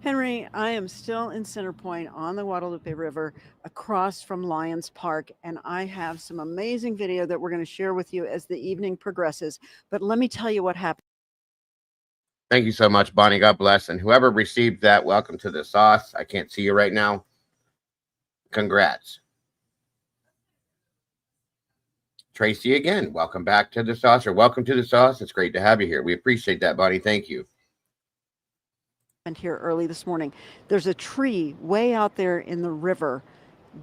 Henry, I am still in Center Point on the Guadalupe River across from Lions Park, and I have some amazing video that we're going to share with you as the evening progresses. But let me tell you what happened. Thank you so much, Bonnie. God bless. And whoever received that, welcome to the sauce. I can't see you right now. Congrats. Tracy, again, welcome back to the sauce, or welcome to the sauce. It's great to have you here. We appreciate that, Bonnie. Thank you. Here early this morning, there's a tree way out there in the river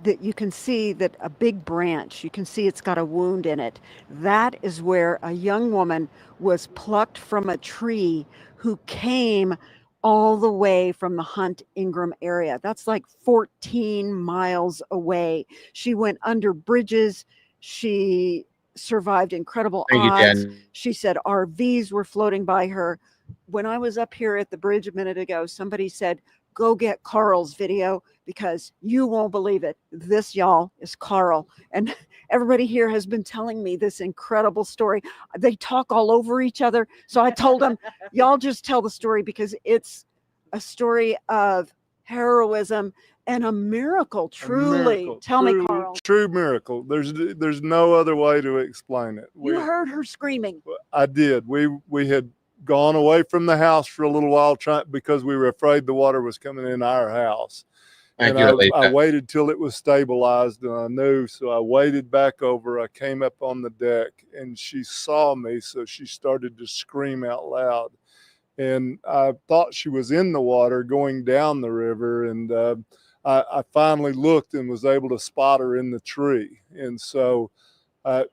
that you can see, that a big branch, you can see it's got a wound in it. That is where a young woman was plucked from a tree who came all the way from the Hunt Ingram area. That's like 14 miles away. She went under bridges. She survived incredible Thank you, odds. Jen. She said RVs were floating by her. When I was up here at the bridge a minute ago, somebody said, go get Carl's video because you won't believe it. This, y'all, is Carl. And everybody here has been telling me this incredible story. They talk all over each other. So I told them, y'all just tell the story because it's a story of heroism and a miracle, truly. Miracle, Tell true, me, Carl. True miracle. There's no other way to explain it. You heard her screaming. I did. We had gone away from the house for a little while because we were afraid the water was coming in our house. Thank And you, Alicia. I waited till it was stabilized, and I knew, so I waited back over. I came up on the deck, and she saw me, so she started to scream out loud. And I thought she was in the water going down the river, and I finally looked and was able to spot her in the tree. And so, I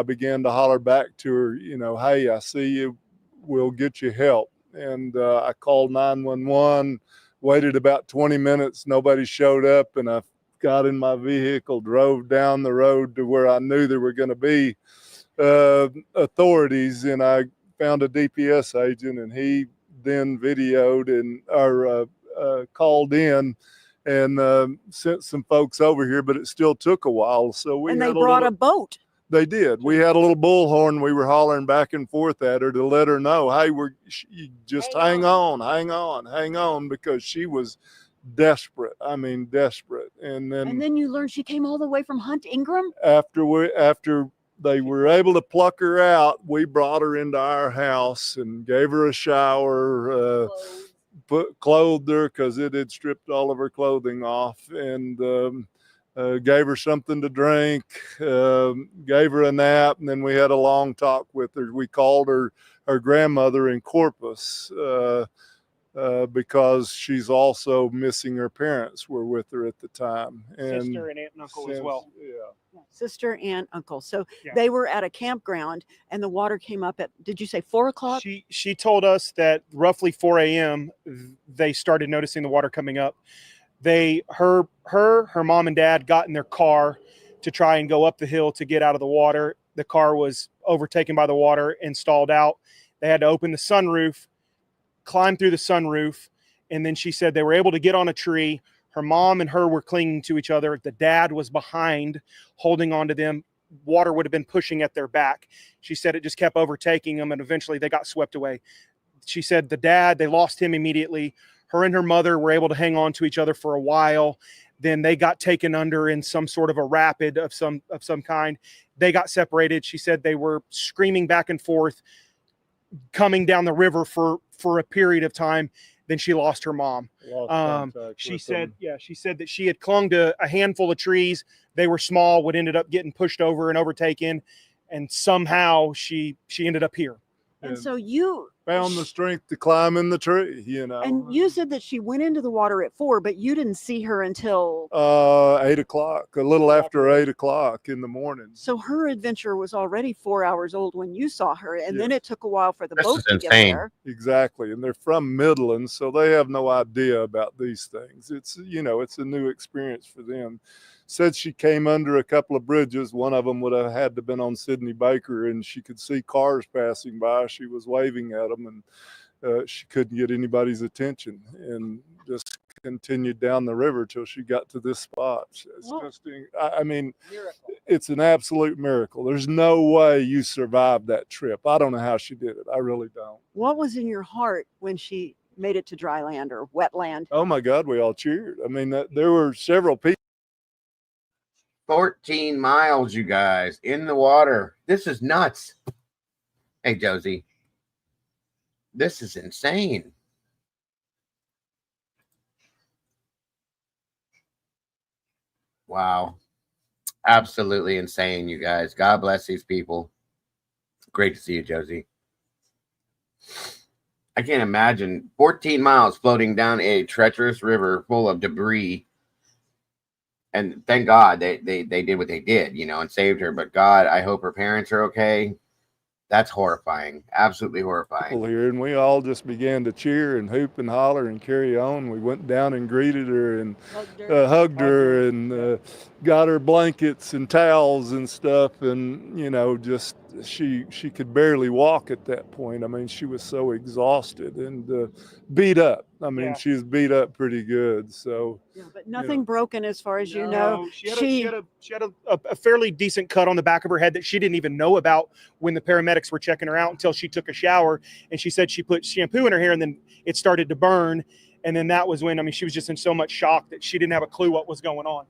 began to holler back to her, hey, I see you. We'll get you help. And I called 911, waited about 20 minutes. Nobody showed up. And I got in my vehicle, drove down the road to where I knew there were going to be authorities. And I found a DPS agent, and he then videoed and called in and sent some folks over here, but it still took a while. So we And had they brought a little, boat. They did. We had a little bullhorn. We were hollering back and forth at her to let her know, hey, you just hang on, because she was desperate. I mean, desperate. And then you learned she came all the way from Hunt Ingram? after they were able to pluck her out, we brought her into our house and gave her a shower, clothed her because it had stripped all of her clothing off, and gave her something to drink, gave her a nap, and then we had a long talk with her. We called her grandmother in Corpus because she's also missing. Her parents were with her at the time. And sister and aunt and uncle as well. Yeah. Sister and uncle. So Yeah. they were at a campground and the water came up at, did you say 4 o'clock? She told us that roughly 4 a.m. they started noticing the water coming up. Her mom and dad got in their car to try and go up the hill to get out of the water. The car was overtaken by the water and stalled out. They had to open the sunroof, climbed through the sunroof, and then she said they were able to get on a tree. Her mom and her were clinging to each other. The dad was behind, holding on to them. Water would have been pushing at their back. She said it just kept overtaking them, and eventually they got swept away. She said the dad, they lost him immediately. Her and her mother were able to hang on to each other for a while. Then they got taken under in some sort of a rapid of some kind. They got separated. She said they were screaming back and forth, coming down the river for a period of time. Then she lost her mom. She said that she had clung to a handful of trees. They were small, would ended up getting pushed over and overtaken, and somehow she ended up here. And so you found the strength to climb in the tree, you know. And you said that she went into the water at 4, but you didn't see her until 8 o'clock, a little after 8 o'clock in the morning. So her adventure was already 4 hours old when you saw her, and then it took a while for the This boat is to get insane. there. Exactly, and they're from Midland, so they have no idea about these things. It's, you know, it's a new experience for them. Said she came under a couple of bridges. One of them would have had to been on Sidney Baker, and she could see cars passing by. She was waving at them, and she couldn't get anybody's attention, and just continued down the river till she got to this spot. It's just, I mean, it's an absolute miracle. There's no way you survived that trip. I don't know how she did it. I really don't. What was in your heart when she made it to dry land or wetland? Oh my God, we all cheered. I mean, there were several people. 14 miles, you guys, in the water. This is nuts. Hey, Josie. This is insane. Wow. Absolutely insane, you guys. God bless these people. Great to see you, Josie. I can't imagine 14 miles floating down a treacherous river full of debris. And thank God they did what they did, you know, and saved her. But God, I hope her parents are okay. That's horrifying. Absolutely horrifying. Here, and we all just began to cheer and hoop and holler and carry on. We went down and greeted her and hugged her and got her blankets and towels and stuff. And, you know, just she could barely walk at that point. I mean, she was so exhausted and beat up. I mean, she was beat up pretty good. So, but nothing broken as far as you No, know. She had a fairly decent cut on the back of her head that she didn't even know about when the paramedics were checking her out until she took a shower. And she said she put shampoo in her hair and then it started to burn. And then that was when, I mean, she was just in so much shock that she didn't have a clue what was going on.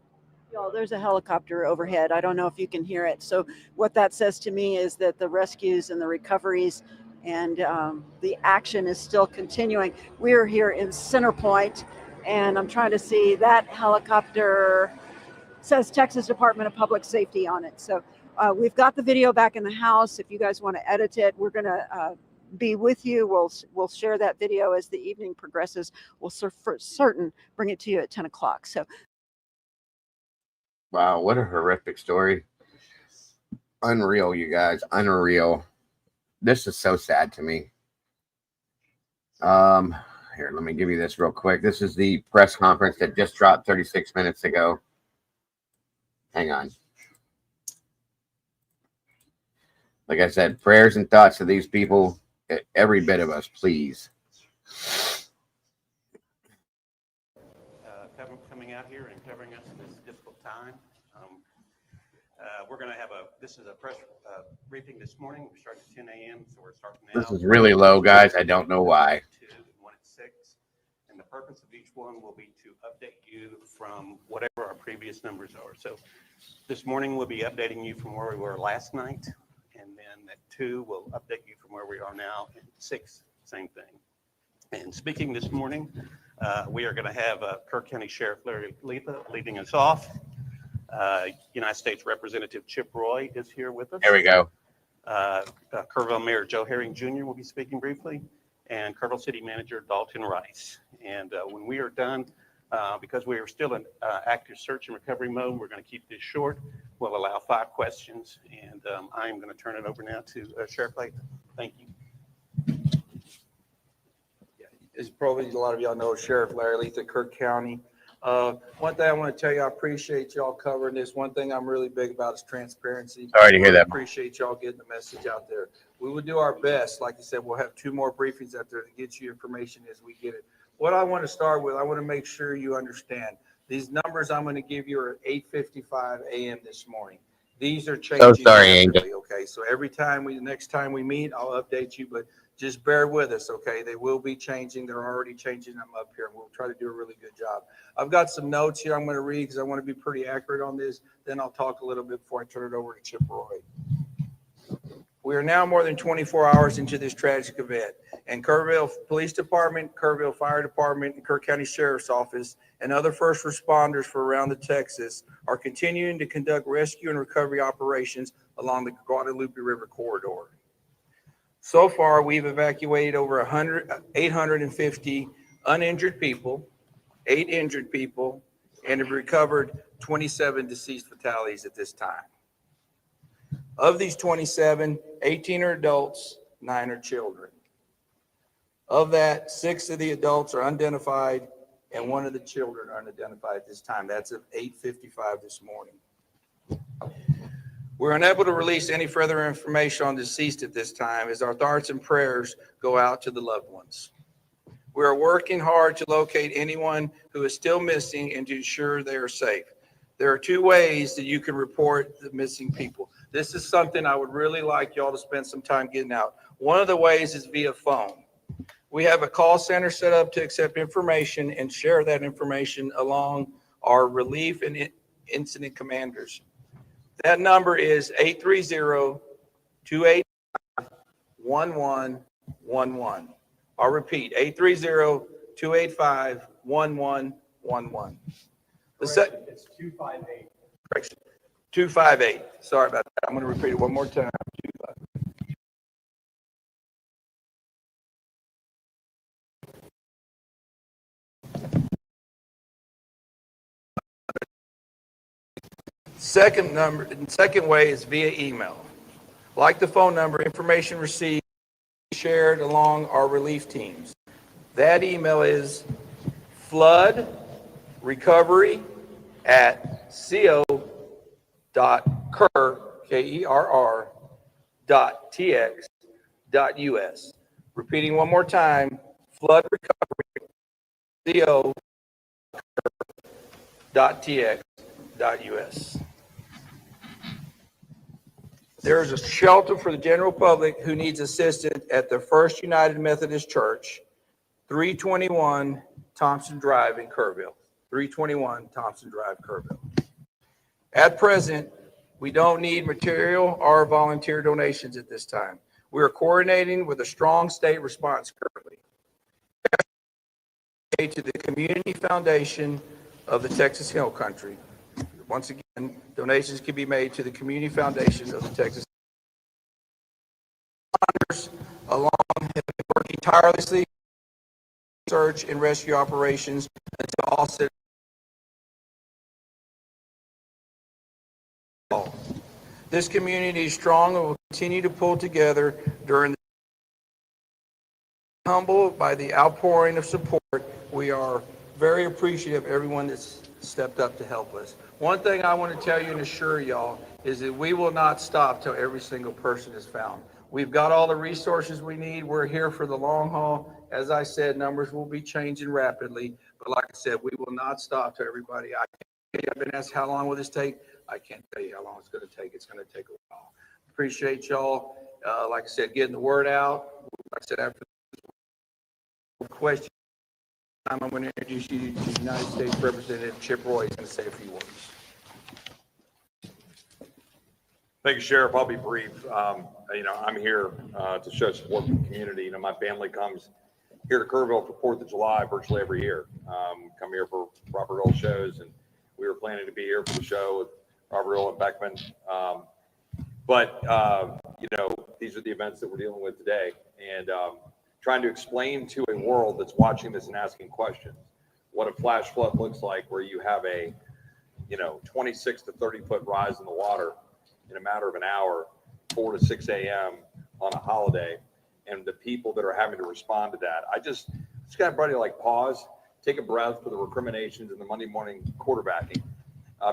Y'all, there's a helicopter overhead. I don't know if you can hear it. So what that says to me is that the rescues and the recoveries and the action is still continuing. We're here in Center Point, and I'm trying to see that helicopter says Texas Department of Public Safety on it. So we've got the video back in the house. If you guys want to edit it, we're going to be with you. We'll share that video as the evening progresses. We'll for certain bring it to you at 10 o'clock. So. Wow, what a horrific story. Unreal, you guys. Unreal. This is so sad to me. Here, let me give you this real quick. This is the press conference that just dropped 36 minutes ago. Hang on. Like I said, prayers and thoughts to these people, every bit of us, please. Coming out here and covering us in this difficult time. We're going to have this is a press briefing this morning. We start at 10 a.m., so we're starting now. This is really low, guys. I don't know why. 2 and 1 at 6. And the purpose of each one will be to update you from whatever our previous numbers are. So this morning we'll be updating you from where we were last night. And then at 2, we'll update you from where we are now. And 6, same thing. And speaking this morning, we are going to have Kirk County Sheriff Larry Letha leading us off. United States Representative Chip Roy is here with us. There we go. Kerrville Mayor Joe Herring Jr. will be speaking briefly, and Kerrville City Manager Dalton Rice. And when we are done, because we are still in active search and recovery mode, we're going to keep this short. We'll allow 5 questions, and I'm going to turn it over now to Sheriff Letha. Thank you. As probably a lot of y'all know, Sheriff Larry Letha, Kirk County. One thing I want to tell you, I appreciate y'all covering this. One thing I'm really big about is transparency. Sorry to hear that. Appreciate y'all getting the message out there. We will do our best. Like I said, we'll have 2 more briefings out there to get you information as we get it. What I want to start with, I want to make sure you understand. These numbers I'm going to give you are at 8:55 a.m. this morning. These are changing. So sorry, Angel. rapidly, okay? So next time we meet, I'll update you, but just bear with us, okay? They will be changing. They're already changing them up here, and we'll try to do a really good job. I've got some notes here I'm going to read because I want to be pretty accurate on this. Then I'll talk a little bit before I turn it over to Chip Roy. We are now more than 24 hours into this tragic event, and Kerrville Police Department, Kerrville Fire Department, and Kirk County Sheriff's Office, and other first responders from around the Texas are continuing to conduct rescue and recovery operations along the Guadalupe River corridor. So far, we've evacuated over 850 uninjured people, 8 injured people, and have recovered 27 deceased fatalities at this time. Of these 27, 18 are adults, 9 are children. Of that, 6 of the adults are unidentified, and 1 of the children are unidentified at this time. That's at 8:55 this morning. We're unable to release any further information on deceased at this time, as our thoughts and prayers go out to the loved ones. We are working hard to locate anyone who is still missing and to ensure they are safe. There are 2 ways that you can report the missing people. This is something I would really like y'all to spend some time getting out. One of the ways is via phone. We have a call center set up to accept information and share that information along our relief and incident commanders. That number is 830-285-1111. I'll repeat, 830-285-1111. It's 258. Correction. 258. Sorry about that. I'm going to repeat it one more time. 258. Second way is via email. Like the phone number, information received shared along our relief teams. That email is floodrecovery@co.tx.us. Repeating one more time, floodrecovery@co.tx.us. There is a shelter for the general public who needs assistance at the First United Methodist Church, 321 Thompson Drive in Kerrville. 321 Thompson Drive, Kerrville. At present, we don't need material or volunteer donations at this time. We are coordinating with a strong state response currently. To the Community Foundation of the Texas Hill Country. Once again, donations can be made to the Community Foundation of the Texas. Along have been working tirelessly search and rescue operations until all citizens. This community is strong and will continue to pull together during the humbled by the outpouring of support. We are very appreciative of everyone that's stepped up to help us. One thing I want to tell you and assure y'all is that we will not stop till every single person is found. We've got all the resources we need. We're here for the long haul. As I said, numbers will be changing rapidly, but like I said, we will not stop till everybody. I've been asked how long will this take? I can't tell you how long it's going to take. It's going to take a while. Appreciate y'all. Like I said, getting the word out. Like I said, after the question, I'm going to introduce you to the United States Representative Chip Roy. He's going to say a few words. Thank you, Sheriff. I'll be brief. I'm here to show support for the community. My family comes here to Kerrville for 4th of July virtually every year. Come here for Robert Earl shows, and we were planning to be here for the show with Robert Earl and Beckman. These are the events that we're dealing with today, and trying to explain to a world that's watching this and asking questions what a flash flood looks like, where you have a 26 to 30 foot rise in the water in a matter of an hour, 4 to 6 a.m. on a holiday, and the people that are having to respond to that. It's got everybody like pause, take a breath for the recriminations and the Monday morning quarterbacking,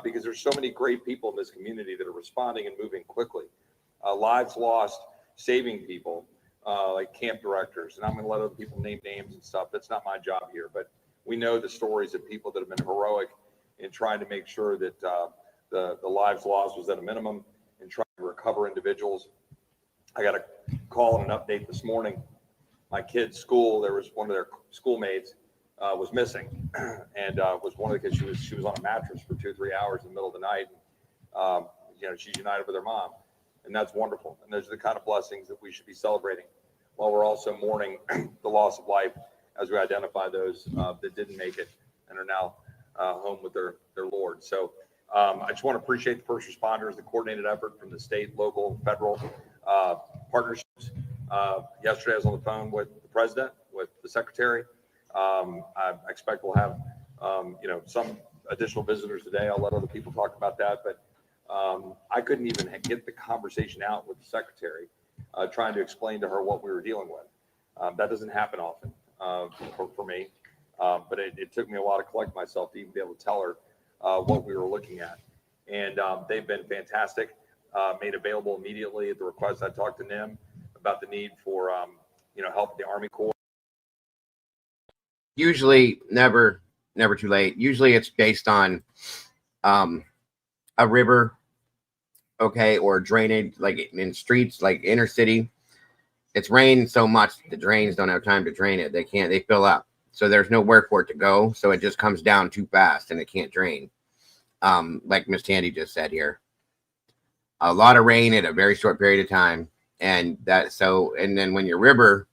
because there's so many great people in this community that are responding and moving quickly. Lives lost saving people, like camp directors. And I'm going to let other people name names and stuff. That's not my job here. But we know the stories of people that have been heroic in trying to make sure that the lives lost was at a minimum and trying to recover individuals. I got a call and an update this morning. My kid's school, there was one of their schoolmates was missing, and was one of the kids. She was on a mattress for 2 or 3 hours in the middle of the night. You know, she's united with her mom, and that's wonderful. And those are the kind of blessings that we should be celebrating, while we're also mourning the loss of life as we identify those that didn't make it and are now home with their Lord. So I just want to appreciate the first responders, the coordinated effort from the state, local, federal partnerships. Yesterday, I was on the phone with the president, with the secretary. I expect we'll have, you know, some additional visitors today. I'll let other people talk about that. But I couldn't even get the conversation out with the secretary, trying to explain to her what we were dealing with. That doesn't happen often for me. But it took me a while to collect myself to even be able to tell her what we were looking at. And they've been fantastic, made available immediately at the request. I talked to NIM about the need for, you know, help with the Army Corps. Usually never too late. Usually it's based on a river, okay, or drainage, like in streets, like inner city. It's rained so much the drains don't have time to drain it. They fill up. So there's nowhere for it to go. So it just comes down too fast and it can't drain. Like Miss Tandy just said here. A lot of rain in a very short period of time. And then when your river,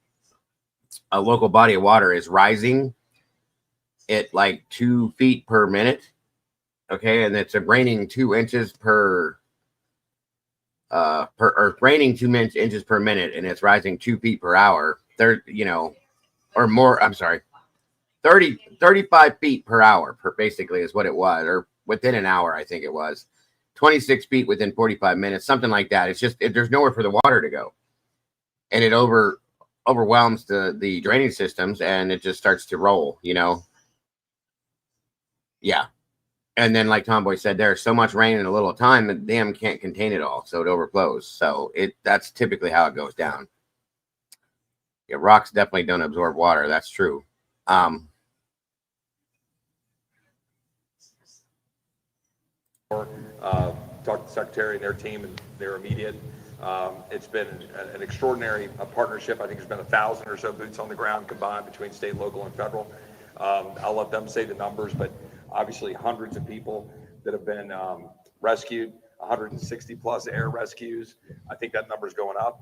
a local body of water, is rising at like 2 feet per minute, okay, and it's raining 2 inches per raining 2 inches per minute, and it's rising 2 feet per hour. There, you know, or more. I'm sorry, 35 feet per hour, basically is what it was, or within an hour, I think it was. 26 feet within 45 minutes, something like that. It's just there's nowhere for the water to go, and it overwhelms the drainage systems, and it just starts to roll, you know. Yeah. And then, like Tomboy said, there's so much rain in a little time, the dam can't contain it all, so it overflows. So that's typically how it goes down. Yeah, rocks definitely don't absorb water. That's true. Talk to the secretary and their team and their immediate. It's been an extraordinary partnership. I think there's been 1,000 or so boots on the ground combined between state, local, and federal. I'll let them say the numbers, but obviously hundreds of people that have been rescued, 160 plus air rescues. I think that number's going up.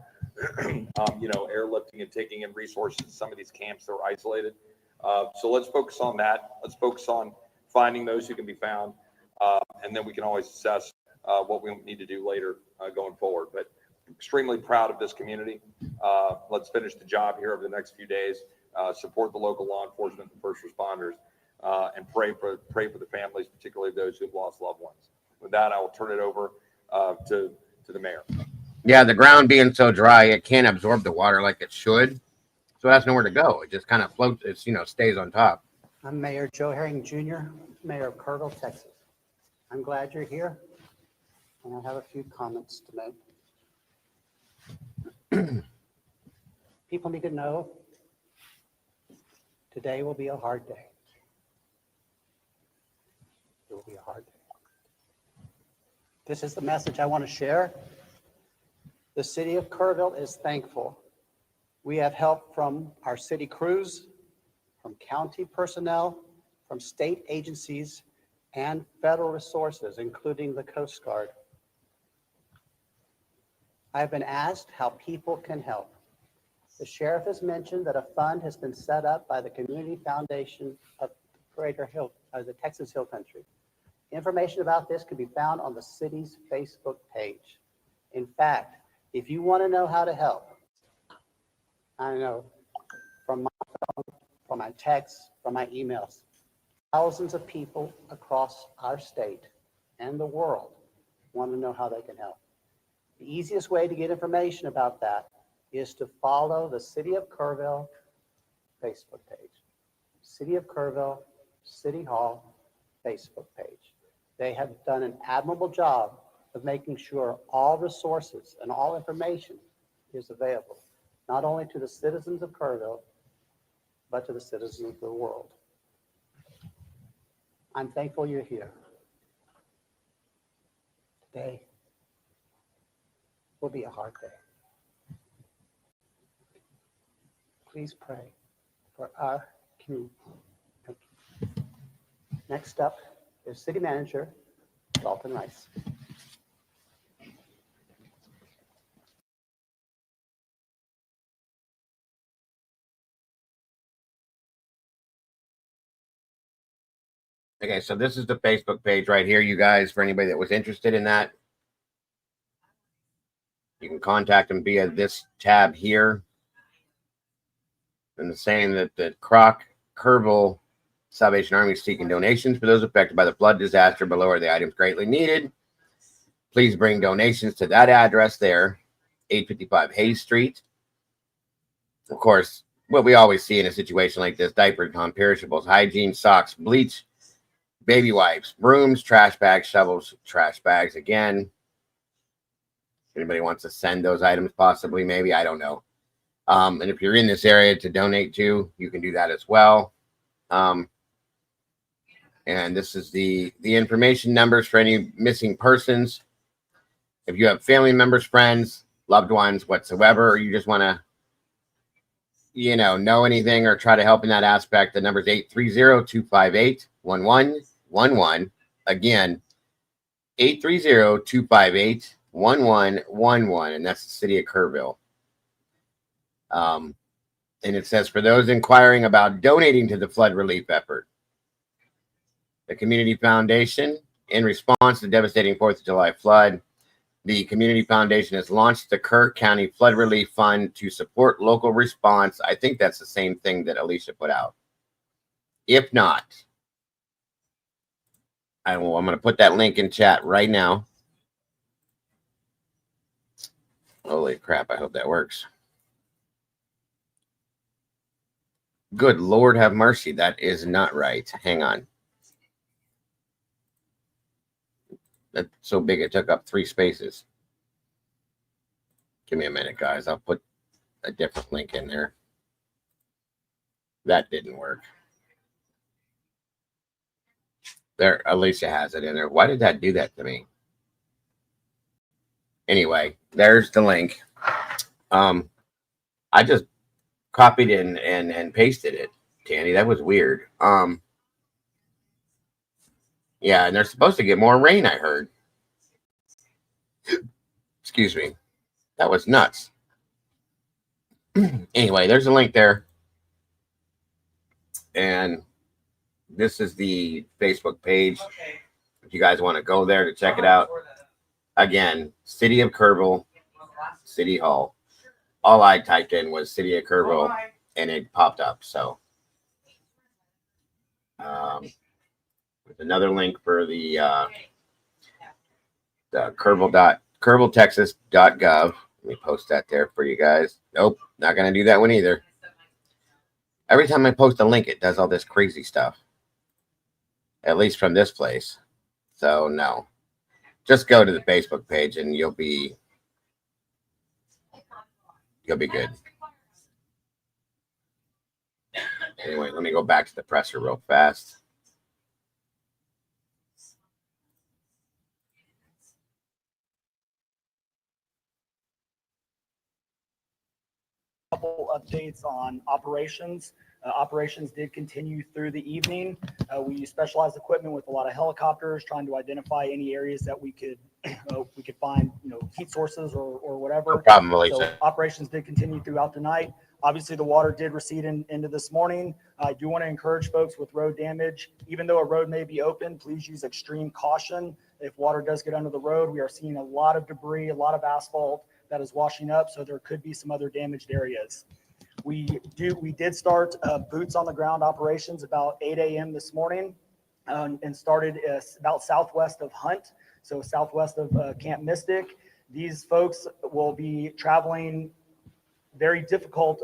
You know, airlifting and taking in resources to some of these camps that are isolated. So let's focus on that. Let's focus on finding those who can be found. And then we can always assess what we need to do later going forward. But extremely proud of this community. Let's finish the job here over the next few days. Support the local law enforcement and first responders, and pray for the families, particularly those who've lost loved ones. With that, I will turn it over to the mayor. Yeah, the ground being so dry, it can't absorb the water like it should. So it has nowhere to go. It just kind of floats. It's, you know, stays on top. I'm Mayor Joe Herring Jr., Mayor of Kerrville, Texas. I'm glad you're here, and I have a few comments to make. People need to know today will be a hard day. It will be a hard day. This is the message I want to share. The city of Kerrville is thankful. We have help from our city crews, from county personnel, from state agencies, and federal resources, including the Coast Guard. I have been asked how people can help. The sheriff has mentioned that a fund has been set up by the Community Foundation of the Texas Hill Country. Information about this can be found on the city's Facebook page. In fact, if you want to know how to help, I know from my phone, from my texts, from my emails, thousands of people across our state and the world want to know how they can help. The easiest way to get information about that is to follow the City of Kerrville Facebook page. City of Kerrville, City Hall Facebook page. They have done an admirable job of making sure all resources and all information is available, not only to the citizens of Kerrville, but to the citizens of the world. I'm thankful you're here. Today will be a hard day. Please pray for our community. Next up is City Manager Dalton Rice. Okay, so this is the Facebook page right here, you guys, for anybody that was interested in that. You can contact them via this tab here. And the saying that the Kerrville Salvation Army is seeking donations for those affected by the flood disaster. Below are the items greatly needed. Please bring donations to that address there, 855 Hayes Street. Of course, what we always see in a situation like this: diapers, non-perishables, hygiene, socks, bleach, baby wipes, brooms, trash bags, shovels, trash bags again. If anybody wants to send those items, possibly, maybe, I don't know. And if you're in this area to donate to, you can do that as well. And this is the information numbers for any missing persons. If you have family members, friends, loved ones, whatsoever, or you just want to, know anything or try to help in that aspect, the number is 830-258-1111. Again, 830-258-1111, and that's the city of Kerrville. And it says, for those inquiring about donating to the flood relief effort, the Community Foundation, in response to the devastating 4th of July flood, the Community Foundation has launched the Kerr County Flood Relief Fund to support local response. I think that's the same thing that Alicia put out. If not, I'm going to put that link in chat right now. Holy crap, I hope that works. Good Lord have mercy, that is not right. Hang on. That's so big it took up 3 spaces. Give me a minute, guys. I'll put a different link in there. That didn't work. There, Alicia has it in there. Why did that do that to me? Anyway, there's the link. I just copied and pasted it, Tanny. That was weird. Yeah, and they're supposed to get more rain, I heard. Excuse me. That was nuts. Anyway, there's a link there. And this is the Facebook page. If you guys want to go there to check it out. Again, City of Kerrville, City Hall. All I typed in was City of Kerrville, and it popped up. So, with another link for the KerrvilleTexas.gov. Let me post that there for you guys. Nope, not going to do that one either. Every time I post a link, it does all this crazy stuff. At least from this place. So, no. Just go to the Facebook page and you'll be good. Anyway, let me go back to the presser real fast. Couple updates on operations. Operations did continue through the evening. We used specialized equipment with a lot of helicopters trying to identify any areas that we could find, heat sources or whatever. No problem, Alicia. So operations did continue throughout the night. Obviously, the water did recede into this morning. I do want to encourage folks with road damage, even though a road may be open, please use extreme caution. If water does get under the road, we are seeing a lot of debris, a lot of asphalt that is washing up, so there could be some other damaged areas. We did start boots on the ground operations about 8 a.m. this morning and started about southwest of Hunt, so southwest of Camp Mystic. These folks will be traveling very difficult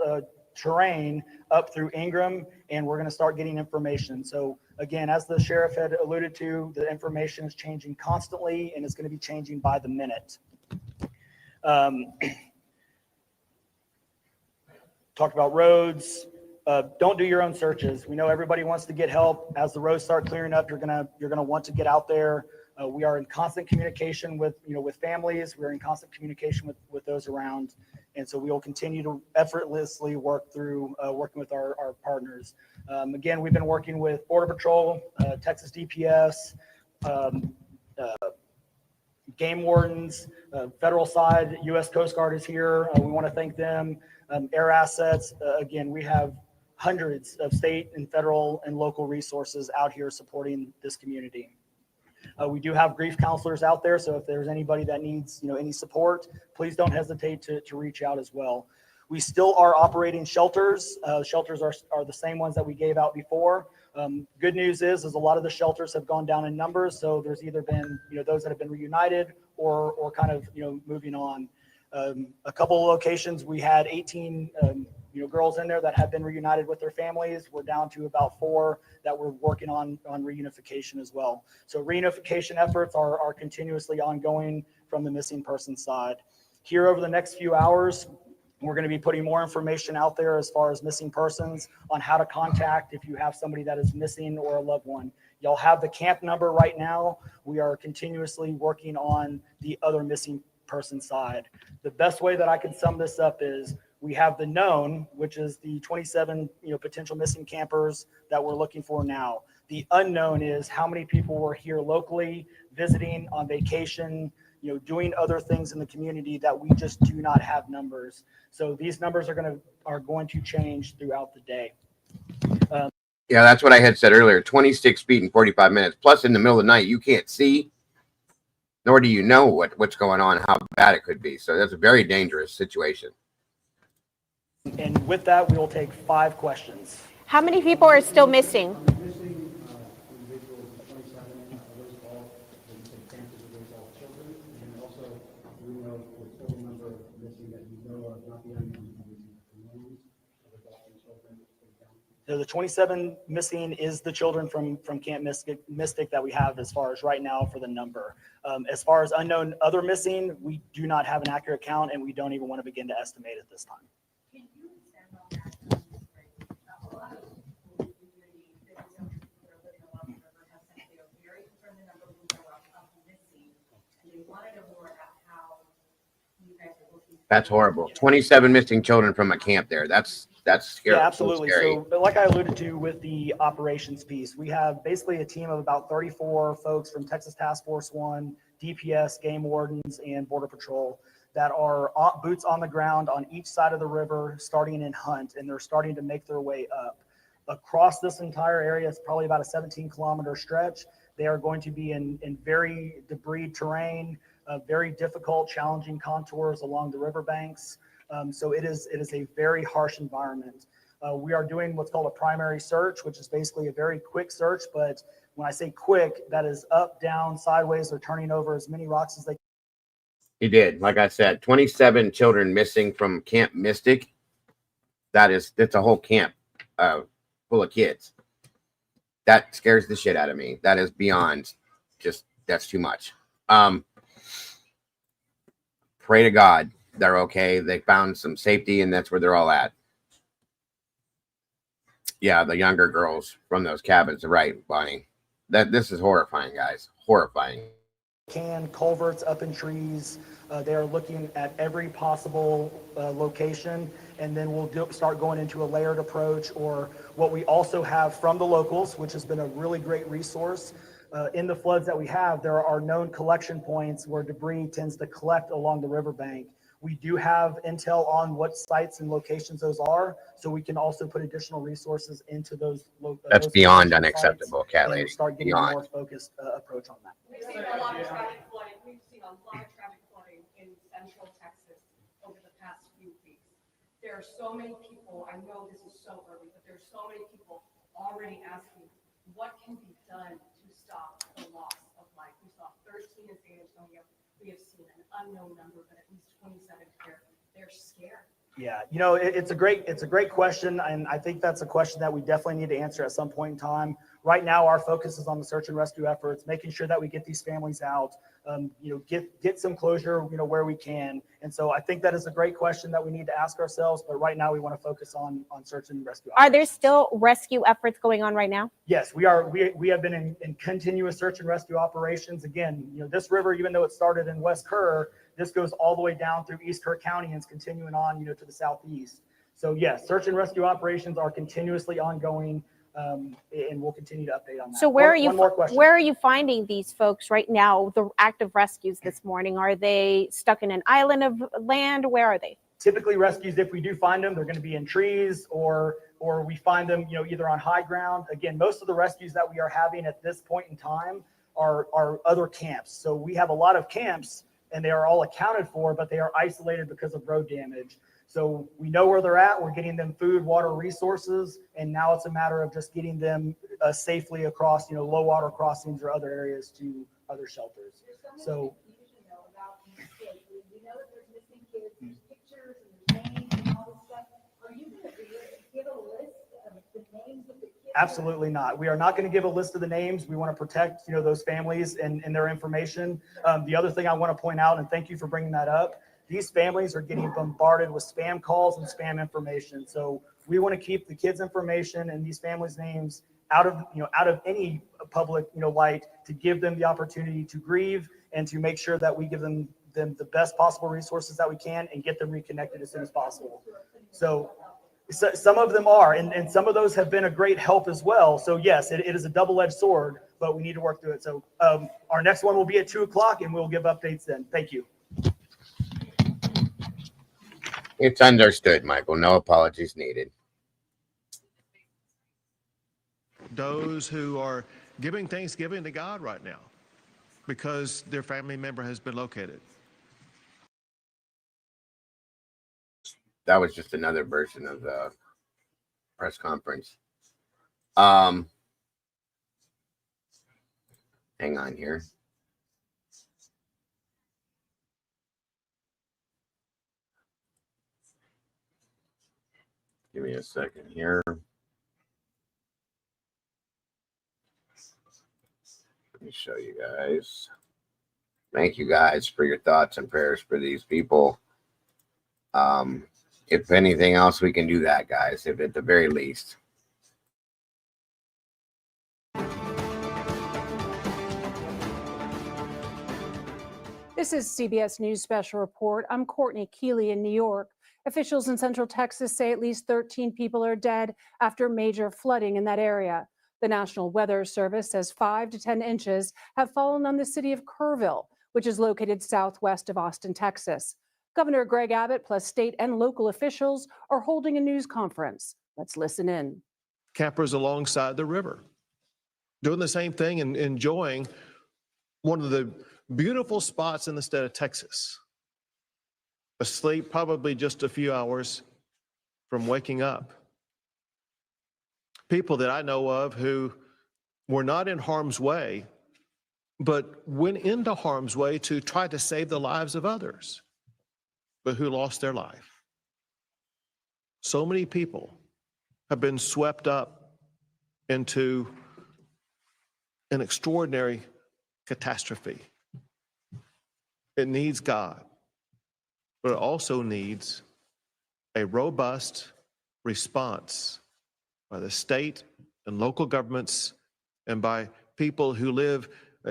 terrain up through Ingram, and we're going to start getting information. So again, as the sheriff had alluded to, the information is changing constantly, and it's going to be changing by the minute. talked about roads. Don't do your own searches. We know everybody wants to get help. As the roads start clearing up, you're gonna want to get out there. We are in constant communication with families. We're in constant communication with those around, and so we will continue to effortlessly work through working with our partners. Again, we've been working with Border Patrol, Texas DPS, game wardens, federal side, U.S. Coast Guard is here. We want to thank them. Air assets. Again, we have hundreds of state and federal and local resources out here supporting this community. We do have grief counselors out there, so if there's anybody that needs any support, please don't hesitate to reach out as well. We still are operating shelters. Shelters are the same ones that we gave out before. Good news is a lot of the shelters have gone down in numbers, so there's either been those that have been reunited or kind of moving on. A couple of locations we had 18 girls in there that have been reunited with their families. We're down to about 4 that we're working on reunification as well. So reunification efforts are continuously ongoing from the missing person side. Here over the next few hours, we're going to be putting more information out there as far as missing persons, on how to contact if you have somebody that is missing or a loved one. Y'all have the camp number right now. We are continuously working on the other missing person side. The best way that I can sum this up is we have the known, which is the 27 potential missing campers that we're looking for now. The unknown is how many people were here locally, visiting, on vacation, doing other things in the community that we just do not have numbers. So these numbers are going to change throughout the day. Yeah, that's what I had said earlier. 26 feet in 45 minutes. Plus, in the middle of the night, you can't see, nor do you know what's going on, how bad it could be. So that's a very dangerous situation. And with that, we will take 5 questions. How many people are still missing? So the 27 missing is the children from Camp Mystic that we have as far as right now for the number. As far as unknown other missing, we do not have an accurate count, and we don't even want to begin to estimate at this time. That's horrible. 27 missing children from a camp there. That's scary. Yeah, absolutely. So So like I alluded to with the operations piece, we have basically a team of about 34 folks from Texas Task Force 1, DPS, game wardens, and Border Patrol that are boots on the ground on each side of the river, starting in Hunt, and they're starting to make their way up. Across this entire area, it's probably about a 17-kilometer stretch. They are going to be in very debris terrain, very difficult, challenging contours along the riverbanks. So it is a very harsh environment. We are doing what's called a primary search, which is basically a very quick search. But when I say quick, that is up, down, sideways. They're turning over as many rocks as they can. he did. Like I said, 27 children missing from Camp Mystic. That's a whole camp full of kids. That scares the shit out of me. That is beyond that's too much. Pray to God they're okay. They found some safety, and that's where they're all at. Yeah, the younger girls from those cabins are right, Bonnie. This is horrifying, guys. Horrifying. Culverts up in trees. They are looking at every possible location, and then we'll start going into a layered approach, or what we also have from the locals, which has been a really great resource. In the floods that we have, there are known collection points where debris tends to collect along the riverbank. We do have intel on what sites and locations those are, so we can also put additional resources into those. That's beyond unacceptable, cat lady. Start getting a more focused approach on that. We've seen a lot of traffic flooding. We've seen a lot of traffic flooding in central Texas over the past few weeks. There are so many people, I know this is so early, but there's so many people already asking, what can be done to stop the loss of life? We saw 13 in San Antonio. We have seen an unknown number, but at least 27 here. They're scared. Yeah, it's a great question, and I think that's a question that we definitely need to answer at some point in time. Right now, our focus is on the search and rescue efforts, making sure that we get these families out. get some closure, where we can. And so I think that is a great question that we need to ask ourselves. But right now we want to focus on search and rescue. Are there still rescue efforts going on right now? Yes, we are. We have been in continuous search and rescue operations. Again, this river, even though it started in West Kerr, this goes all the way down through East Kerr County and it's continuing on, to the southeast. So yes, search and rescue operations are continuously ongoing, and we'll continue to update on that. So One more question. where are you finding these folks right now, the active rescues this morning? Are they stuck in an island of land? Where are they? Typically rescues, if we do find them, they're going to be in trees or we find them, either on high ground. Again, most of the rescues that we are having at this point in time are other camps. So we have a lot of camps and they are all accounted for, but they are isolated because of road damage. So we know where they're at. We're getting them food, water, resources, and now it's a matter of just getting them safely across, low water crossings or other areas to other shelters. So. Absolutely not. We are not going to give a list of the names. We want to protect, those families and their information. The other thing I want to point out, and thank you for bringing that up, these families are getting bombarded with spam calls and spam information. So we want to keep the kids' information and these families' names out of any public, light, to give them the opportunity to grieve and to make sure that we give them the best possible resources that we can and get them reconnected as soon as possible. So some of them are, and some of those have been a great help as well. So yes, it is a double-edged sword, but we need to work through it. So our next one will be at 2:00 and we'll give updates then. Thank you. It's understood, Michael. No apologies needed. Those who are giving Thanksgiving to God right now because their family member has been located. That was just another version of the press conference. Hang on here. Give me a second here. Let me show you guys. Thank you guys for your thoughts and prayers for these people. If anything else, we can do that, guys, if at the very least. This is CBS News Special Report. I'm Courtney Keeley in New York. Officials in Central Texas say at least 13 people are dead after major flooding in that area. The National Weather Service says 5 to 10 inches have fallen on the city of Kerrville, which is located southwest of Austin, Texas. Governor Greg Abbott plus state and local officials are holding a news conference. Let's listen in. Campers alongside the river, doing the same thing and enjoying one of the beautiful spots in the state of Texas. Asleep probably just a few hours from waking up. People that I know of who were not in harm's way, but went into harm's way to try to save the lives of others, but who lost their life. So many people have been swept up into an extraordinary catastrophe. It needs God, but it also needs a robust response by the state and local governments and by people who live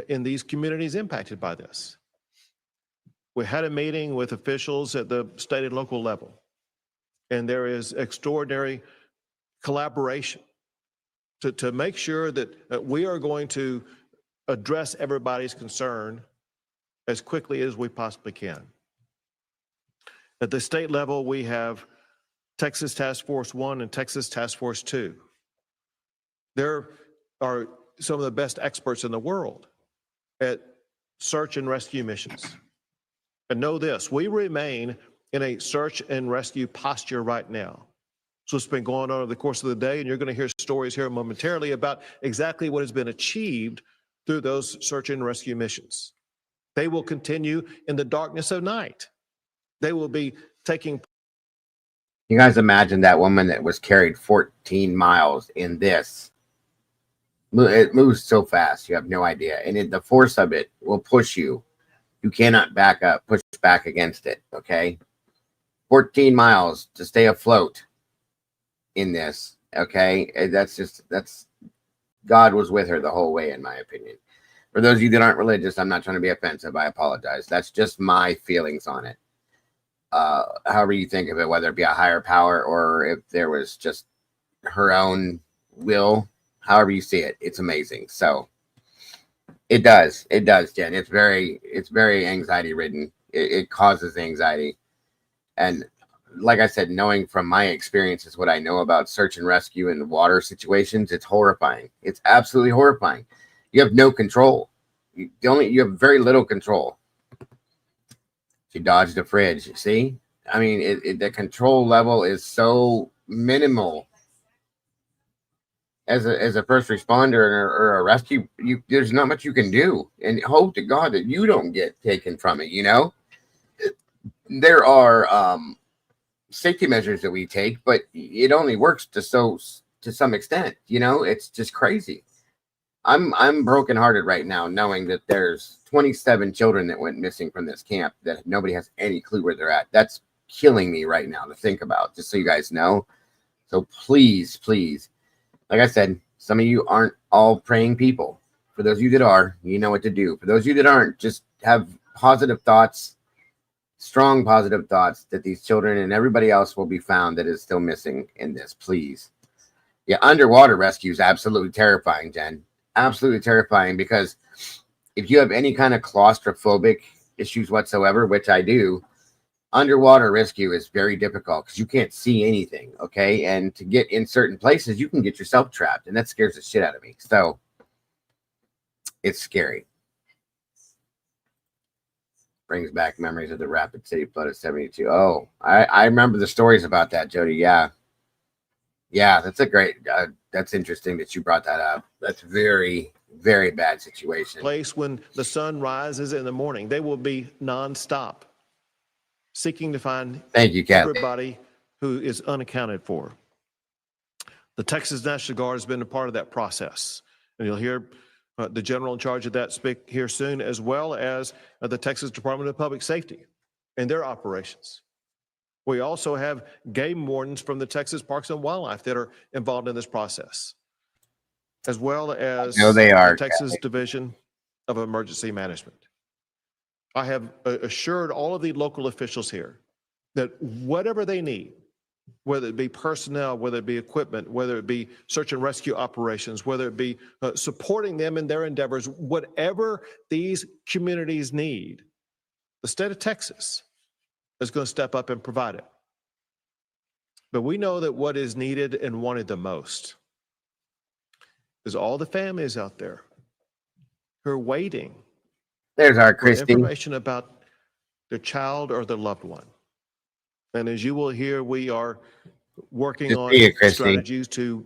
in these communities impacted by this. We had a meeting with officials at the state and local level, and there is extraordinary collaboration to make sure that we are going to address everybody's concern as quickly as we possibly can. At the state level, we have Texas Task Force 1 and Texas Task Force 2. There are some of the best experts in the world at search and rescue missions. And know this, we remain in a search and rescue posture right now. So it's been going on over the course of the day, and you're going to hear stories here momentarily about exactly what has been achieved through those search and rescue missions. They will continue in the darkness of night. They will be taking. You guys imagine that woman that was carried 14 miles in this. It moves so fast, you have no idea. And the force of it will push you You cannot back up, push back against it. Okay. 14 miles to stay afloat in this. Okay. That's God was with her the whole way, in my opinion. For those of you that aren't religious, I'm not trying to be offensive. I apologize. That's just my feelings on it. However you think of it, whether it be a higher power or if there was just her own will, however you see it, it's amazing. So it does, Jen. It's very anxiety ridden. It causes anxiety. And like I said, knowing from my experiences what I know about search and rescue and water situations, it's horrifying. It's absolutely horrifying. You have no control. You have very little control. She dodged a fridge. See, I mean, the control level is so minimal. As a first responder or a rescue, there's not much you can do, and hope to God that you don't get taken from it. You know, there are safety measures that we take, but it only works to some extent. You know, it's just crazy. I'm brokenhearted right now, knowing that there's 27 children that went missing from this camp that nobody has any clue where they're at. That's killing me right now to think about, just so you guys know. So please, like I said, some of you aren't all praying people. For those of you that are, you know what to do. For those of you that aren't, just have positive thoughts, strong positive thoughts that these children and everybody else will be found that is still missing in this, please. Yeah, underwater rescue is absolutely terrifying, Jen. Absolutely terrifying, because if you have any kind of claustrophobic issues whatsoever, which I do, underwater rescue is very difficult because you can't see anything. Okay. And to get in certain places, you can get yourself trapped, and that scares the shit out of me. So it's scary. Brings back memories of the Rapid City flood of 72. Oh, I remember the stories about that, Jody. Yeah, that's a great that's interesting that you brought that up. That's very, very bad situation. Place when the sun rises in the morning, they will be nonstop seeking to find everybody who is unaccounted for. The Texas National Guard has been a part of that process, and you'll hear the general in charge of that speak here soon, as well as the Texas Department of Public Safety and their operations. We also have game wardens from the Texas Parks and Wildlife that are involved in this process, as well as the Texas Division of Emergency Management. I have assured all of the local officials here that whatever they need, whether it be personnel, whether it be equipment, whether it be search and rescue operations, whether it be supporting them in their endeavors, whatever these communities need, the state of Texas is going to step up and provide it. But we know that what is needed and wanted the most is all the families out there who are waiting. There's our for Christy. information about their child or their loved one. And as you will hear, we are working on strategies to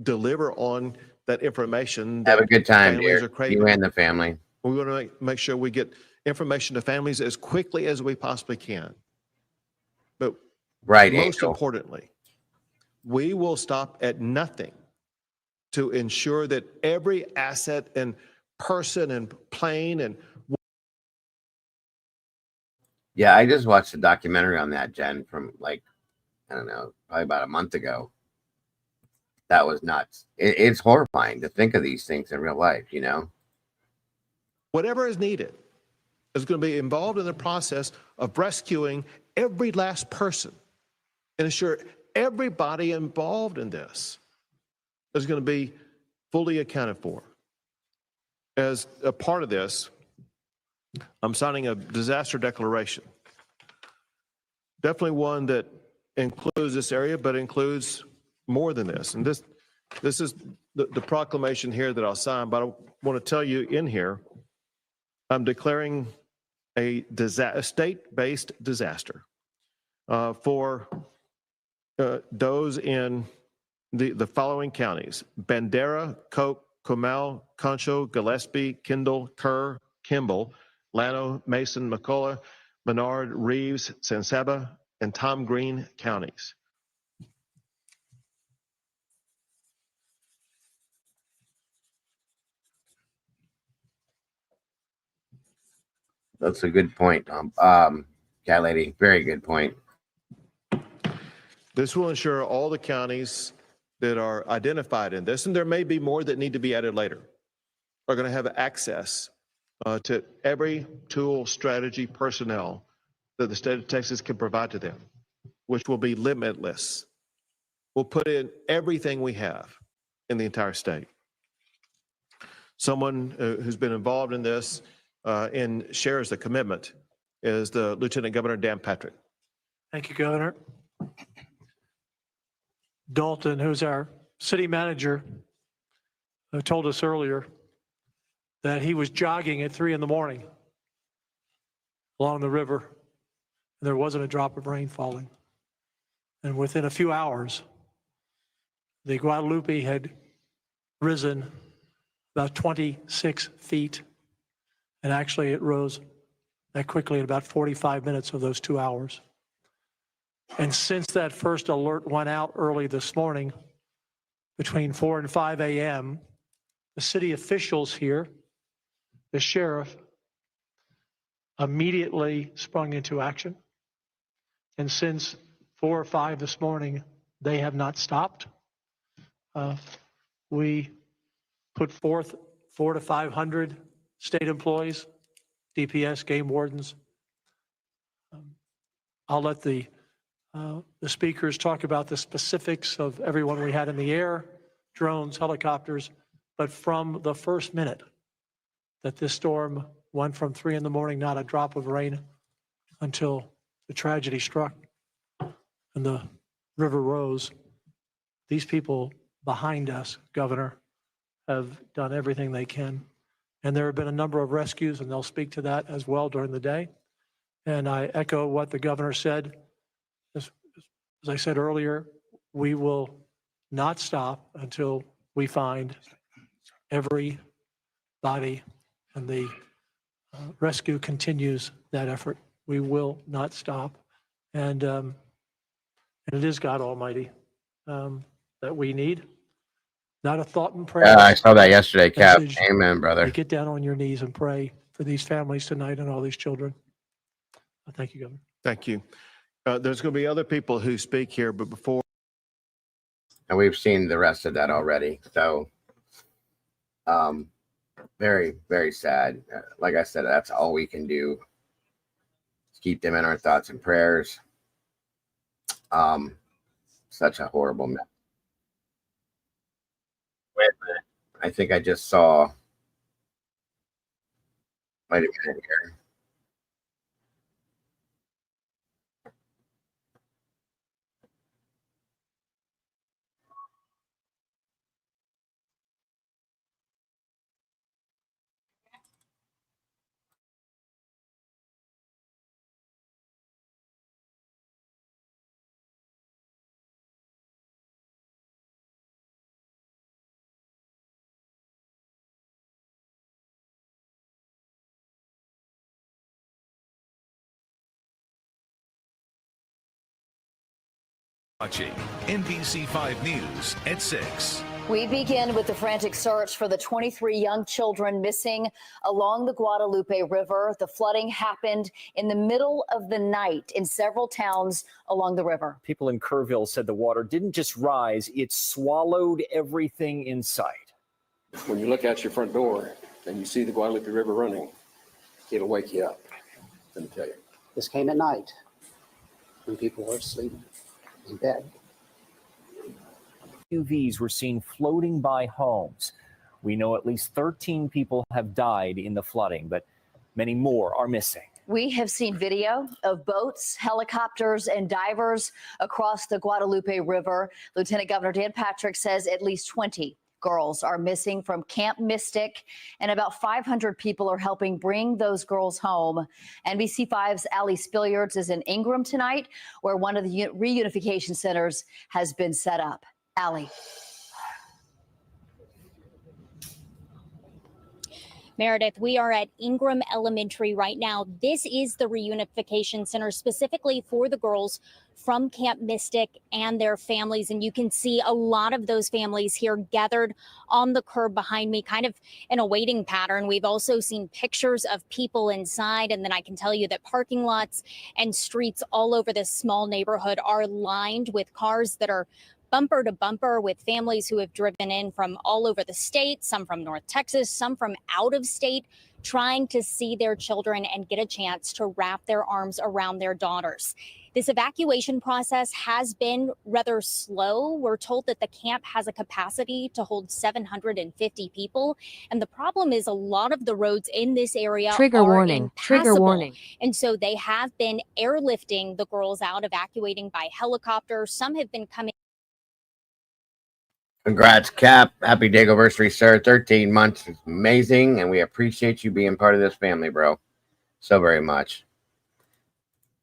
deliver on that information. Have a good time, families dear. are craving. You and the family. We want to make sure we get information to families as quickly as we possibly can. But most importantly, we will stop at nothing to ensure that every asset and person and plane and Yeah, I just watched a documentary on that, Jen, from like, I don't know, probably about a month ago. That was nuts. It's horrifying to think of these things in real life, you know? whatever is needed is going to be involved in the process of rescuing every last person and ensure everybody involved in this is going to be fully accounted for. As a part of this, I'm signing a disaster declaration. Definitely one that includes this area, but includes more than this. And this is the proclamation here that I'll sign, but I want to tell you in here, I'm declaring a state-based disaster for those in the following counties: Bandera, Coke, Comal, Concho, Gillespie, Kendall, Kerr, Kimball, Llano, Mason, McCullough, Menard, Reeves, San Saba, and Tom Green counties. That's a good point, Tom. Cat lady, very good point. This will ensure all the counties that are identified in this, and there may be more that need to be added later, are going to have access to every tool, strategy, personnel that the state of Texas can provide to them, which will be limitless. We'll put in everything we have in the entire state. Someone who's been involved in this and shares the commitment is the Lieutenant Governor Dan Patrick. Thank you, Governor. Dalton, who's our city manager, told us earlier that he was jogging at 3 a.m. along the river, and there wasn't a drop of rain falling. And within a few hours, the Guadalupe had risen about 26 feet, and actually it rose that quickly in about 45 minutes of those 2 hours. And since that first alert went out early this morning, between 4 and 5 a.m., the city officials here, the sheriff, immediately sprung into action. And since 4 or 5 this morning, they have not stopped. We put forth 400 to 500 state employees, DPS, game wardens. I'll let the speakers talk about the specifics of everyone we had in the air, drones, helicopters, but from the first minute that this storm went from 3 a.m, not a drop of rain, until the tragedy struck and the river rose, these people behind us, Governor, have done everything they can. And there have been a number of rescues, and they'll speak to that as well during the day. And I echo what the governor said. As I said earlier, we will not stop until we find every body, and the rescue continues that effort. We will not stop. And it is God Almighty that we need. Not a thought and prayer. I saw that yesterday, Cap. Amen, brother. You get down on your knees and pray for these families tonight and all these children. Thank you, Governor. Thank you. There's going to be other people who speak here, but before. And we've seen the rest of that already. So, very, very sad. Like I said, that's all we can do. Keep them in our thoughts and prayers. Such a horrible mess. Wait a minute. I think I just saw. Wait a minute here. Watching NBC5 News at 6. We begin with the frantic search for the 23 young children missing along the Guadalupe River. The flooding happened in the middle of the night in several towns along the river. People in Kerrville said the water didn't just rise, it swallowed everything in sight. When you look out your front door and you see the Guadalupe River running, it'll wake you up, let me tell you. This came at night when people were asleep in bed. UVs were seen floating by homes. We know at least 13 people have died in the flooding, but many more are missing. We have seen video of boats, helicopters, and divers across the Guadalupe River. Lieutenant Governor Dan Patrick says at least 20 girls are missing from Camp Mystic, and about 500 people are helping bring those girls home. NBC5's Allie Spilliards is in Ingram tonight, where one of the reunification centers has been set up. Allie. Meredith, we are at Ingram Elementary right now. This is the reunification center specifically for the girls from Camp Mystic and their families. And you can see a lot of those families here gathered on the curb behind me, kind of in a waiting pattern. We've also seen pictures of people inside. And then I can tell you that parking lots and streets all over this small neighborhood are lined with cars that are bumper to bumper with families who have driven in from all over the state, some from North Texas, some from out of state, trying to see their children and get a chance to wrap their arms around their daughters. This evacuation process has been rather slow. We're told that the camp has a capacity to hold 750 people. And the problem is a lot of the roads in this area Trigger are warning. Trigger impassable. warning. And so they have been airlifting the girls out, evacuating by helicopter. Some have been coming. Congrats, Cap. Happy day anniversary, sir. 13 months is amazing, and we appreciate you being part of this family, bro. So very much.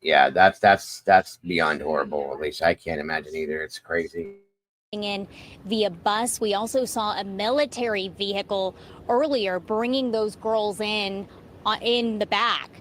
Yeah, that's beyond horrible. At least I can't imagine either. It's crazy. In via bus. We also saw a military vehicle earlier bringing those girls in the back.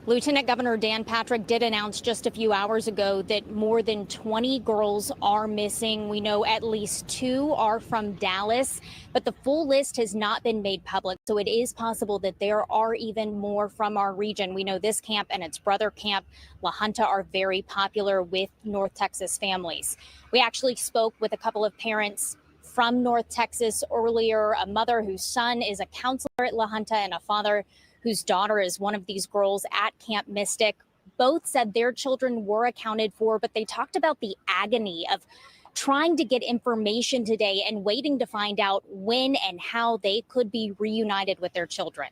Lieutenant Governor Dan Patrick did announce just a few hours ago that more than 20 girls are missing. We know at least 2 are from Dallas, but the full list has not been made public. So it is possible that there are even more from our region. We know this camp and its brother camp, La Junta, are very popular with North Texas families. We actually spoke with a couple of parents from North Texas earlier, a mother whose son is a counselor at La Junta and a father whose daughter is one of these girls at Camp Mystic. Both said their children were accounted for, but they talked about the agony of trying to get information today and waiting to find out when and how they could be reunited with their children.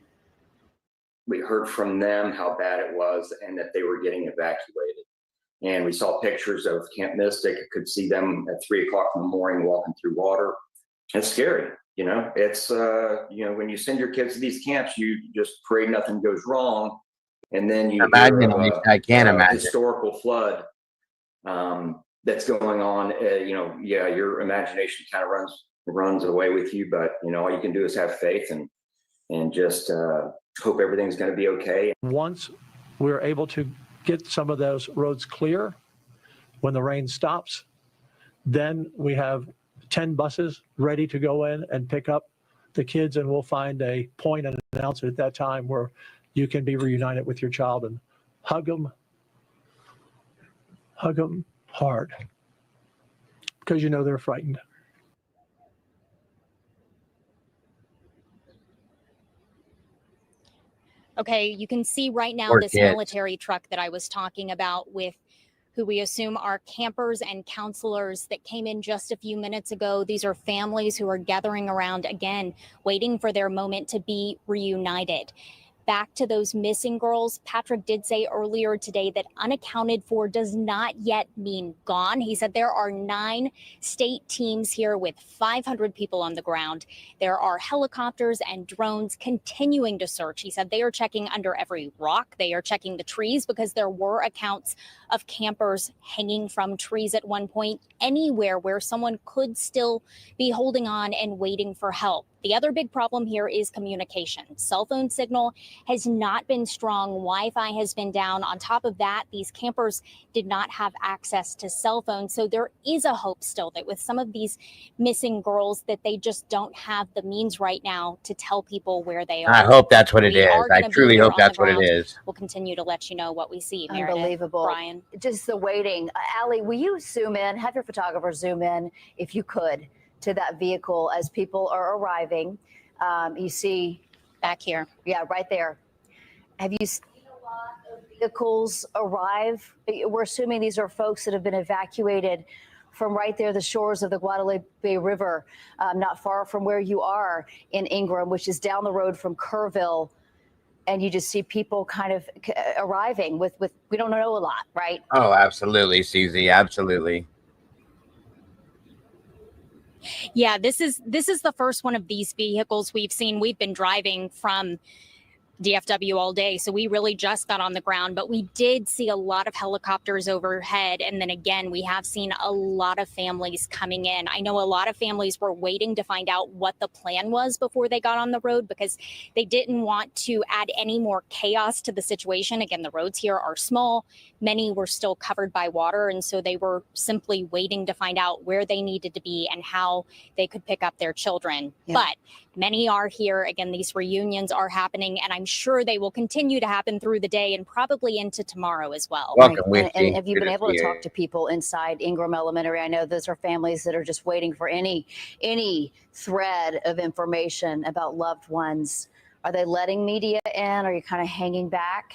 We heard from them how bad it was and that they were getting evacuated. And we saw pictures of Camp Mystic, could see them at 3 o'clock in the morning walking through water. It's scary. You know, it's, when you send your kids to these camps, you just pray nothing goes wrong. And then you Imagine, I can't imagine. Historical flood that's going on. Your imagination kind of runs away with you. But, all you can do is have faith and just hope everything's going to be okay. Once we're able to get some of those roads clear, when the rain stops, then we have 10 buses ready to go in and pick up the kids, and we'll find a point and announce it at that time where you can be reunited with your child and hug them hard, because they're frightened. Okay, you can see right now Poor this kids. military truck that I was talking about with who we assume are campers and counselors that came in just a few minutes ago. These are families who are gathering around again, waiting for their moment to be reunited. Back to those missing girls, Patrick did say earlier today that unaccounted for does not yet mean gone. He said there are 9 state teams here with 500 people on the ground. There are helicopters and drones continuing to search. He said they are checking under every rock. They are checking the trees because there were accounts of campers hanging from trees at one point, anywhere where someone could still be holding on and waiting for help. The other big problem here is communication. Cell phone signal has not been strong. Wi-Fi has been down. On top of that, these campers did not have access to cell phones. So there is a hope still that with some of these missing girls that they just don't have the means right now to tell people where they are. I hope that's what it We is. are I gonna be truly here hope on the that's what it ground. is. We'll continue to let you know what we see. Meredith, Unbelievable. Brian. Just the waiting. Allie, will you zoom in, have your photographer zoom in, if you could, to that vehicle as people are arriving. You see back here. Yeah, right there. Have you seen a lot of vehicles arrive? We're assuming these are folks that have been evacuated from right there, the shores of the Guadalupe River, not far from where you are in Ingram, which is down the road from Kerrville. And you just see people kind of arriving with we don't know a lot, right? Oh, absolutely, CZ, absolutely. Yeah, this is the first one of these vehicles we've seen. We've been driving from DFW all day. So we really just got on the ground, but we did see a lot of helicopters overhead. And then again, we have seen a lot of families coming in. I know a lot of families were waiting to find out what the plan was before they got on the road because they didn't want to add any more chaos to the situation. Again, the roads here are small. Many were still covered by water. And so they were simply waiting to find out where they needed to be and how they could pick up their children. Yeah. But many are here. Again, these reunions are happening, and I'm sure they will continue to happen through the day and probably into tomorrow as well. Welcome, Right. And Wishy. have you Good been to able to see talk you. to people inside Ingram Elementary? I know those are families that are just waiting for any thread of information about loved ones. Are they letting media in? Are you kind of hanging back?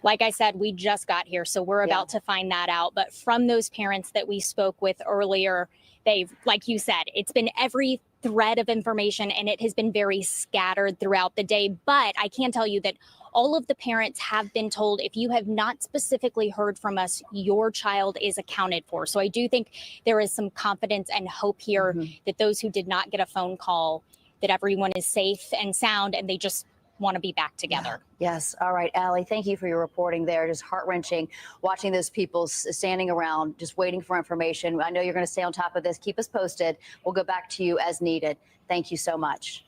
Like I said, we just got here, so we're about to find that out. But from those parents that we spoke with earlier, they've, like you said, it's been every thread of information and it has been very scattered throughout the day. But I can tell you that all of the parents have been told, if you have not specifically heard from us, your child is accounted for. So I do think there is some confidence and hope here that those who did not get a phone call, that everyone is safe and sound and they just want to be back together. Yes. All right, Allie, thank you for your reporting there. Just heart-wrenching watching those people standing around just waiting for information. I know you're going to stay on top of this. Keep us posted. We'll go back to you as needed. Thank you so much.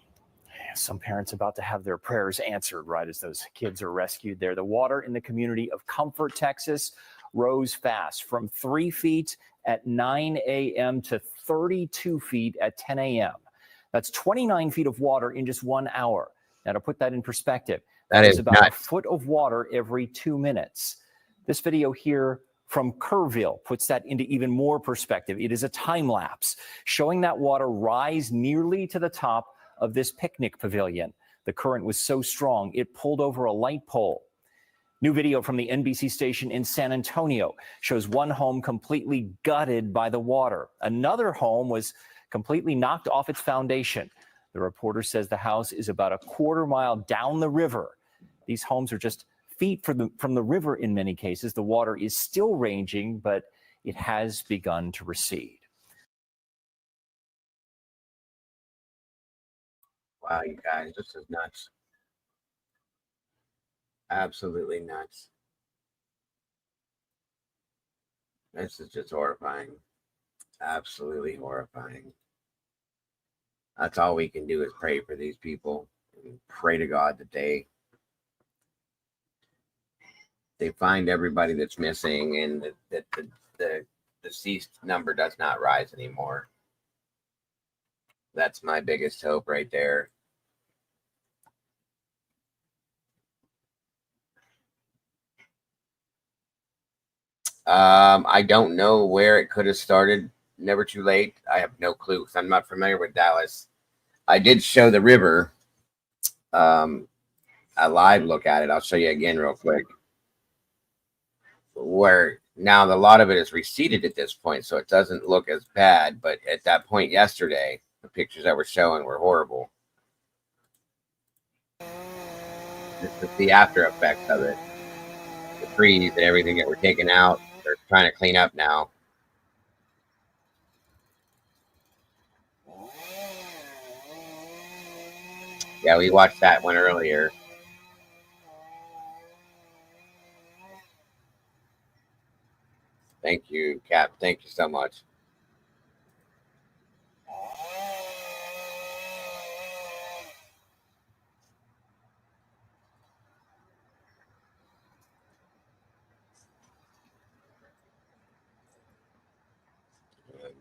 Some parents about to have their prayers answered right as those kids are rescued there. The water in the community of Comfort, Texas rose fast from 3 feet at 9 a.m. to 32 feet at 10 a.m. That's 29 feet of water in just 1 hour. Now, to put that in perspective, That is about nuts. a foot of water every 2 minutes. This video here from Kerrville puts that into even more perspective. It is a time lapse showing that water rise nearly to the top of this picnic pavilion. The current was so strong, it pulled over a light pole. New video from the NBC station in San Antonio shows one home completely gutted by the water. Another home was completely knocked off its foundation. The reporter says the house is about a quarter mile down the river. These homes are just feet from the river in many cases. The water is still raging, but it has begun to recede. Wow, you guys, this is nuts. Absolutely nuts. This is just horrifying. Absolutely horrifying. That's all we can do is pray for these people and pray to God that they find everybody that's missing and that the deceased number does not rise anymore. That's my biggest hope right there. I don't know where it could have started. Never too late. I have no clue because I'm not familiar with Dallas. I did show the river a live look at it. I'll show you again real quick. Where now a lot of it is receded at this point, so it doesn't look as bad. But at that point yesterday, the pictures that were showing were horrible. This is the after effects of it. The trees and everything that were taken out, they're trying to clean up now. Yeah, we watched that one earlier. Thank you, Cap. Thank you so much.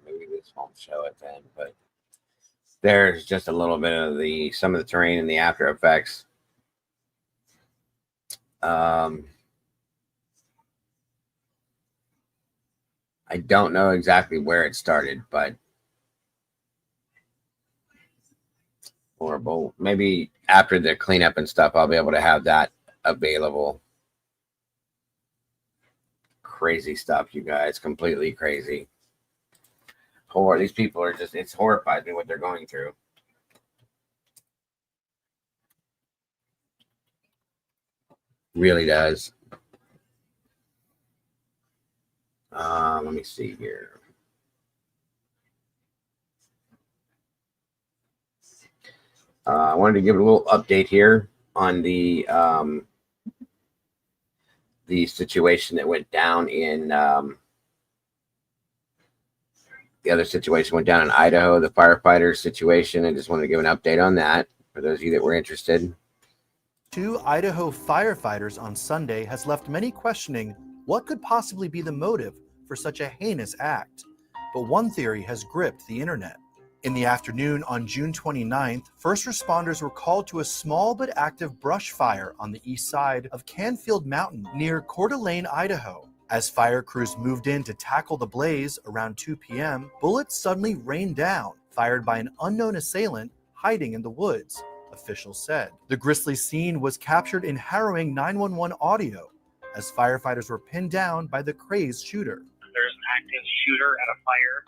Maybe this won't show it then, but there's just a little bit of some of the terrain and the after effects. I don't know exactly where it started, but horrible. Maybe after the cleanup and stuff, I'll be able to have that available. Crazy stuff, you guys. Completely crazy. These people are just, it's horrifies me what they're going through. Really does. Let me see here. I wanted to give a little update here on the situation that went down in the other situation went down in Idaho, the firefighter situation. I just wanted to give an update on that for those of you that were interested. 2 Idaho firefighters on Sunday has left many questioning what could possibly be the motive for such a heinous act. But one theory has gripped the internet. In the afternoon on June 29th, first responders were called to a small but active brush fire on the east side of Canfield Mountain near Coeur d'Alene, Idaho. As fire crews moved in to tackle the blaze around 2 p.m., bullets suddenly rained down, fired by an unknown assailant hiding in the woods, officials said. The grisly scene was captured in harrowing 911 audio as firefighters were pinned down by the crazed shooter. There's an active shooter at a fire.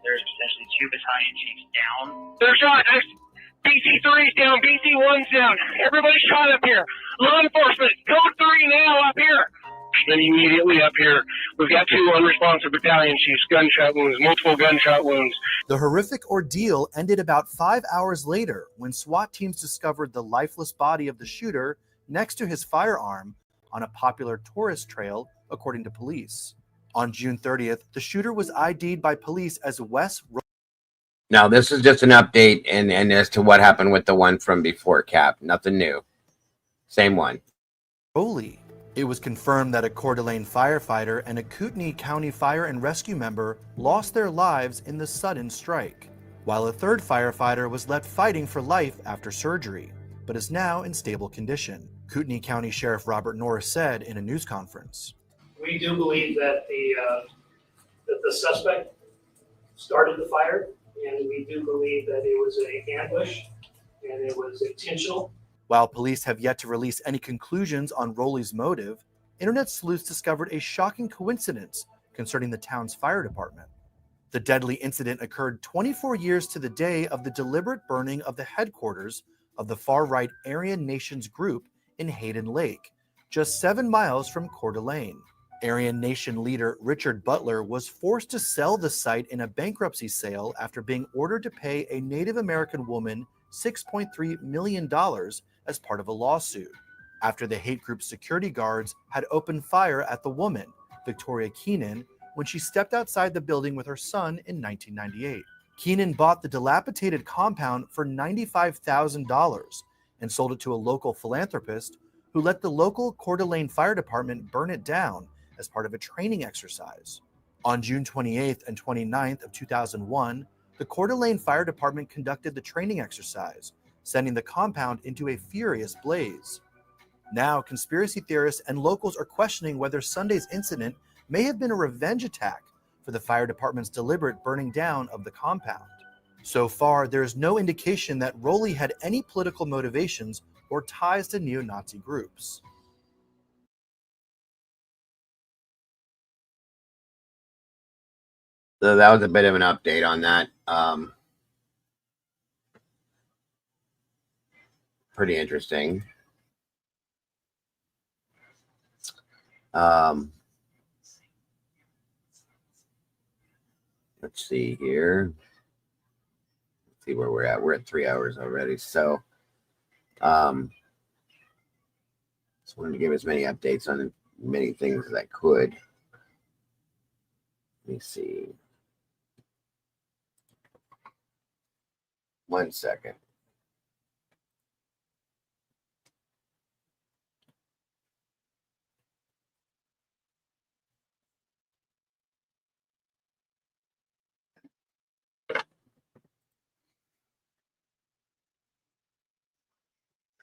There's potentially 2 battalion chiefs down. They're shot. BC3 is down. BC1's down. Everybody's shot up here. Law enforcement, code 3 now up here. Then immediately up here, we've got 2 unresponsive battalion chiefs, gunshot wounds, multiple gunshot wounds. The horrific ordeal ended about 5 hours later when SWAT teams discovered the lifeless body of the shooter next to his firearm on a popular tourist trail, according to police. On June 30th, the shooter was ID'd by police as Wes. Now, this is just an update and as to what happened with the one from before, Cap. Nothing new. Same one. Rowley. It was confirmed that a Coeur d'Alene firefighter and a Kootenai County Fire and Rescue member lost their lives in the sudden strike, while a third firefighter was left fighting for life after surgery, but is now in stable condition, Kootenai County Sheriff Robert Norris said in a news conference. We do believe that the suspect started the fire, and we do believe that it was an ambush and it was intentional. While police have yet to release any conclusions on Rowley's motive, internet sleuths discovered a shocking coincidence concerning the town's fire department. The deadly incident occurred 24 years to the day of the deliberate burning of the headquarters of the far-right Aryan Nations group in Hayden Lake, just 7 miles from Coeur d'Alene. Aryan Nation leader Richard Butler was forced to sell the site in a bankruptcy sale after being ordered to pay a Native American woman $6.3 million as part of a lawsuit, after the hate group's security guards had opened fire at the woman, Victoria Keenan, when she stepped outside the building with her son in 1998. Keenan bought the dilapidated compound for $95,000 and sold it to a local philanthropist who let the local Coeur d'Alene Fire Department burn it down as part of a training exercise. On June 28th and 29th of 2001, the Coeur d'Alene Fire Department conducted the training exercise, sending the compound into a furious blaze. Now, conspiracy theorists and locals are questioning whether Sunday's incident may have been a revenge attack for the fire department's deliberate burning down of the compound. So far, there is no indication that Rowley had any political motivations or ties to neo-Nazi groups. So that was a bit of an update on that. Pretty interesting. Let's see here. Let's see where we're at. We're at 3 hours already. So just wanted to give as many updates on many things as I could. Let me see. 1 second.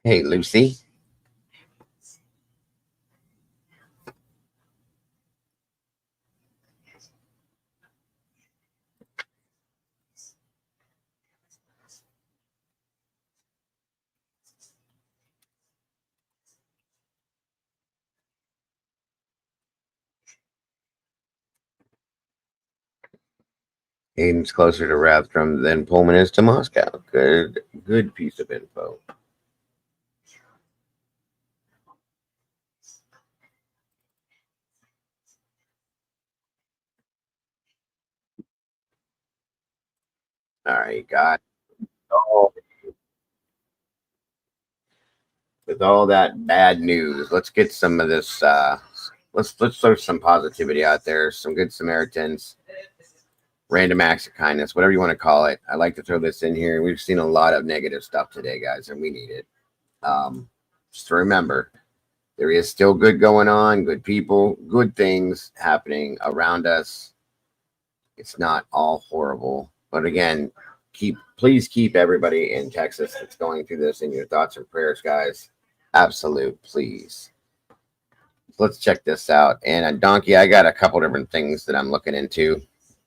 Hey, Lucy. Aiden's closer to Rathdrum than Pullman is to Moscow. Good piece of info. All right, got. Oh, with all that bad news, let's get some of this. Let's throw some positivity out there. Some good Samaritans, random acts of kindness, whatever you want to call it. I like to throw this in here. We've seen a lot of negative stuff today, guys, and we need it. Just to remember, there is still good going on, good people, good things happening around us. It's not all horrible, but again, please keep everybody in Texas that's going through this in your thoughts and prayers, guys. Absolute, please. Let's check this out. And Donkey, I got a couple different things that I'm looking into,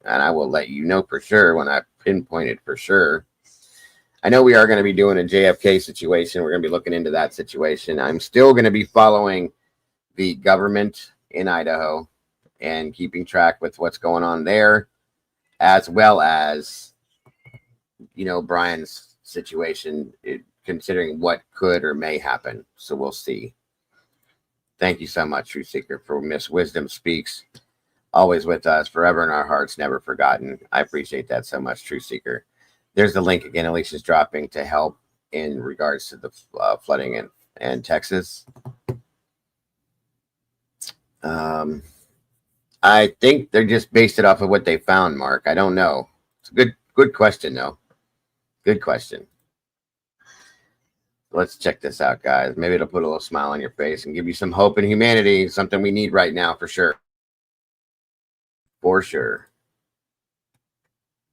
and I will let you know for sure when I pinpoint it for sure. I know we are going to be doing a JFK situation. We're going to be looking into that situation. I'm still going to be following the government in Idaho and keeping track with what's going on there, as well as, you know, Brian's situation, considering what could or may happen. So we'll see. Thank you so much, True Seeker, for Miss Wisdom Speaks. Always with us, forever in our hearts, never forgotten. I appreciate that so much, True Seeker. There's the link again. Alicia's dropping to help in regards to the flooding in Texas. I think they're just based it off of what they found, Mark. I don't know. It's a good question, though. Good question. Let's check this out, guys. Maybe it'll put a little smile on your face and give you some hope in humanity, something we need right now for sure. For sure.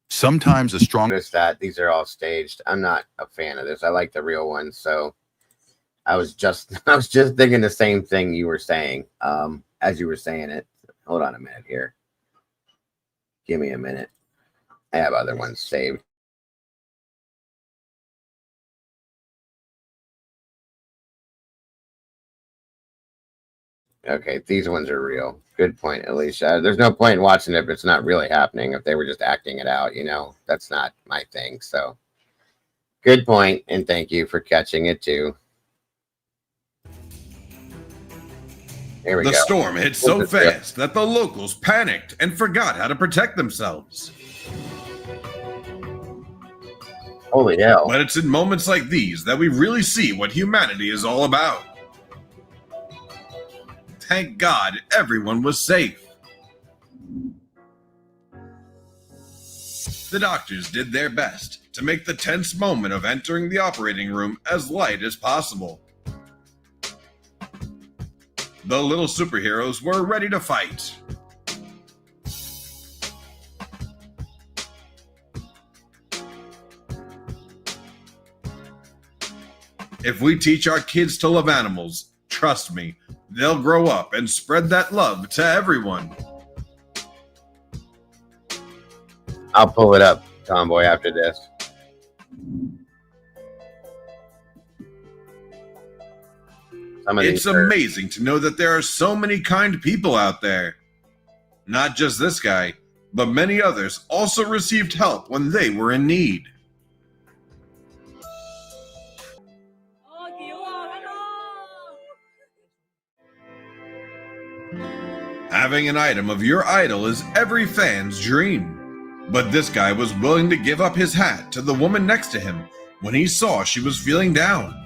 Sometimes a strong... that these are all staged. I'm not a fan of this. I like the real ones, so I was just thinking the same thing you were saying as you were saying it. Hold on a minute here. Give me a minute. I have other ones saved. Okay, these ones are real. Good point, Alicia. There's no point in watching it if it's not really happening. If they were just acting it out, you know, that's not my thing. So, good point, and thank you for catching it too. There we go. The storm hit so fast that the locals panicked and forgot how to protect themselves. Holy hell. But it's in moments like these that we really see what humanity is all about. Thank God everyone was safe. The doctors did their best to make the tense moment of entering the operating room as light as possible. The little superheroes were ready to fight. If we teach our kids to love animals, trust me, they'll grow up and spread that love to everyone. I'll pull it up, Tomboy, after this. It's amazing to know that there are so many kind people out there. Not just this guy, but many others also received help when they were in need. Having an item of your idol is every fan's dream. But this guy was willing to give up his hat to the woman next to him when he saw she was feeling down.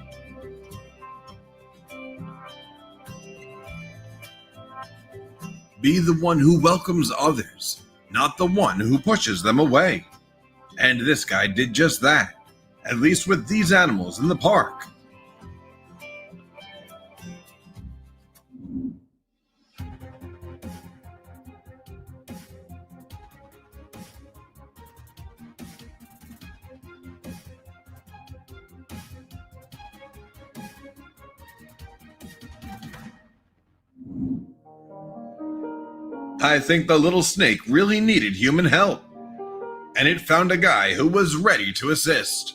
Be the one who welcomes others, not the one who pushes them away. And this guy did just that, at least with these animals in the park. I think the little snake really needed human help, and it found a guy who was ready to assist.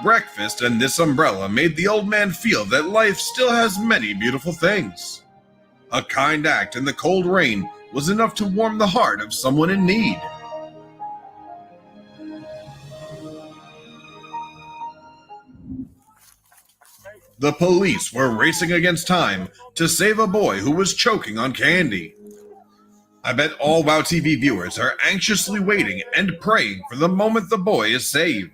Breakfast and this umbrella made the old man feel that life still has many beautiful things. A kind act in the cold rain was enough to warm the heart of someone in need. The police were racing against time to save a boy who was choking on candy. I bet all WOW TV viewers are anxiously waiting and praying for the moment the boy is saved.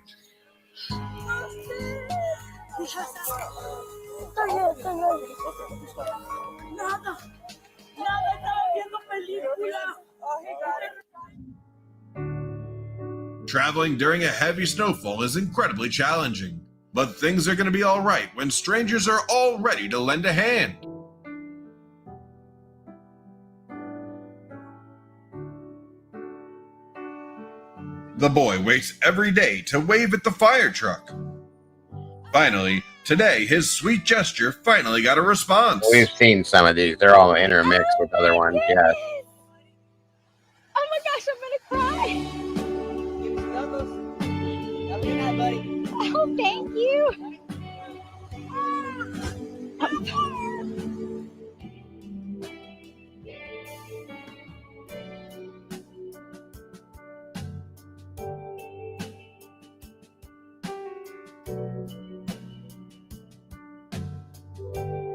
Traveling during a heavy snowfall is incredibly challenging, but things are going to be all right when strangers are all ready to lend a hand. The boy waits every day to wave at the fire truck. Finally, today his sweet gesture finally got a response. We've seen some of these. They're all intermixed with other ones, yes. Oh my gosh, I'm gonna cry. Oh, thank you.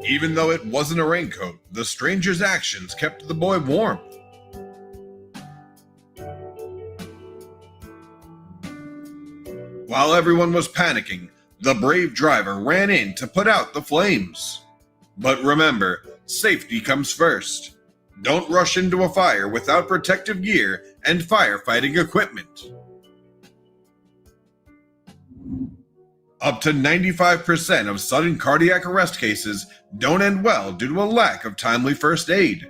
Even though it wasn't a raincoat, the stranger's actions kept the boy warm. While everyone was panicking, the brave driver ran in to put out the flames. But remember, safety comes first. Don't rush into a fire without protective gear and firefighting equipment. Up to 95% of sudden cardiac arrest cases don't end well due to a lack of timely first aid.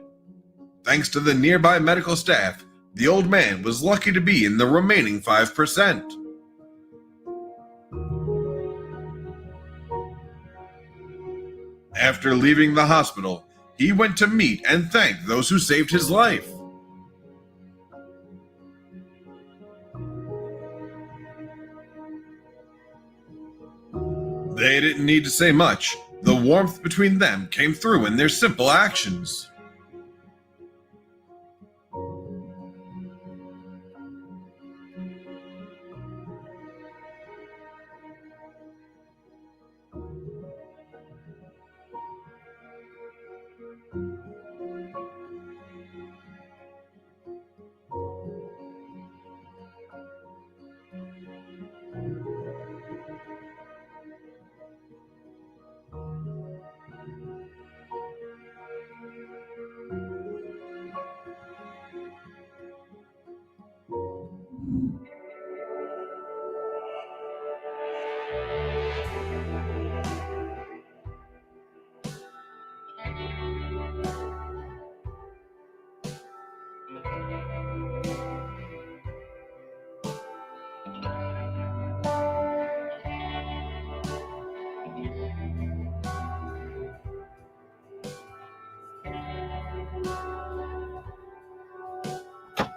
Thanks to the nearby medical staff, the old man was lucky to be in the remaining 5%. After leaving the hospital, he went to meet and thank those who saved his life. They didn't need to say much. The warmth between them came through in their simple actions.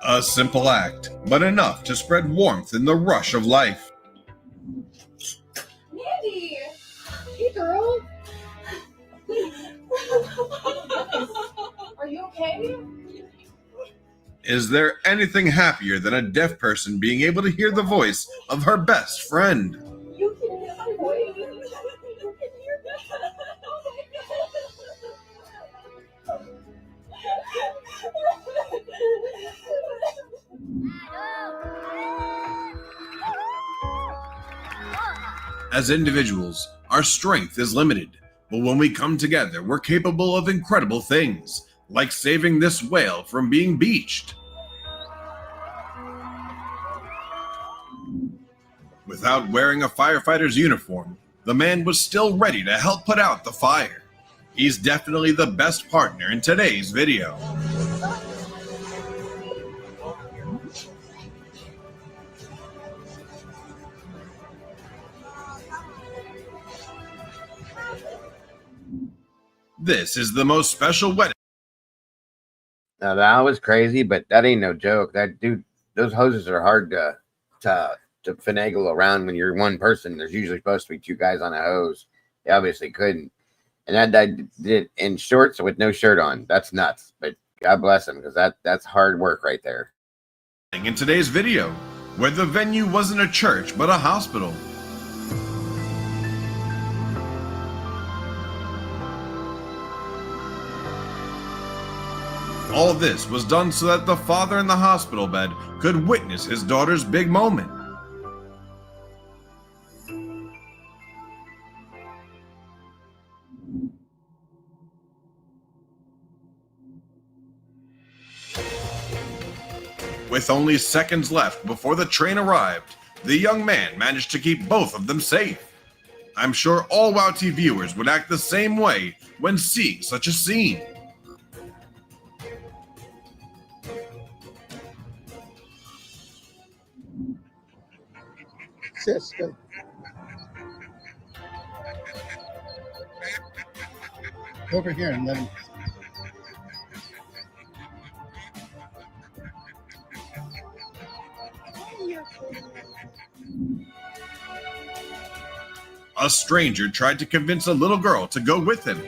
A simple act, but enough to spread warmth in the rush of life. Mandy! Hey, girl. Are you okay? Is there anything happier than a deaf person being able to hear the voice of her best friend? You can hear my voice. You can hear that. As individuals, our strength is limited, but when we come together, we're capable of incredible things, like saving this whale from being beached. Without wearing a firefighter's uniform, the man was still ready to help put out the fire. He's definitely the best partner in today's video. This is the most special wedding. Now that was crazy, but that ain't no joke. That dude, those hoses are hard to finagle around when you're one person. There's usually supposed to be two guys on a hose. They obviously couldn't. And that guy did it in shorts with no shirt on. That's nuts. But God bless him, because that's hard work right there. In today's video, where the venue wasn't a church but a hospital. All of this was done so that the father in the hospital bed could witness his daughter's big moment. With only seconds left before the train arrived, the young man managed to keep both of them safe. I'm sure all WOW TV viewers would act the same way when seeing such a scene. Sister. Over here and let him. A stranger tried to convince a little girl to go with him.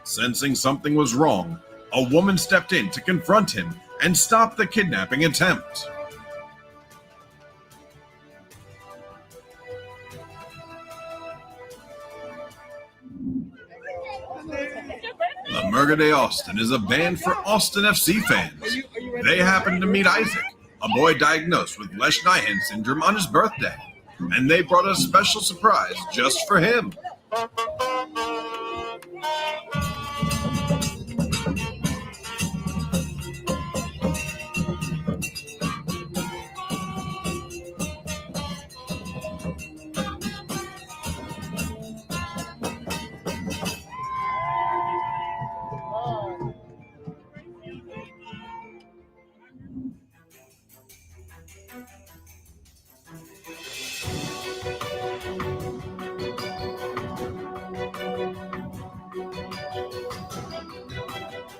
Sensing something was wrong, a woman stepped in to confront him and stop the kidnapping attempt. La Murga de Austin is a band for Austin FC fans. They happened to meet Isaac, a boy diagnosed with Lesch-Nyhan syndrome on his birthday, and they brought a special surprise just for him.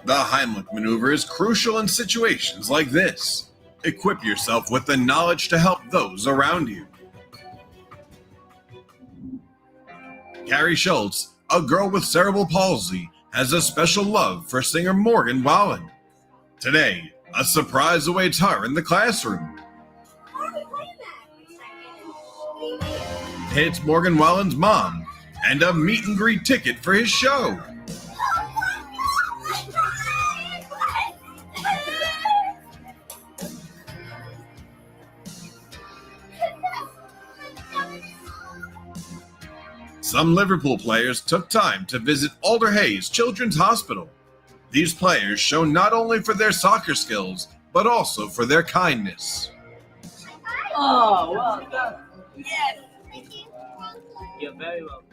The Heimlich maneuver is crucial in situations like this. Equip yourself with the knowledge to help those around you. Carrie Schultz, a girl with cerebral palsy, has a special love for singer Morgan Wallen. Today, a surprise awaits her in the classroom. It's Morgan Wallen's mom, and a meet and greet ticket for his show. Some Liverpool players took time to visit Alder Hayes Children's Hospital. These players shown not only for their soccer skills, but also for their kindness. Oh, well done. Yes. Thank you. You're very welcome.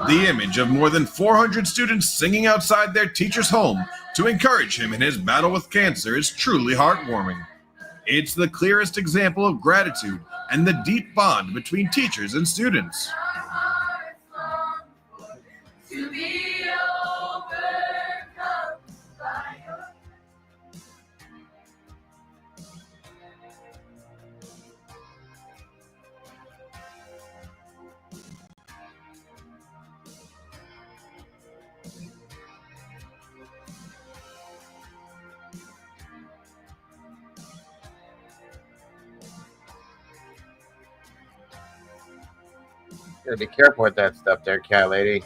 The image of more than 400 students singing outside their teacher's home to encourage him in his battle with cancer is truly heartwarming. It's the clearest example of gratitude and the deep bond between teachers and students. To be overcome by your Gotta be careful with that stuff there, cat lady.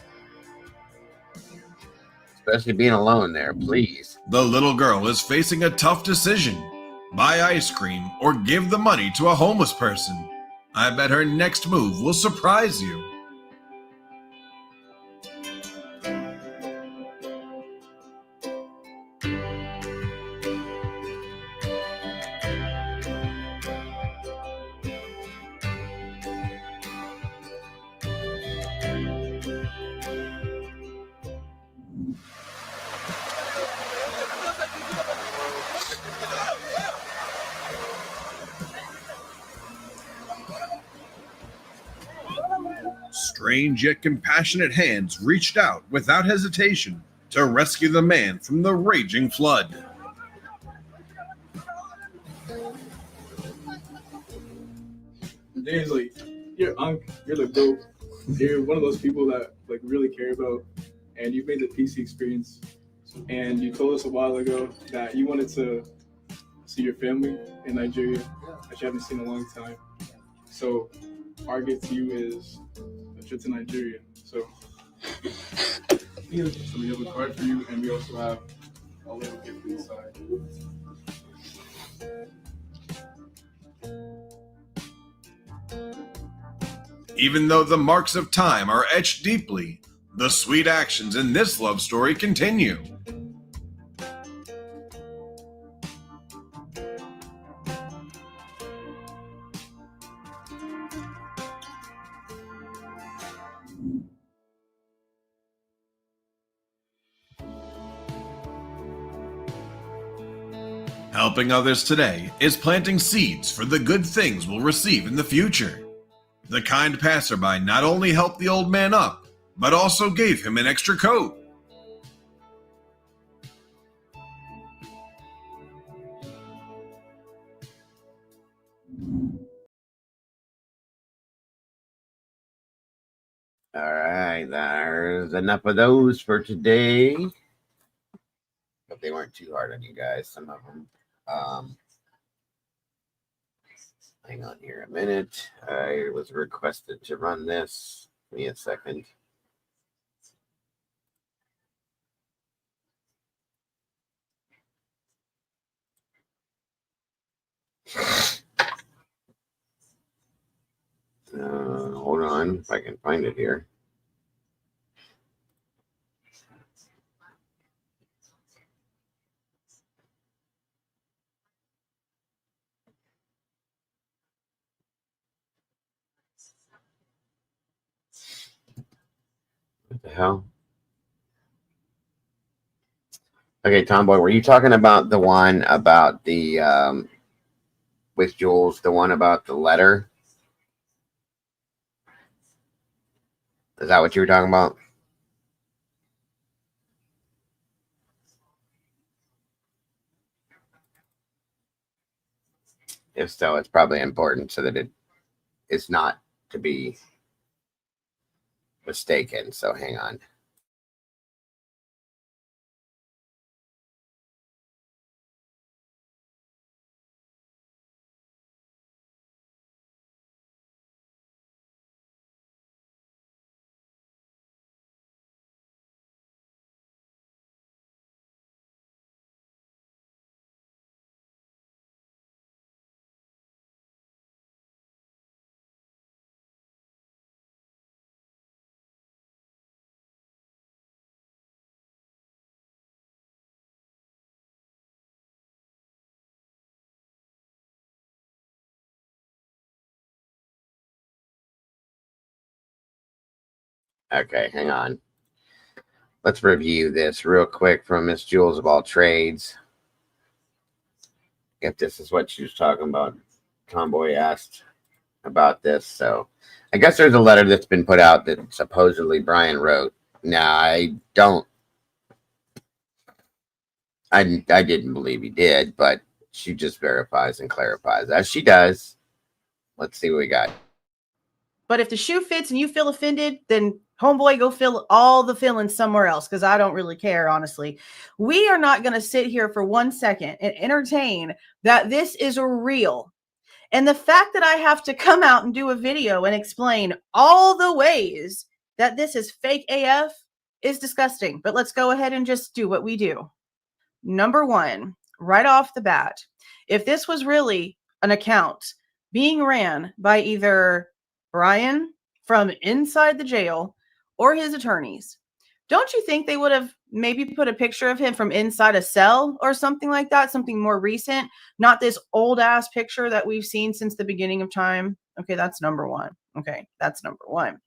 Especially being alone there, please. The little girl is facing a tough decision. Buy ice cream or give the money to a homeless person. I bet her next move will surprise you. Trained yet compassionate hands reached out without hesitation to rescue the man from the raging flood. James, like, you're the GOAT. You're one of those people that like really care about, and you've made the PC experience. And you told us a while ago that you wanted to see your family in Nigeria, that you haven't seen in a long time. So our gift to you is a trip to Nigeria. So we have a card for you, and we also have a little gift inside. Even though the marks of time are etched deeply, the sweet actions in this love story continue. Helping others today is planting seeds for the good things we'll receive in the future. The kind passerby not only helped the old man up, but also gave him an extra coat. All right, there's enough of those for today. But they weren't too hard on you guys, some of them. Hang on here a minute. I was requested to run this. Give me a second. Hold on, if I can find it here. What the hell? Okay, Tomboy, were you talking about the one about the with Jules, the one about the letter? Is that what you were talking about? If so, it's probably important so that it's not to be mistaken. So hang on. Okay, hang on. Let's review this real quick from Miss Jules of all trades. If this is what she was talking about, Tomboy asked about this. So I guess there's a letter that's been put out that supposedly Brian wrote. Now, I didn't believe he did, but she just verifies and clarifies as she does. Let's see what we got. But if the shoe fits and you feel offended, then homeboy, go feel all the feelings somewhere else, because I don't really care, honestly. We are not going to sit here for 1 second and entertain that this is real. And the fact that I have to come out and do a video and explain all the ways that this is fake AF is disgusting. But let's go ahead and just do what we do. Number one, right off the bat, if this was really an account being ran by either Brian from inside the jail or his attorneys, don't you think they would have maybe put a picture of him from inside a cell or something like that? Something more recent, not this old ass picture that we've seen since the beginning of time. Okay, that's number one. Okay, that's number one.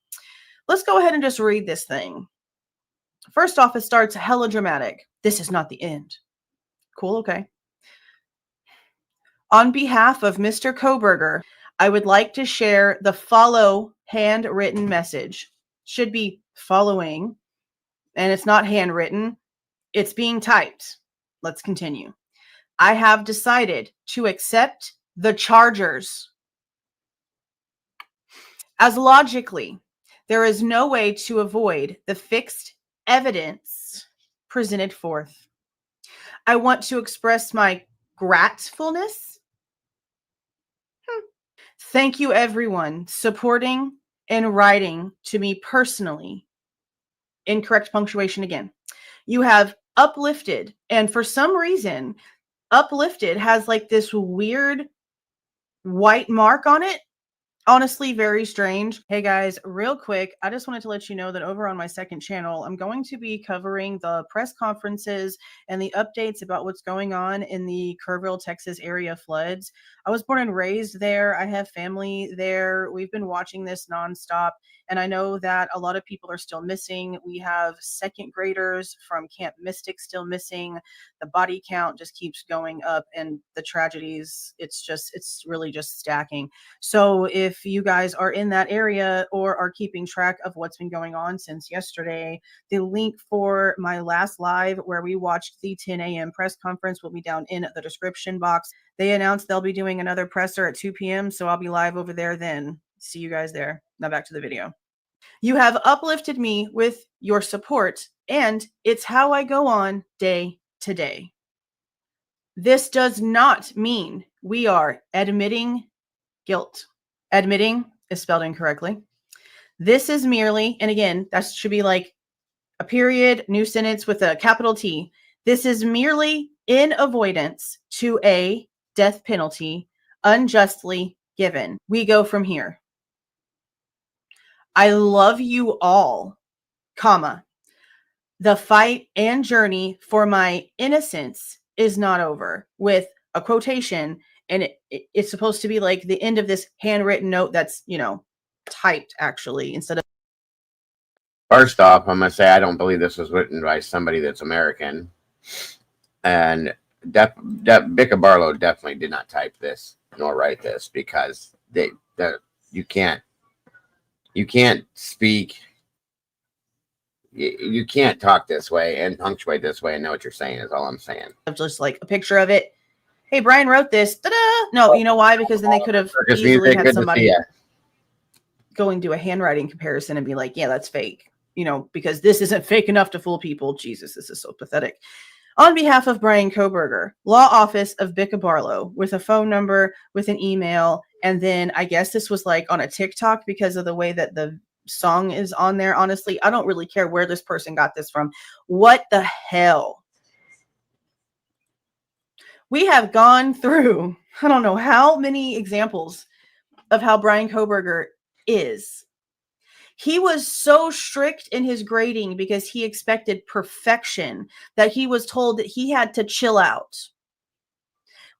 Let's go ahead and just read this thing. First off, it starts hella dramatic. This is not the end. Cool, okay. On behalf of Mr. Koberger, I would like to share the follow handwritten message. should be following, and it's not handwritten, it's being typed. Let's continue. I have decided to accept the charges. As logically, there is no way to avoid the fixed evidence presented forth. I want to express my gratefulness. Thank you, everyone, supporting and writing to me personally. Incorrect punctuation again. You have uplifted, and for some reason, uplifted has like this weird white mark on it. Honestly, very strange. Hey guys, real quick, I just wanted to let you know that over on my second channel, I'm going to be covering the press conferences and the updates about what's going on in the Kerrville, Texas area floods. I was born and raised there. I have family there. We've been watching this nonstop, and I know that a lot of people are still missing. We have second graders from Camp Mystic still missing. The body count just keeps going up, and the tragedies, it's really just stacking. So if you guys are in that area or are keeping track of what's been going on since yesterday, the link for my last live where we watched the 10 a.m. press conference will be down in the description box. They announced they'll be doing another presser at 2 p.m. So I'll be live over there then. See you guys there. Now back to the video. You have uplifted me with your support, and it's how I go on day to day. This does not mean we are admitting guilt. Admitting is spelled incorrectly. This is merely, and again, that should be like a period, new sentence with a capital T. This is merely in avoidance to a death penalty unjustly given. We go from here. I love you all, comma. The fight and journey for my innocence is not over, with a quotation, and it's supposed to be like the end of this handwritten note that's, you know, typed actually instead of. First off, I'm going to say I don't believe this was written by somebody that's American. And Bicca Barlow definitely did not type this nor write this, because you can't speak. You can't talk this way and punctuate this way and know what you're saying is all I'm saying. Just like a picture of it. Hey, Brian wrote this. Ta-da! No, you know why? Because then they could have easily had somebody go and do a handwriting comparison and be like, yeah, that's fake. You know, because this isn't fake enough to fool people. Jesus, this is so pathetic. On behalf of Brian Koberger, Law Office of Bicca Barlow, with a phone number, with an email, and then I guess this was like on a TikTok because of the way that the song is on there. Honestly, I don't really care where this person got this from. What the hell? We have gone through, I don't know how many examples of how Brian Koberger is. He was so strict in his grading because he expected perfection that he was told that he had to chill out.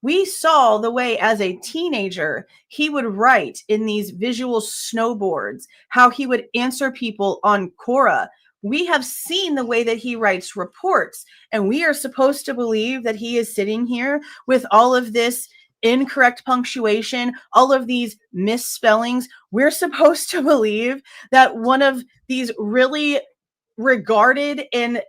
We saw the way as a teenager he would write in these visual snowboards, how he would answer people on Quora. We have seen the way that he writes reports, and we are supposed to believe that he is sitting here with all of this incorrect punctuation, all of these misspellings. We're supposed to believe that one of these really regarded and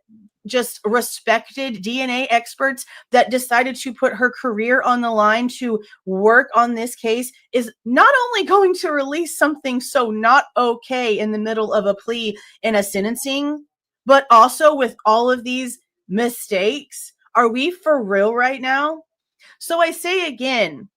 just respected DNA experts that decided to put her career on the line to work on this case is not only going to release something so not okay in the middle of a plea in a sentencing, but also with all of these mistakes. Are we for real right now? So I say again,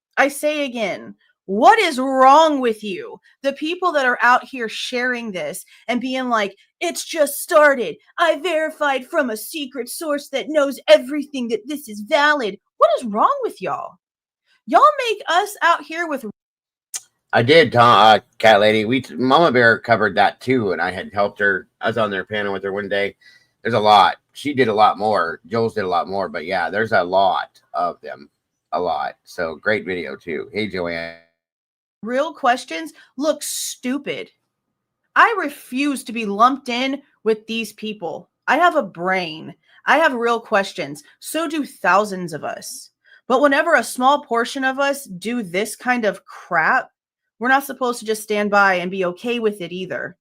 what is wrong with you? The people that are out here sharing this and being like, it's just started. I verified from a secret source that knows everything that this is valid. What is wrong with y'all? Y'all make us out here with. I did, Cat Lady. Mama Bear covered that too, and I had helped her. I was on their panel with her one day. There's a lot. She did a lot more. Jules did a lot more, but yeah, there's a lot of them. A lot. So great video too. Hey, Joanne. Real questions look stupid. I refuse to be lumped in with these people. I have a brain. I have real questions. So do thousands of us. But whenever a small portion of us do this kind of crap, we're not supposed to just stand by and be okay with it either.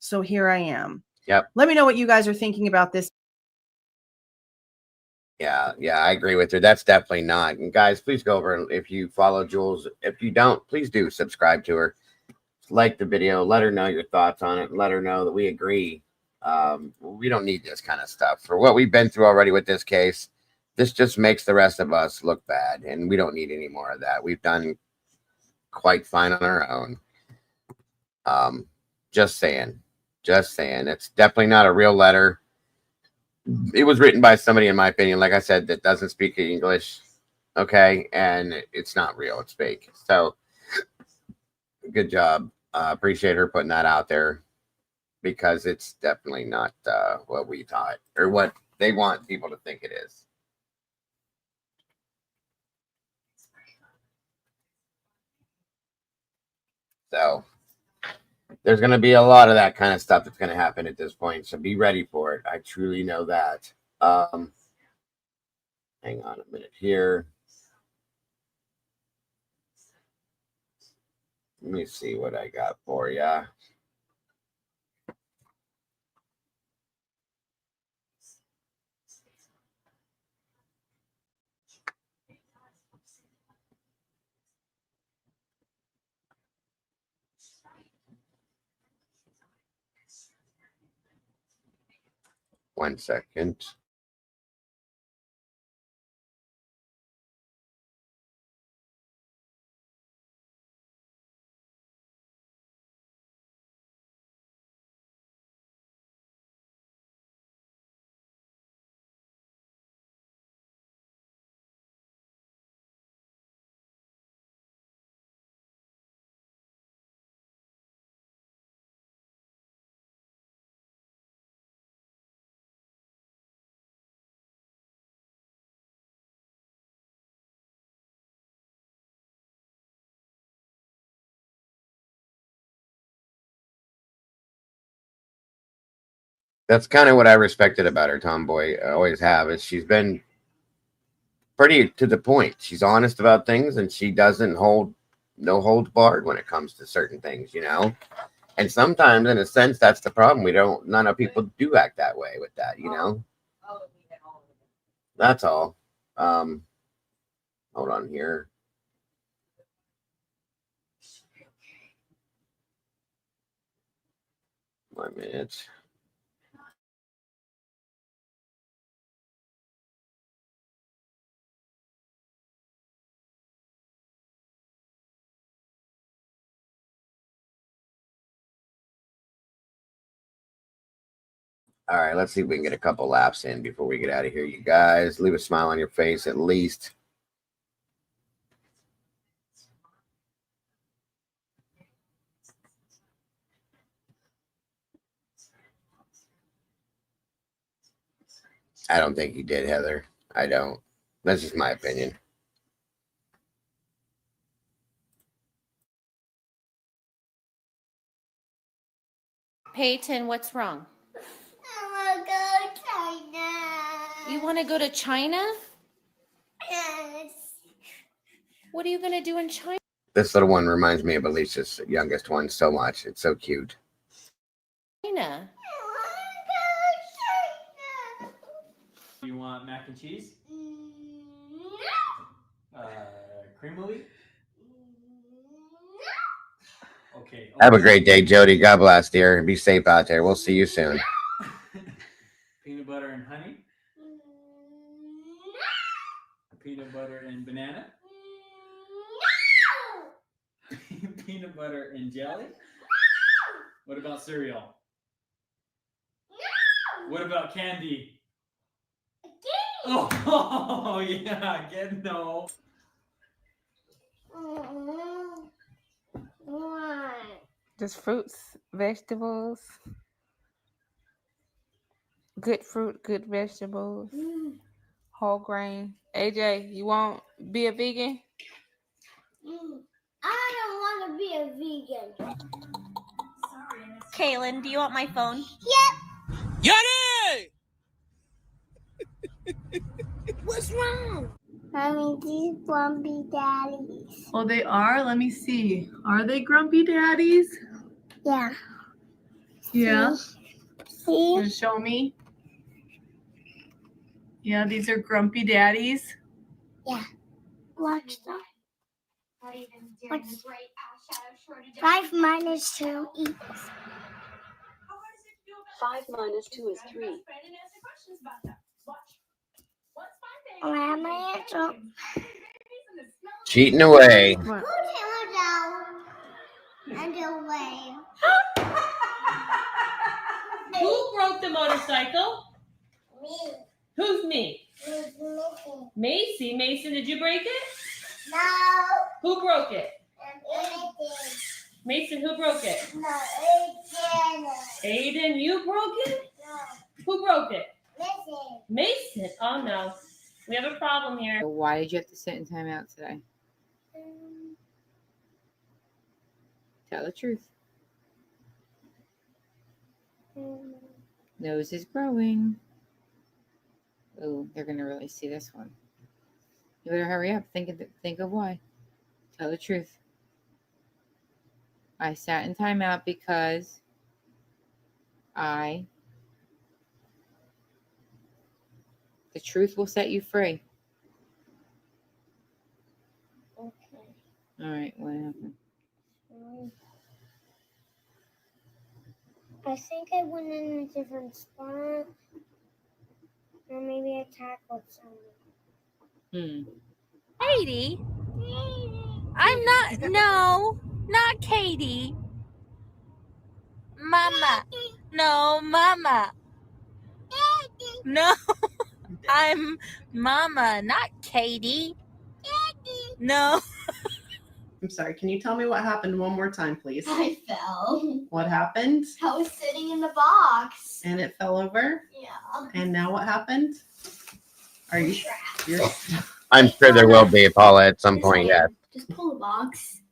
So here I am. Yep. Let me know what you guys are thinking about this. Yeah, I agree with her. That's definitely not. And guys, please go over and if you follow Jules. If you don't, please do subscribe to her. Like the video, let her know your thoughts on it, and let her know that we agree. We don't need this kind of stuff for what we've been through already with this case. This just makes the rest of us look bad, and we don't need any more of that. We've done quite fine on our own. Just saying. It's definitely not a real letter. It was written by somebody, in my opinion, like I said, that doesn't speak English. Okay, and it's not real. It's fake. So, good job. Appreciate her putting that out there, because it's definitely not what we thought or what they want people to think it is. So there's going to be a lot of that kind of stuff that's going to happen at this point. So be ready for it. I truly know that. Hang on a minute here. Let me see what I got for you. One second. That's kind of what I respected about her, Tomboy. I always have. Is she's been pretty to the point. She's honest about things, and she doesn't hold no holds barred when it comes to certain things, you know. And sometimes, in a sense, that's the problem. None of people do act that way with that, you know. That's all. Hold on here. One minute. All right, let's see if we can get a couple laps in before we get out of here, you guys. Leave a smile on your face at least. I don't think you did, Heather. I don't. That's just my opinion. Peyton, what's wrong? I want to go to China. You want to go to China? Yes. What are you going to do in China? This little one reminds me of Alicia's youngest one so much. It's so cute. China. You want mac and cheese? Creamery? Okay. Have a great day, Jody. God bless, dear. Be safe out there. We'll see you soon. Peanut butter and honey? Peanut butter and banana? Peanut butter and jelly? What about cereal? What about candy? Oh, yeah, again, no. Just fruits, vegetables, good fruit, good vegetables, whole grain. AJ, you won't be a vegan? I don't want to be a vegan. Kaylin, do you want my phone? Yep. Yanni! What's wrong? Mommy, these grumpy daddies. Oh, they are? Let me see. Are they grumpy daddies? Yeah. Yeah. See? You show me? Yeah, these are grumpy daddies. Yeah. Watch that. What's 5 minus 2 equals? 5 minus 2 is 3. Oh, I have my hands up. Cheating away. Put him down and away. Who broke the motorcycle? Me. Who's me? Who's missing? Macy. Mason, did you break it? No. Who broke it? Aiden. Mason, who broke it? No, Aiden. Aiden, you broke it? No. Who broke it? Missing. Mason. Oh no. We have a problem here. Why did you have to sit in timeout today? Tell the truth. Nose is growing. Oh, they're gonna really see this one. You better hurry up. Think of why. Tell the truth. I sat in timeout because the truth will set you free. Okay. All right, what happened? I think I went in a different spot. Or maybe I tackled someone. Katie? I'm not. No, not Katie. Mama. No, Mama. No, I'm Mama, not Katie. No. I'm sorry. Can you tell me what happened one more time, please? I fell. What happened? I was sitting in the box. And it fell over? Yeah. And now what happened? Are you you're I'm sure there will be, Paula, at some point, yes. Just pull the box.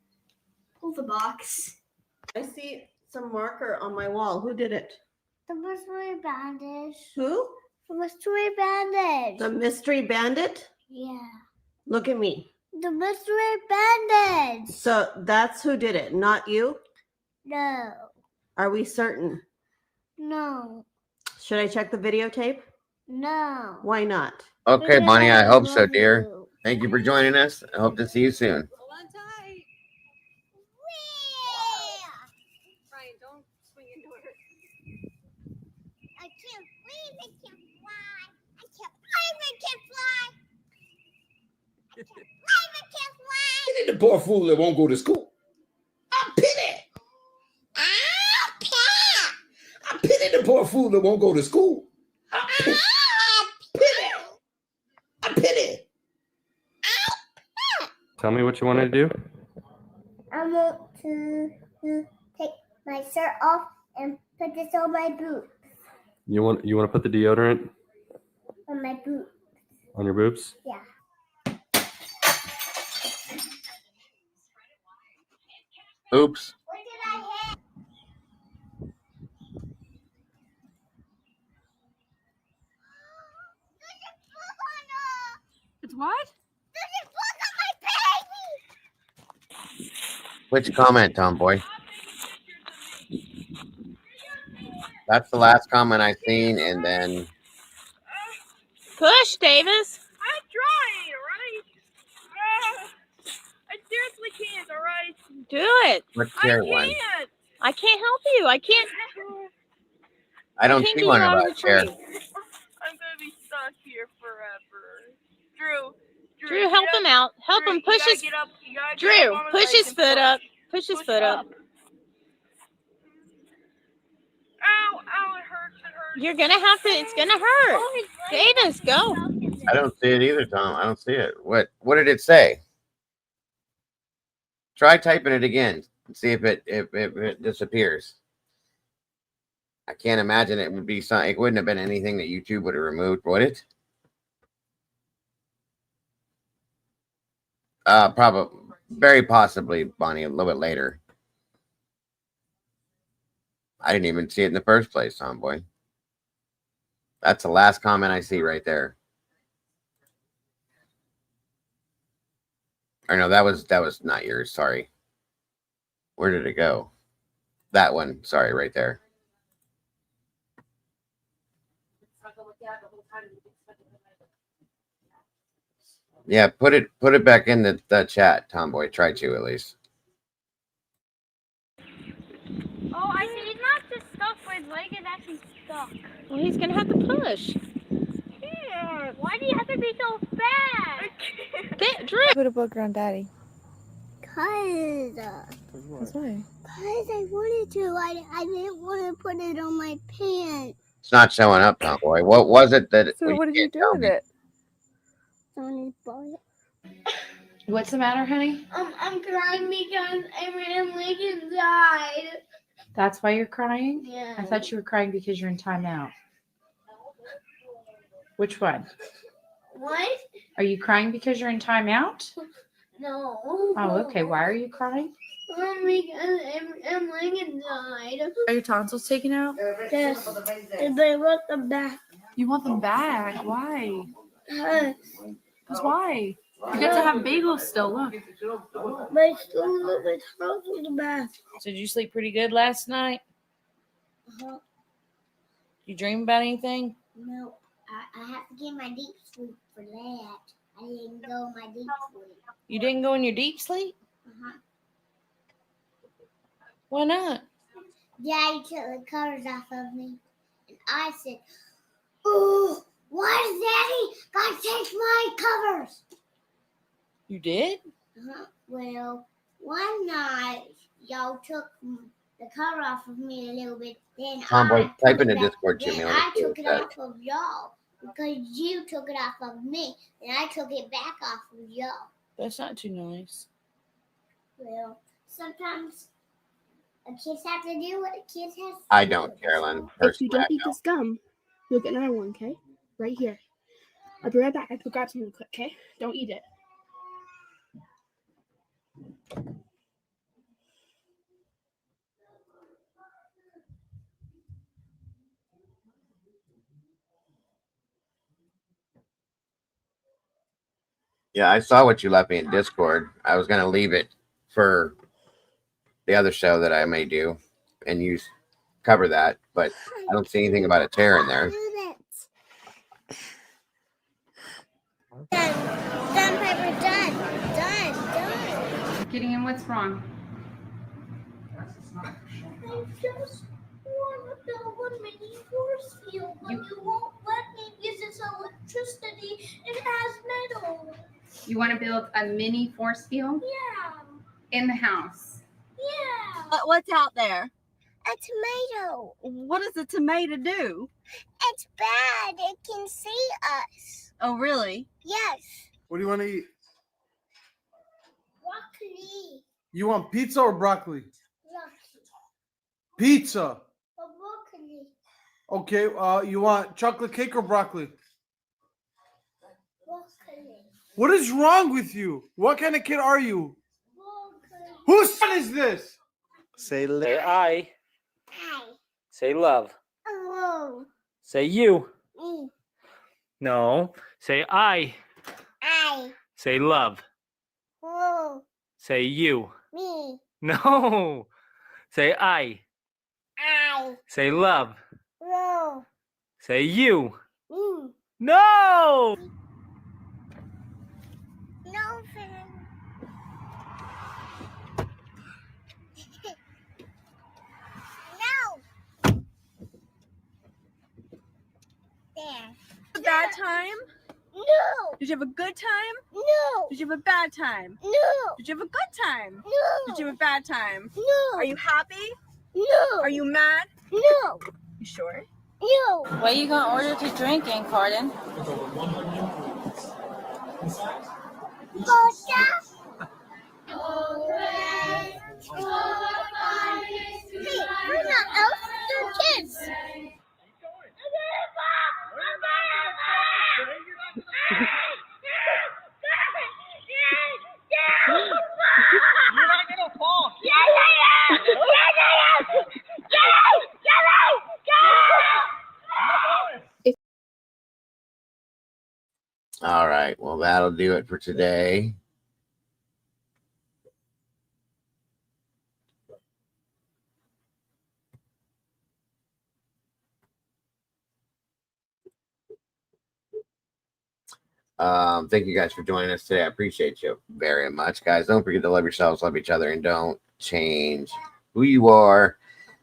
Pull the box. I see some marker on my wall. Who did it? The mystery bandage. Who? The mystery bandage. The mystery bandit? Yeah. Look at me. The mystery bandage. So that's who did it, not you? No. Are we certain? No. Should I check the videotape? No. Why not? Okay, Bonnie, I hope so, dear. Thank you for joining us. I hope to see you soon. Brian, don't swing into it. I can't believe it can fly. I can't believe it can fly. I can't believe it can fly. Pity the poor fool that won't go to school. I pity. I pity the poor fool that won't go to school. I pity. I pity. Tell me what you want to do. I want to take my shirt off and put this on my boot. You want to put the deodorant On my boot. on your boobs? Yeah. Oops. What did I hit? It's what? There's a bug on my baby. Which comment, Tomboy? That's the last comment I seen, and then Push, Davis. I'm trying, all right? I seriously can't, all right? Do it. let's share one. Can't. I can't help you. I can't. I don't can't see get one you out of about the share. tree. I'm gonna be stuck here forever. Drew, Drew, help him out. Help him push his. Drew, push his foot up. Push his foot up. Ow, ow, it hurts, it hurts. You're gonna have to. It's gonna hurt. Davis, go. I don't see it either, Tom. I don't see it. What did it say? Try typing it again and see if it disappears. I can't imagine it would be something. It wouldn't have been anything that YouTube would have removed, would it? Probably, very possibly, Bonnie, a little bit later. I didn't even see it in the first place, Tomboy. That's the last comment I see right there. Or no, that was not yours. Sorry. Where did it go? That one. Sorry, right there. Yeah, put it back in the chat, Tomboy. Try to at least. Oh, I see. He's not just stuck, but his leg is actually stuck. Well, he's gonna have to push. Can't. Why do you have to be so fast? Get Drew. Put a book around Daddy. Cause why? I wanted to. I didn't want to put it on my pants. It's not showing up, Tomboy. What was it that? So what did you do with it? On his butt. What's the matter, honey? I'm crying because Abraham Lincoln died. That's why you're crying? Yeah. I thought you were crying because you're in timeout. Which one? What? Are you crying because you're in timeout? No. Oh, okay. Why are you crying? Because Abraham Lincoln died. Are your tonsils taken out? Yes. And they want them back. You want them back? Why? Yes. Because why? You get to have bagels still. Look. My school and my tonsils back. So did you sleep pretty good last night? Uh-huh. You dream about anything? No. I have to get my deep sleep for that. I didn't go my deep sleep. You didn't go in your deep sleep? Uh-huh. Why not? Daddy took the covers off of me. And I said, "Ooh, why does Daddy gotta take my covers?" You did? Uh-huh. Well, one night, y'all took the cover off of me a little bit. Then Tomboy, I type in the took it Discord, back. Jimmy. Then Let me I see took what it it says. off of y'all because you took it off of me. Then I took it back off of y'all. That's not too nice. Well, sometimes a kids have to do what a kids has to I do. don't, Carolyn. If you Personally, don't I eat don't. this gum, you'll get another one, okay? Right here. I'll be right back. I forgot something quick, okay? Don't eat it. Yeah, I saw what you left me in Discord. I was gonna leave it for the other show that I may do, and you cover that, but I don't see anything about a tear in there. Done, Piper, done. Done. Getting in, what's wrong? I just want to build a mini force field, but you won't let me because it's electricity. It has metal. You want to build a mini force field? Yeah. In the house. Yeah. What's out there? A tomato. What does a tomato do? It's bad. It can see us. Oh, really? Yes. What do you want to eat? Broccoli. You want pizza or broccoli? Broccoli. Pizza. Or broccoli. Okay. You want chocolate cake or broccoli? Broccoli. What is wrong with you? What kind of kid are you? Broccoli. Whose son is this? Say I. I. Say love. Oh. Say you. Me. No. Say I. I. Say love. Oh. Say you. Me. No. Say I. I. Say love. No. Say you. Me. No. No, Finn. No. There. Bad time? No. Did you have a good time? No. Did you have a bad time? No. Did you have a good time? No. Did you have a bad time? No. Are you happy? No. Are you mad? No. You sure? No. What are you going to order to drink, Aunt Carden? Vodka. Hey, we're not elves, they're kids. You're not gonna fall. All right. Well, that'll do it for today. Thank you guys for joining us today. I appreciate you very much, guys. Don't forget to love yourselves, love each other, and don't change who you are.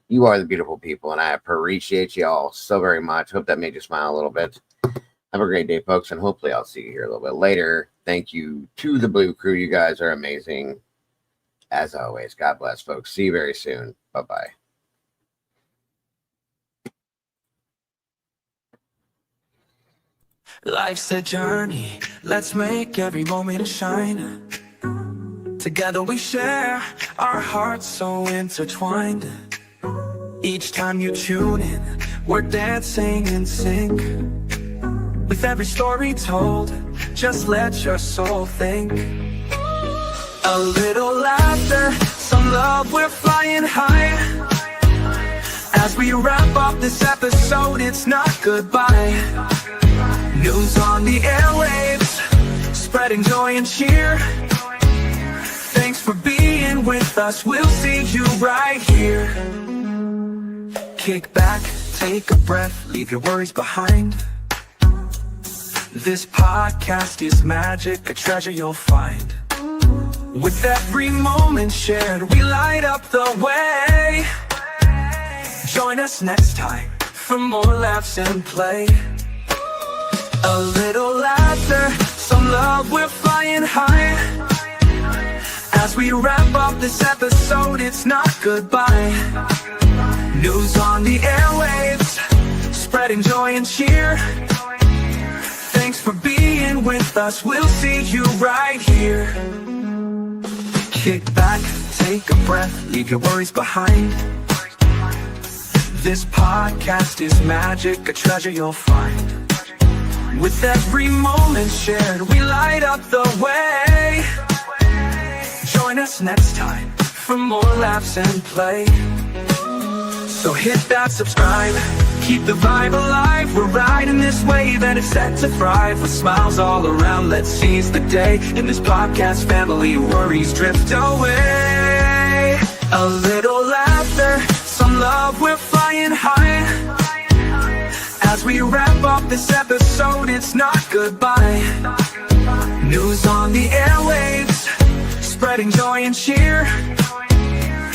You are the beautiful people, and I appreciate you all so very much. Hope that made you smile a little bit. Have a great day, folks, and hopefully I'll see you here a little bit later. Thank you to the Blue Crew. You guys are amazing. As always, God bless, folks. See you very soon. Bye-bye. Life's a journey, let's make every moment shine. Together we share, our hearts so intertwined. Each time you tune in, we're dancing in sync. With every story told, just let your soul think. A little laughter, some love, we're flying high. As we wrap up this episode, it's not goodbye. News on the airwaves, spreading joy and cheer. Thanks for being with us, we'll see you right here. Kick back, take a breath, leave your worries behind. This podcast is magic, a treasure you'll find. With every moment shared, we light up the way. Join us next time for more laughs and play. A little laughter, some love, we're flying high. As we wrap up this episode, it's not goodbye. News on the airwaves, spreading joy and cheer. Thanks for being with us, we'll see you right here. Kick back, take a breath, leave your worries behind. This podcast is magic, a treasure you'll find. With every moment shared, we light up the way. Join us next time for more laughs and play. So hit that subscribe, keep the vibe alive. We're riding this wave and it's set to thrive. With smiles all around, let's seize the day. In this podcast family, worries drift away. A little laughter, some love, we're flying high. As we wrap up this episode, it's not goodbye. News on the airwaves, spreading joy and cheer.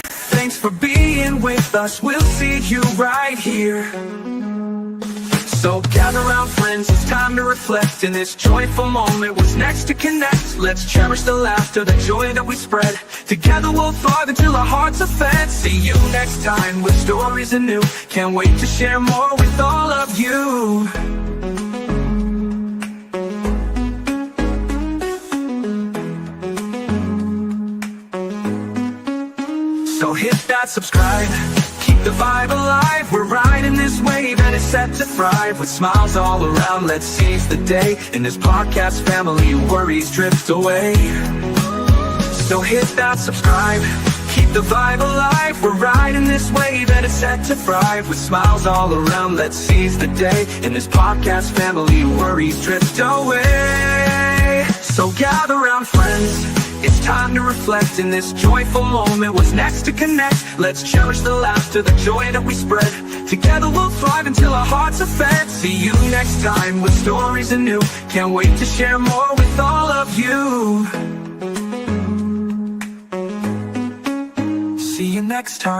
Thanks for being with us, we'll see you right here. So gather round, friends, it's time to reflect. In this joyful moment, what's next to connect? Let's cherish the laughter, the joy that we spread. Together we'll thrive until our hearts are fed. See you next time with stories anew. Can't wait to share more with all of you. So hit that subscribe, keep the vibe alive. We're riding this wave and it's set to thrive. With smiles all around, let's seize the day. In this podcast family, worries drift away. So hit that subscribe, keep the vibe alive. We're riding this wave and it's set to thrive. With smiles all around, let's seize the day. In this podcast family, worries drift away. So gather round, friends, it's time to reflect. In this joyful moment, what's next to connect? Let's cherish the laughter, the joy that we spread. Together we'll thrive until our hearts are fed. See you next time with stories anew. Can't wait to share more with all of you. See you next time.